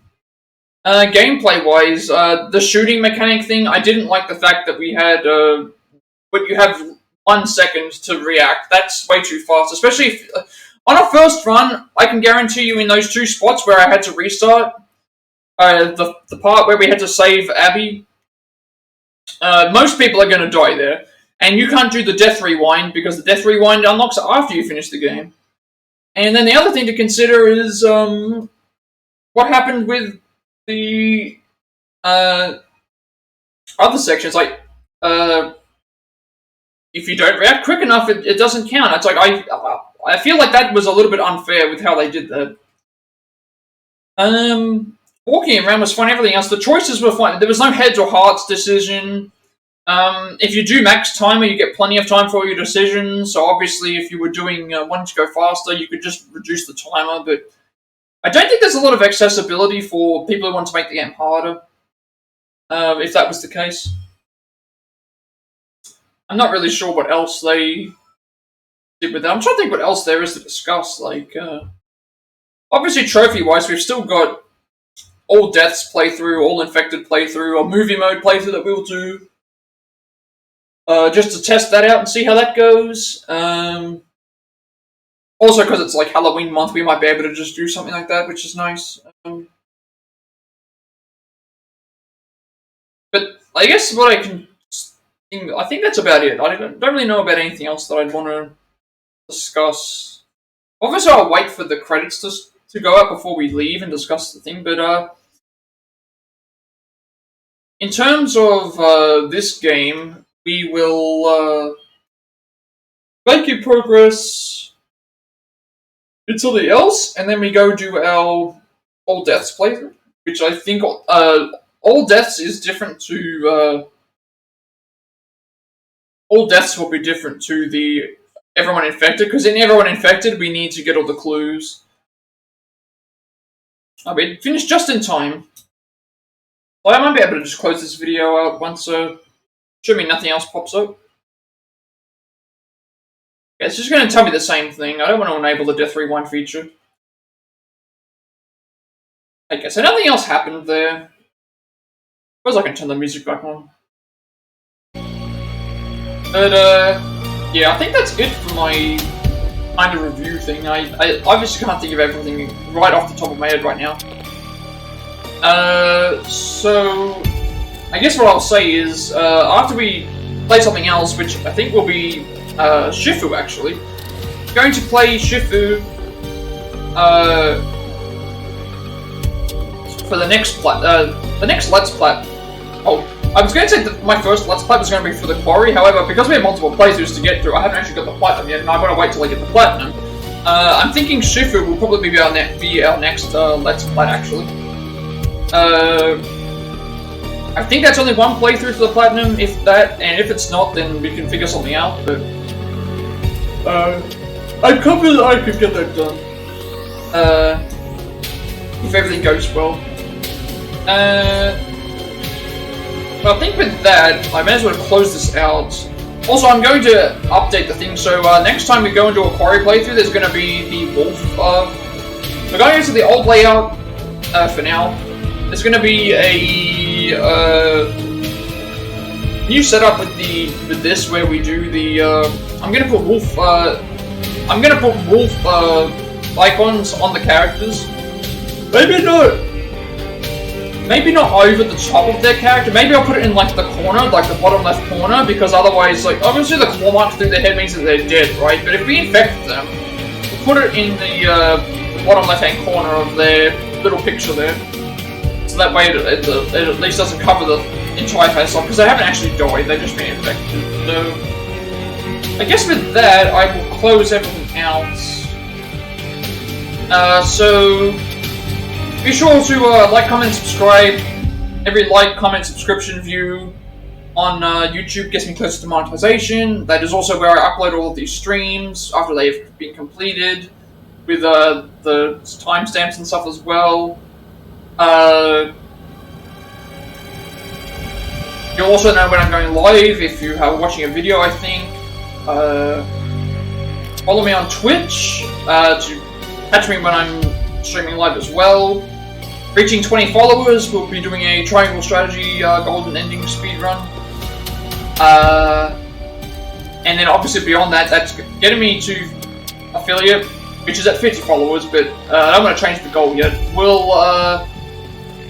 Gameplay-wise, the shooting mechanic thing, I didn't like the fact that we had, but you have 1 second to react. That's way too fast, especially if, on a first run, I can guarantee you in those 2 spots where I had to restart, the part where we had to save Abby, most people are going to die there. And you can't do the death rewind, because the death rewind unlocks after you finish the game. And then the other thing to consider is what happened with the other sections. Like, if you don't react quick enough, it doesn't count. It's like, I feel like that was a little bit unfair with how they did that. Walking around was fun, everything else. The choices were fun. There was no heads or hearts decision. If you do max timer, you get plenty of time for your decisions. So obviously, if you were doing wanting to go faster, you could just reduce the timer. But I don't think there's a lot of accessibility for people who want to make the game harder. If that was the case. I'm not really sure what else they did with that. I'm trying to think what else there is to discuss. Like, obviously, trophy-wise, we've still got all deaths playthrough, all infected playthrough, a movie mode playthrough that we'll do. Just to test that out and see how that goes. Also, because it's like Halloween month, we might be able to just do something like that, which is nice. But I guess what I can... I think that's about it. I don't really know about anything else that I'd want to discuss. Obviously, I'll wait for the credits to go out before we leave and discuss the thing, but in terms of this game, we will make your progress in something else, and then we go do our All Deaths playthrough, which I think All Deaths is different to... All Deaths will be different to the Everyone Infected, because in Everyone Infected, we need to get all the clues. I mean, finished just in time. Well, I might be able to just close this video out once, assuming nothing else pops up. Yeah, it's just going to tell me the same thing. I don't want to enable the Death Rewind feature. Okay, so nothing else happened there. Suppose I can turn the music back on. But, yeah, I think that's it for my kind of review thing. I obviously can't think of everything right off the top of my head right now. So, I guess what I'll say is, after we play something else, which I think will be, Shifu, actually. Going to play Shifu, for the next Let's Plat. Oh, I was going to say that my first Let's Play was going to be for the Quarry, however, because we have multiple playthroughs to get through, I haven't actually got the Platinum yet, and I want to wait till I get the Platinum. I'm thinking Shifu will probably be our next Let's Play, actually. I think that's only one playthrough for the Platinum, if that, and if it's not, then we can figure something out, but... I'm confident I could get that done. If everything goes well. But I think with that, I may as well close this out. Also, I'm going to update the thing, so next time we go into a Quarry playthrough, there's going to be the wolf. We're going into the old layout for now. There's going to be a new setup with this, where we do the. I'm going to put wolf. I'm going to put wolf icons on the characters. Maybe not over the top of their character. Maybe I'll put it in like the corner, like the bottom left corner, because otherwise, like, obviously the claw mark through their head means that they're dead, right? But if we infect them, we'll put it in the bottom left hand corner of their little picture there. So that way it at least doesn't cover the entire face off, because they haven't actually died, they've just been infected. So, I guess with that, I will close everything out. So, be sure to like, comment, subscribe. Every like, comment, subscription, view on YouTube gets me closer to monetization. That is also where I upload all of these streams after they've been completed, with the timestamps and stuff as well. You'll also know when I'm going live if you are watching a video, I think. Follow me on Twitch to catch me when I'm streaming live as well. Reaching 20 followers, we'll be doing a Triangle Strategy Golden Ending speedrun. And then obviously beyond that, that's getting me to Affiliate, which is at 50 followers, but I don't want to change the goal yet. We'll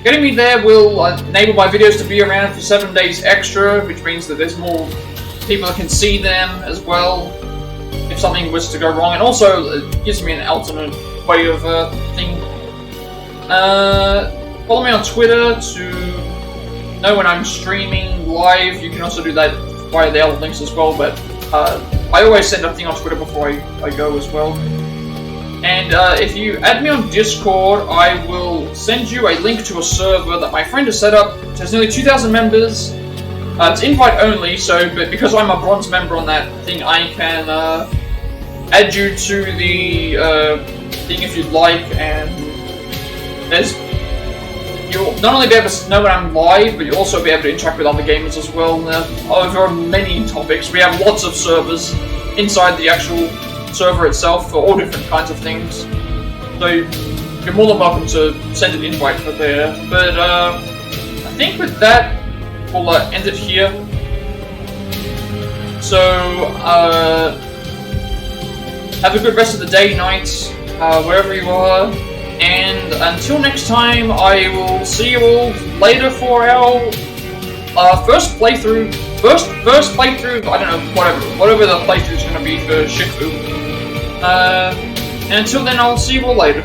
Getting me there will enable my videos to be around for 7 days extra, which means that there's more people that can see them as well if something was to go wrong, and also it gives me an alternate way of thing. Follow me on Twitter to know when I'm streaming live. You can also do that via the other links as well, but I always send a thing on Twitter before I go as well. And if you add me on Discord, I will send you a link to a server that my friend has set up. It has nearly 2,000 members. It's invite only, but because I'm a bronze member on that thing, I can add you to the thing if you'd like, and you'll not only be able to know when I'm live, but you'll also be able to interact with other gamers as well over many topics. We have lots of servers inside the actual server itself for all different kinds of things, so you're more than welcome to send an invite for there. But I think with that we'll end it here. So have a good rest of the day, night, wherever you are, and until next time, I will see you all later for our first playthrough. First playthrough. I don't know, whatever the playthrough is going to be for Shifu. And until then, I'll see you all later.